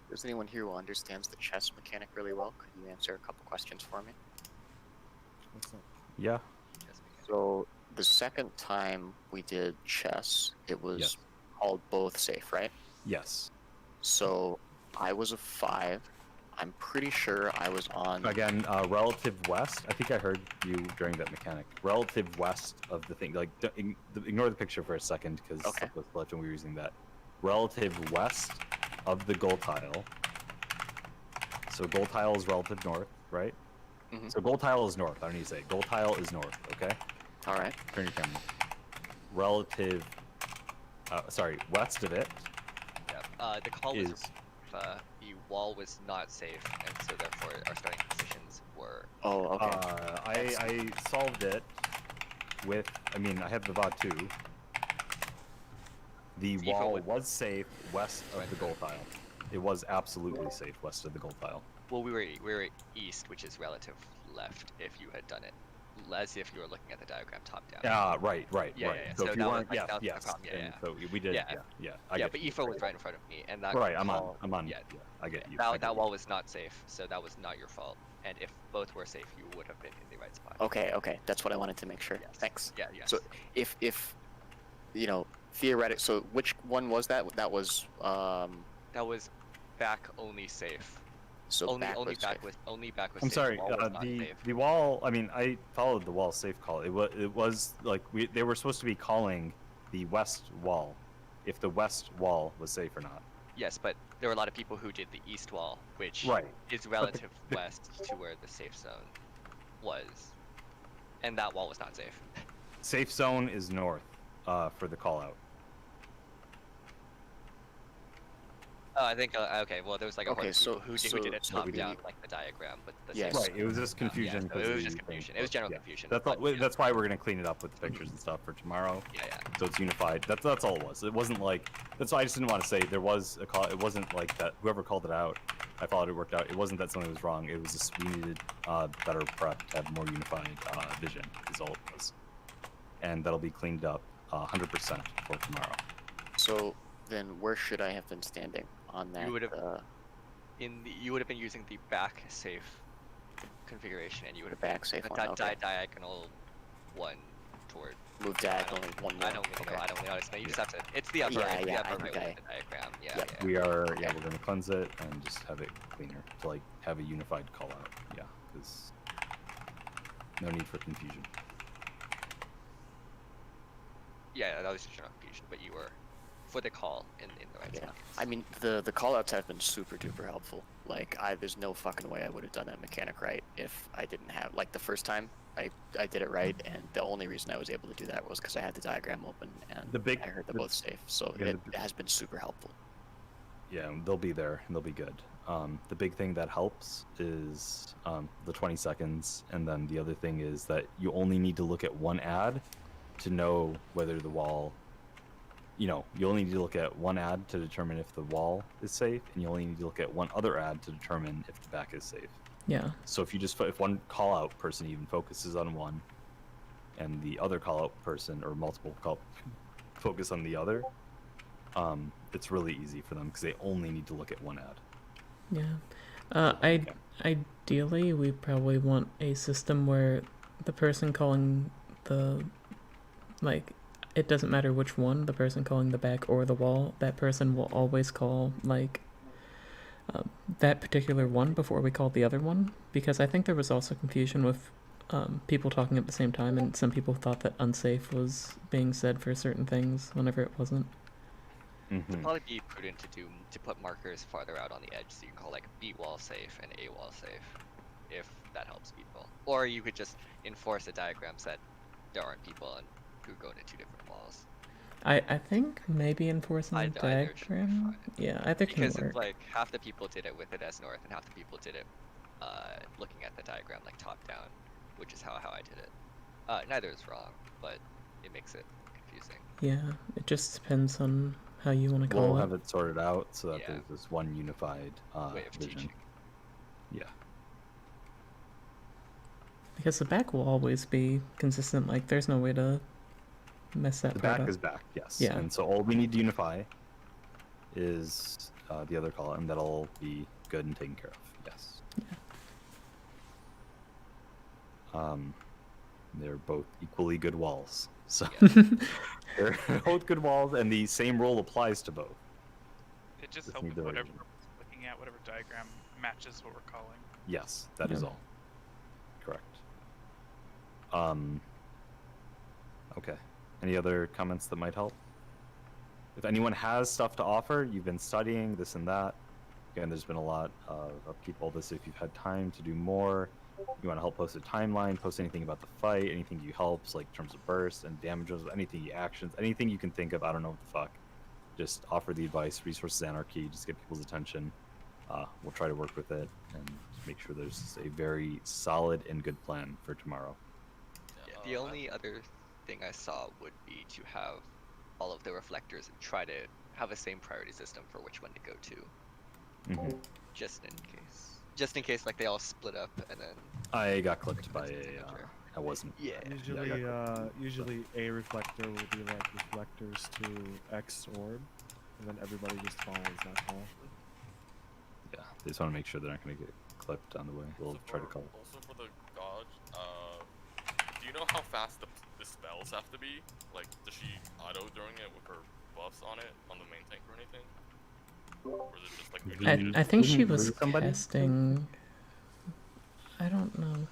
If there's anyone here who understands the chess mechanic really well, could you answer a couple questions for me? What's up? Yeah. So the second time we did chess, it was Yes. called both safe, right? Yes. So I was a 5. I'm pretty sure I was on. Again, relative west. I think I heard you during that mechanic. Relative west of the thing. Like, ignore the picture for a second because stuff was left and we were using that. Relative west of the goal tile. So goal tile is relative north, right? Mm-hmm. So goal tile is north. I don't need to say it. Goal tile is north. Okay. All right. Turn your camera. Relative. Sorry, west of it. Yeah. The call is was the wall was not safe, and so therefore our starting positions were. Oh, okay. I solved it with. I mean, I have the VOD too. The wall was safe west of the goal tile. It was absolutely safe west of the goal tile. Well, we were east, which is relative left. If you had done it, as if you were looking at the diagram top down. Yeah, right. Yeah. So if you weren't, that was yes. the problem. Yeah. So we did. Yeah. I Yeah, get but you. Ifo was right in front of me, and that Right, I'm call, on. Yeah, I get you. That wall was not safe, so that was not your fault. And if both were safe, you would have been in the right spot. Okay, that's what I wanted to make sure. Yes. Thanks. Yeah, yes. So if you know, theoretic. So which one was that? That was That was back only safe. So only back was back safe. was only back was I'm safe. sorry. Wall was not safe. The wall. I mean, I followed the wall safe call. It was like they were supposed to be calling the west wall, if the west wall was safe or not. Yes, but there were a lot of people who did the east wall, which is But relative west to where the safe zone was, and that wall was not safe. Safe zone is north for the call out. Oh, I think okay. Well, there was like a Okay, horde so- who so- did it so top we- down, like the diagram, but the Yes. safe Right. It was just confusion. Yeah, so it was because just the confusion. thing It was general yeah. confusion. That's but, all, That's why we're gonna clean it up with the pictures and stuff for tomorrow. Yeah. So it's unified. That's all it was. It wasn't like. That's why I just didn't want to say there was a call. It wasn't like that. Whoever called it out, I thought it worked out. It wasn't that something was wrong. It was just we needed better prep to have more unified vision. Is all it was. And that'll be cleaned up 100% for tomorrow. So then, where should I have been standing on that? You would have you would have been using the back safe configuration, and you would have back safe that one, okay. diagonal one toward. Move diagonally one more. I don't really okay. know. I don't really know how to explain. You just have to. It's the upper. Yeah, it's the yeah, upper I right think with the diagram. Yeah. Yep. Yeah. We are. Yeah, we're gonna cleanse it and just have it cleaner to like have a unified call out. Yeah, because no need for confusion. Yeah, that was just general confusion, but you were for the call in the right spot. I mean, the callouts have been super duper helpful. Like, there's no fucking way I would have done that mechanic right if I didn't have, like, the first time I did it right, and the only reason I was able to do that was because I had the diagram open and I heard them both safe. So it has been super helpful. Yeah, they'll be there and they'll be good. The big thing that helps is the 20 seconds, and then the other thing is that you only need to look at one ad to know whether the wall. You know, you only need to look at one ad to determine if the wall is safe, and you only need to look at one other ad to determine if the back is safe. Yeah. So if one call out person even focuses on one, and the other call out person or multiple focus on the other, it's really easy for them because they only need to look at one ad. Yeah. Ideally, we probably want a system where the person calling the, like, it doesn't matter which one, the person calling the back or the wall, that person will always call, like, that particular one before we call the other one, because I think there was also confusion with people talking at the same time, and some people thought that unsafe was being said for certain things whenever it wasn't. It'd probably be prudent to put markers farther out on the edge, so you can call like B wall safe and A wall safe, if that helps people. Or you could just enforce a diagram set. There aren't people who go to two different walls. I think maybe enforcing the diagram. Yeah, either can because work. it's like half the people did it with it as north, and half the people did it looking at the diagram like top down, which is how I did it. Neither is wrong, but it makes it confusing. Yeah, it just depends on how you want to call We'll it. have it sorted out so that there's this one unified way of vision. teaching. Yeah. Because the back will always be consistent. Like, there's no way to mess that The part back up. is back, yes. Yeah. And so all we need to unify is the other column, and that'll be good and taken care of. Yes. They're both equally good walls. So they're both good walls, and the same rule applies to both. It just Just helps need with the whatever version. we're looking at, whatever diagram matches what we're calling. Yes, that is Yeah. all. Correct. Okay. Any other comments that might help? If anyone has stuff to offer, you've been studying this and that. Again, there's been a lot of upkeep all this. If you've had time to do more, you want to help post a timeline, post anything about the fight, anything you helps, like in terms of bursts and damages, anything, actions, anything you can think of. I don't know what the fuck. just offer the advice, resources anarchy, just get people's attention. We'll try to work with it and make sure there's a very solid and good plan for tomorrow. Yeah, the only other thing I saw would be to have all of the reflectors and try to have a same priority system for which one to go to. Just in case. Just in case, like, they all split up and then... I got clipped by a... I wasn't... Yeah. Usually a reflector will be like reflectors to X orb, and then everybody just follows that call. Yeah, they just want to make sure they're not going to get clipped on the way. We'll try to call. Also for the god, do you know how fast the spells have to be? Like, does she auto during it with her buffs on it, on the main tank or anything? Or is it just like... I think she was casting... I don't know.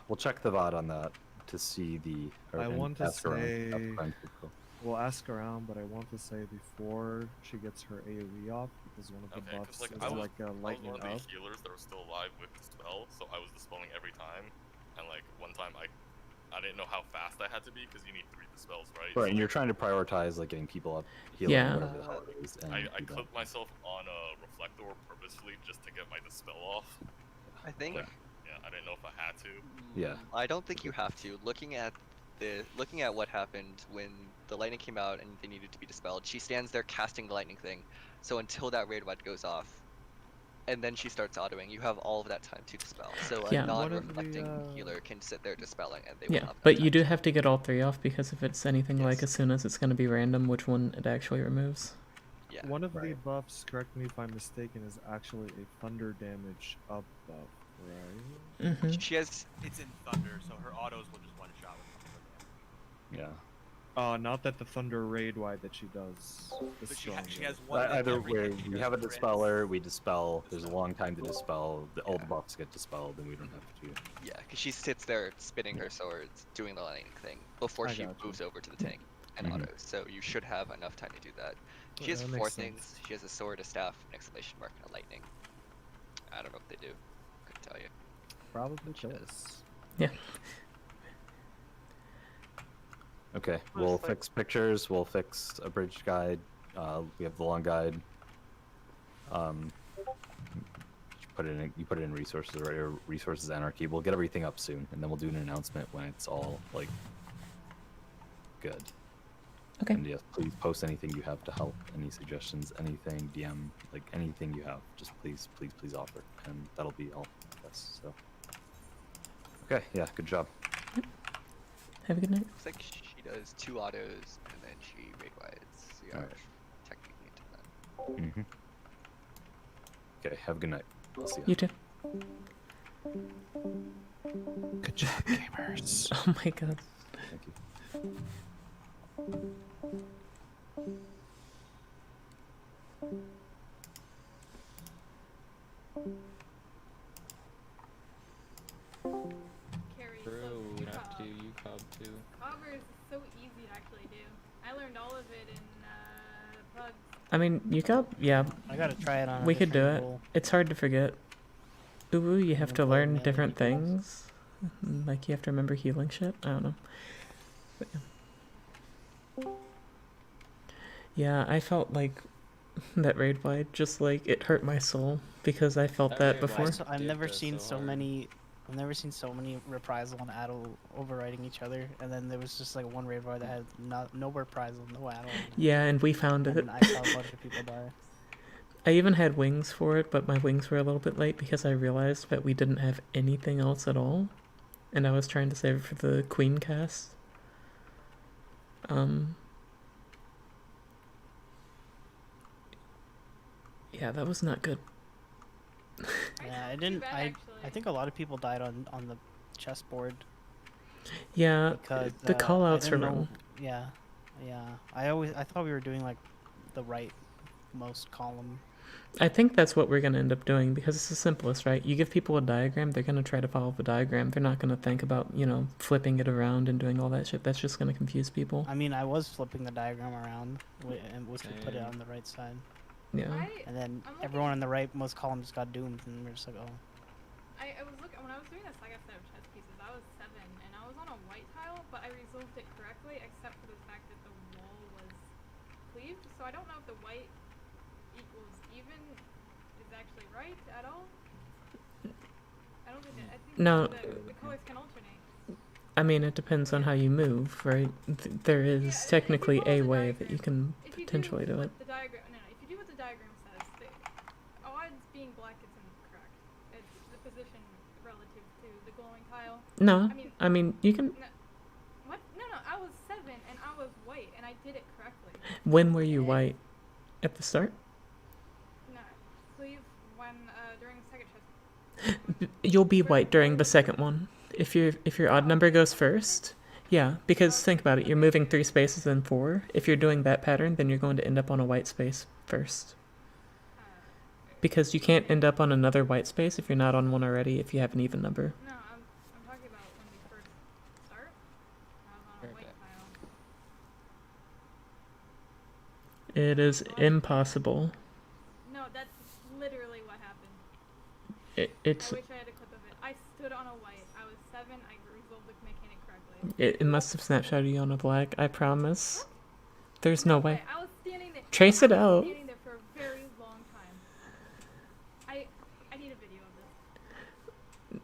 We'll check the VOD on that to see the... I want to ask around, say... ask around people. We'll ask around, but I want to say before she gets her AoE off, because one of the buffs like, is I was like a lightning one of up. the healers that were still alive with the spell, so I was dispelling every time. And like one time I didn't know how fast I had to be because you need 3 dispels, right? Right, and you're trying to prioritize like getting people up, healing, Yeah. whatever the hell it is. And I do that. clipped myself on a reflector purposefully just to get my dispel off. I think... Yeah, I didn't know if I had to. Yeah. I don't think you have to. Looking at what happened when the lightning came out and they needed to be dispelled, she stands there casting the lightning thing. So until that raid wide goes off, and then she starts autoing, you have all of that time to dispel. So a Yeah. non-reflecting healer can sit there dispelling, and they will Yeah, have but you do have to get all 3 off, because if it's anything like as soon as it's going to be random which one it actually removes. Yeah. One of the buffs, correct me if I'm mistaken, is actually a thunder damage up buff, right? She has... It's in thunder, so her autos will just one-shot with thunder. Yeah. Not that the thunder raid wide that she does. But she has one. Either way, we have a dispeller, we dispel. There's a long time to dispel. All the buffs get dispelled, and we don't have to. Yeah, because she sits there spinning her swords, doing the lightning thing, before she moves over to the tank and autos. So you should have enough time to do that. She has that 4 makes things. sense. She has a sword, a staff, an exclamation mark, and a lightning. I don't know what they do. Couldn't tell you. Probably this. Yeah. Okay, we'll fix pictures. We'll fix a bridge guide. We have the long guide. You put it in resources, right? Or resources anarchy. We'll get everything up soon, and then we'll do an announcement when it's all like good. Okay. And yes, please post anything you have to help. Any suggestions, anything, DM, like anything you have. Just please offer, and that'll be all. Yes. So. Okay. Yeah. Good job. Have a good night. Looks like she does 2 autos, and then she raid wides. So you are Alright. technically into that. Okay. Have a good night. I'll see You too. Good job, gamers. Oh my god. Thank you. Carry, True, so we have to UCOB too. Cover is so easy to actually do. I learned all of it in prog. I mean, you got, yeah. I gotta try it on a We could do different it. role. It's hard to forget. Uwu, you have to learn different things. Like, you have to remember healing shit. I don't know. But, yeah. Yeah, I felt like that raid wide, just like it hurt my soul because I felt that before. I've never seen so many. I've never seen so many reprisal and addle overriding each other, and then there was just like one raid bar that had no reprisal, no addle. Yeah, and we found it. And I saw a bunch of people die. I even had wings for it, but my wings were a little bit late because I realized that we didn't have anything else at all, and I was trying to save it for the queen cast. Yeah, that was not good. Yeah, I didn't. I think a lot of people died on the chessboard. Yeah, because the callouts I were didn't know- wrong. Yeah, yeah. I thought we were doing like the right most column. I think that's what we're going to end up doing because it's the simplest, right? You give people a diagram, they're going to try to follow the diagram. They're not going to think about, flipping it around and doing all that shit. That's just going to confuse people. I mean, I was flipping the diagram around, which would put it on the right side. Yeah. And then everyone on the right most column just got doomed, and we're just like, oh. I was looking when I was doing this saga set of chess pieces. I was 7, and I was on a white tile, but I resolved it correctly, except for the fact that the wall was cleaved, so I don't know if the white equals even is actually right at all. I don't think that. I think No. the colors can alternate. I mean, it depends on how you move, right? There is technically a way that you can potentially do it. The diagram, no, if you do what the diagram says, the odds being black is incorrect. It's the position relative to the glowing tile. No, I mean you can. No, what? No, I was 7 and I was white and I did it correctly. When were you white? At the start? No, cleave when during the second chest. You'll be white during the second one. If your odd number goes first, yeah, because think about it, you're moving 3 spaces in 4. If you're doing that pattern, then you're going to end up on a white space first. Because you can't end up on another white space if you're not on one already if you have an even number. No, I'm talking about when we first start. I was on a white tile. It is impossible. No, that's literally what happened. It's. I wish I had a clip of it. I stood on a white. I was 7. I resolved the mechanic correctly. It must have snapshotted you on a black. I promise. There's no way. I was standing there. Trace it I was out. standing there for a very long time. I need a video of this.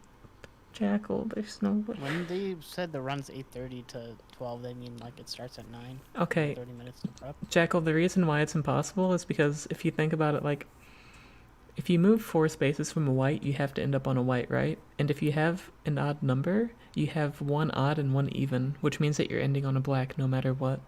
Jackal, there's no way. When they said the run's 8:30 to 12, they mean like it starts at 9. Okay. 30 minutes to prep. Jackal, the reason why it's impossible is because if you think about it, like, if you move 4 spaces from a white, you have to end up on a white, right? And if you have an odd number, you have 1 odd and 1 even, which means that you're ending on a black no matter what.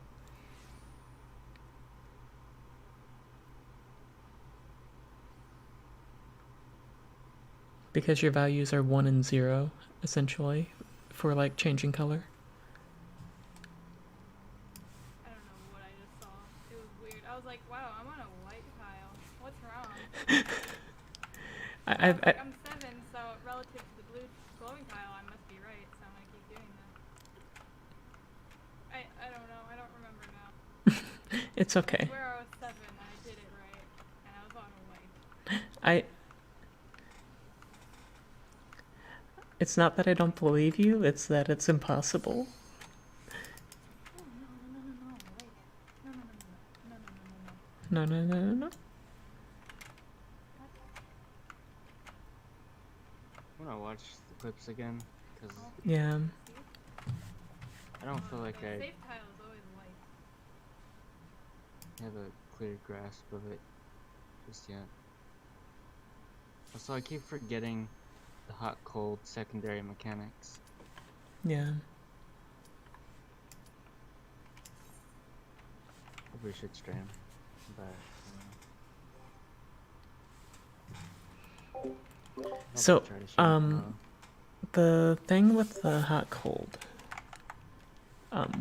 Because your values are 1 and 0, essentially, for like changing color. I don't know what I just saw. It was weird. I was like, wow, I'm on a white tile. What's wrong? I'm 7, so relative to the blue glowing tile, I must be right, so I'm gonna keep doing that. I don't know. I don't remember now. It's okay. I swear I was 7 and I did it right, and I was on a white. It's not that I don't believe you, it's that it's impossible. No. I want to watch the clips again, because Yeah. I don't feel like I Safe tile is always white. have a clear grasp of it just yet. Also, I keep forgetting the hot-cold secondary mechanics. Yeah. Probably should stream, but So, the thing with the hot cold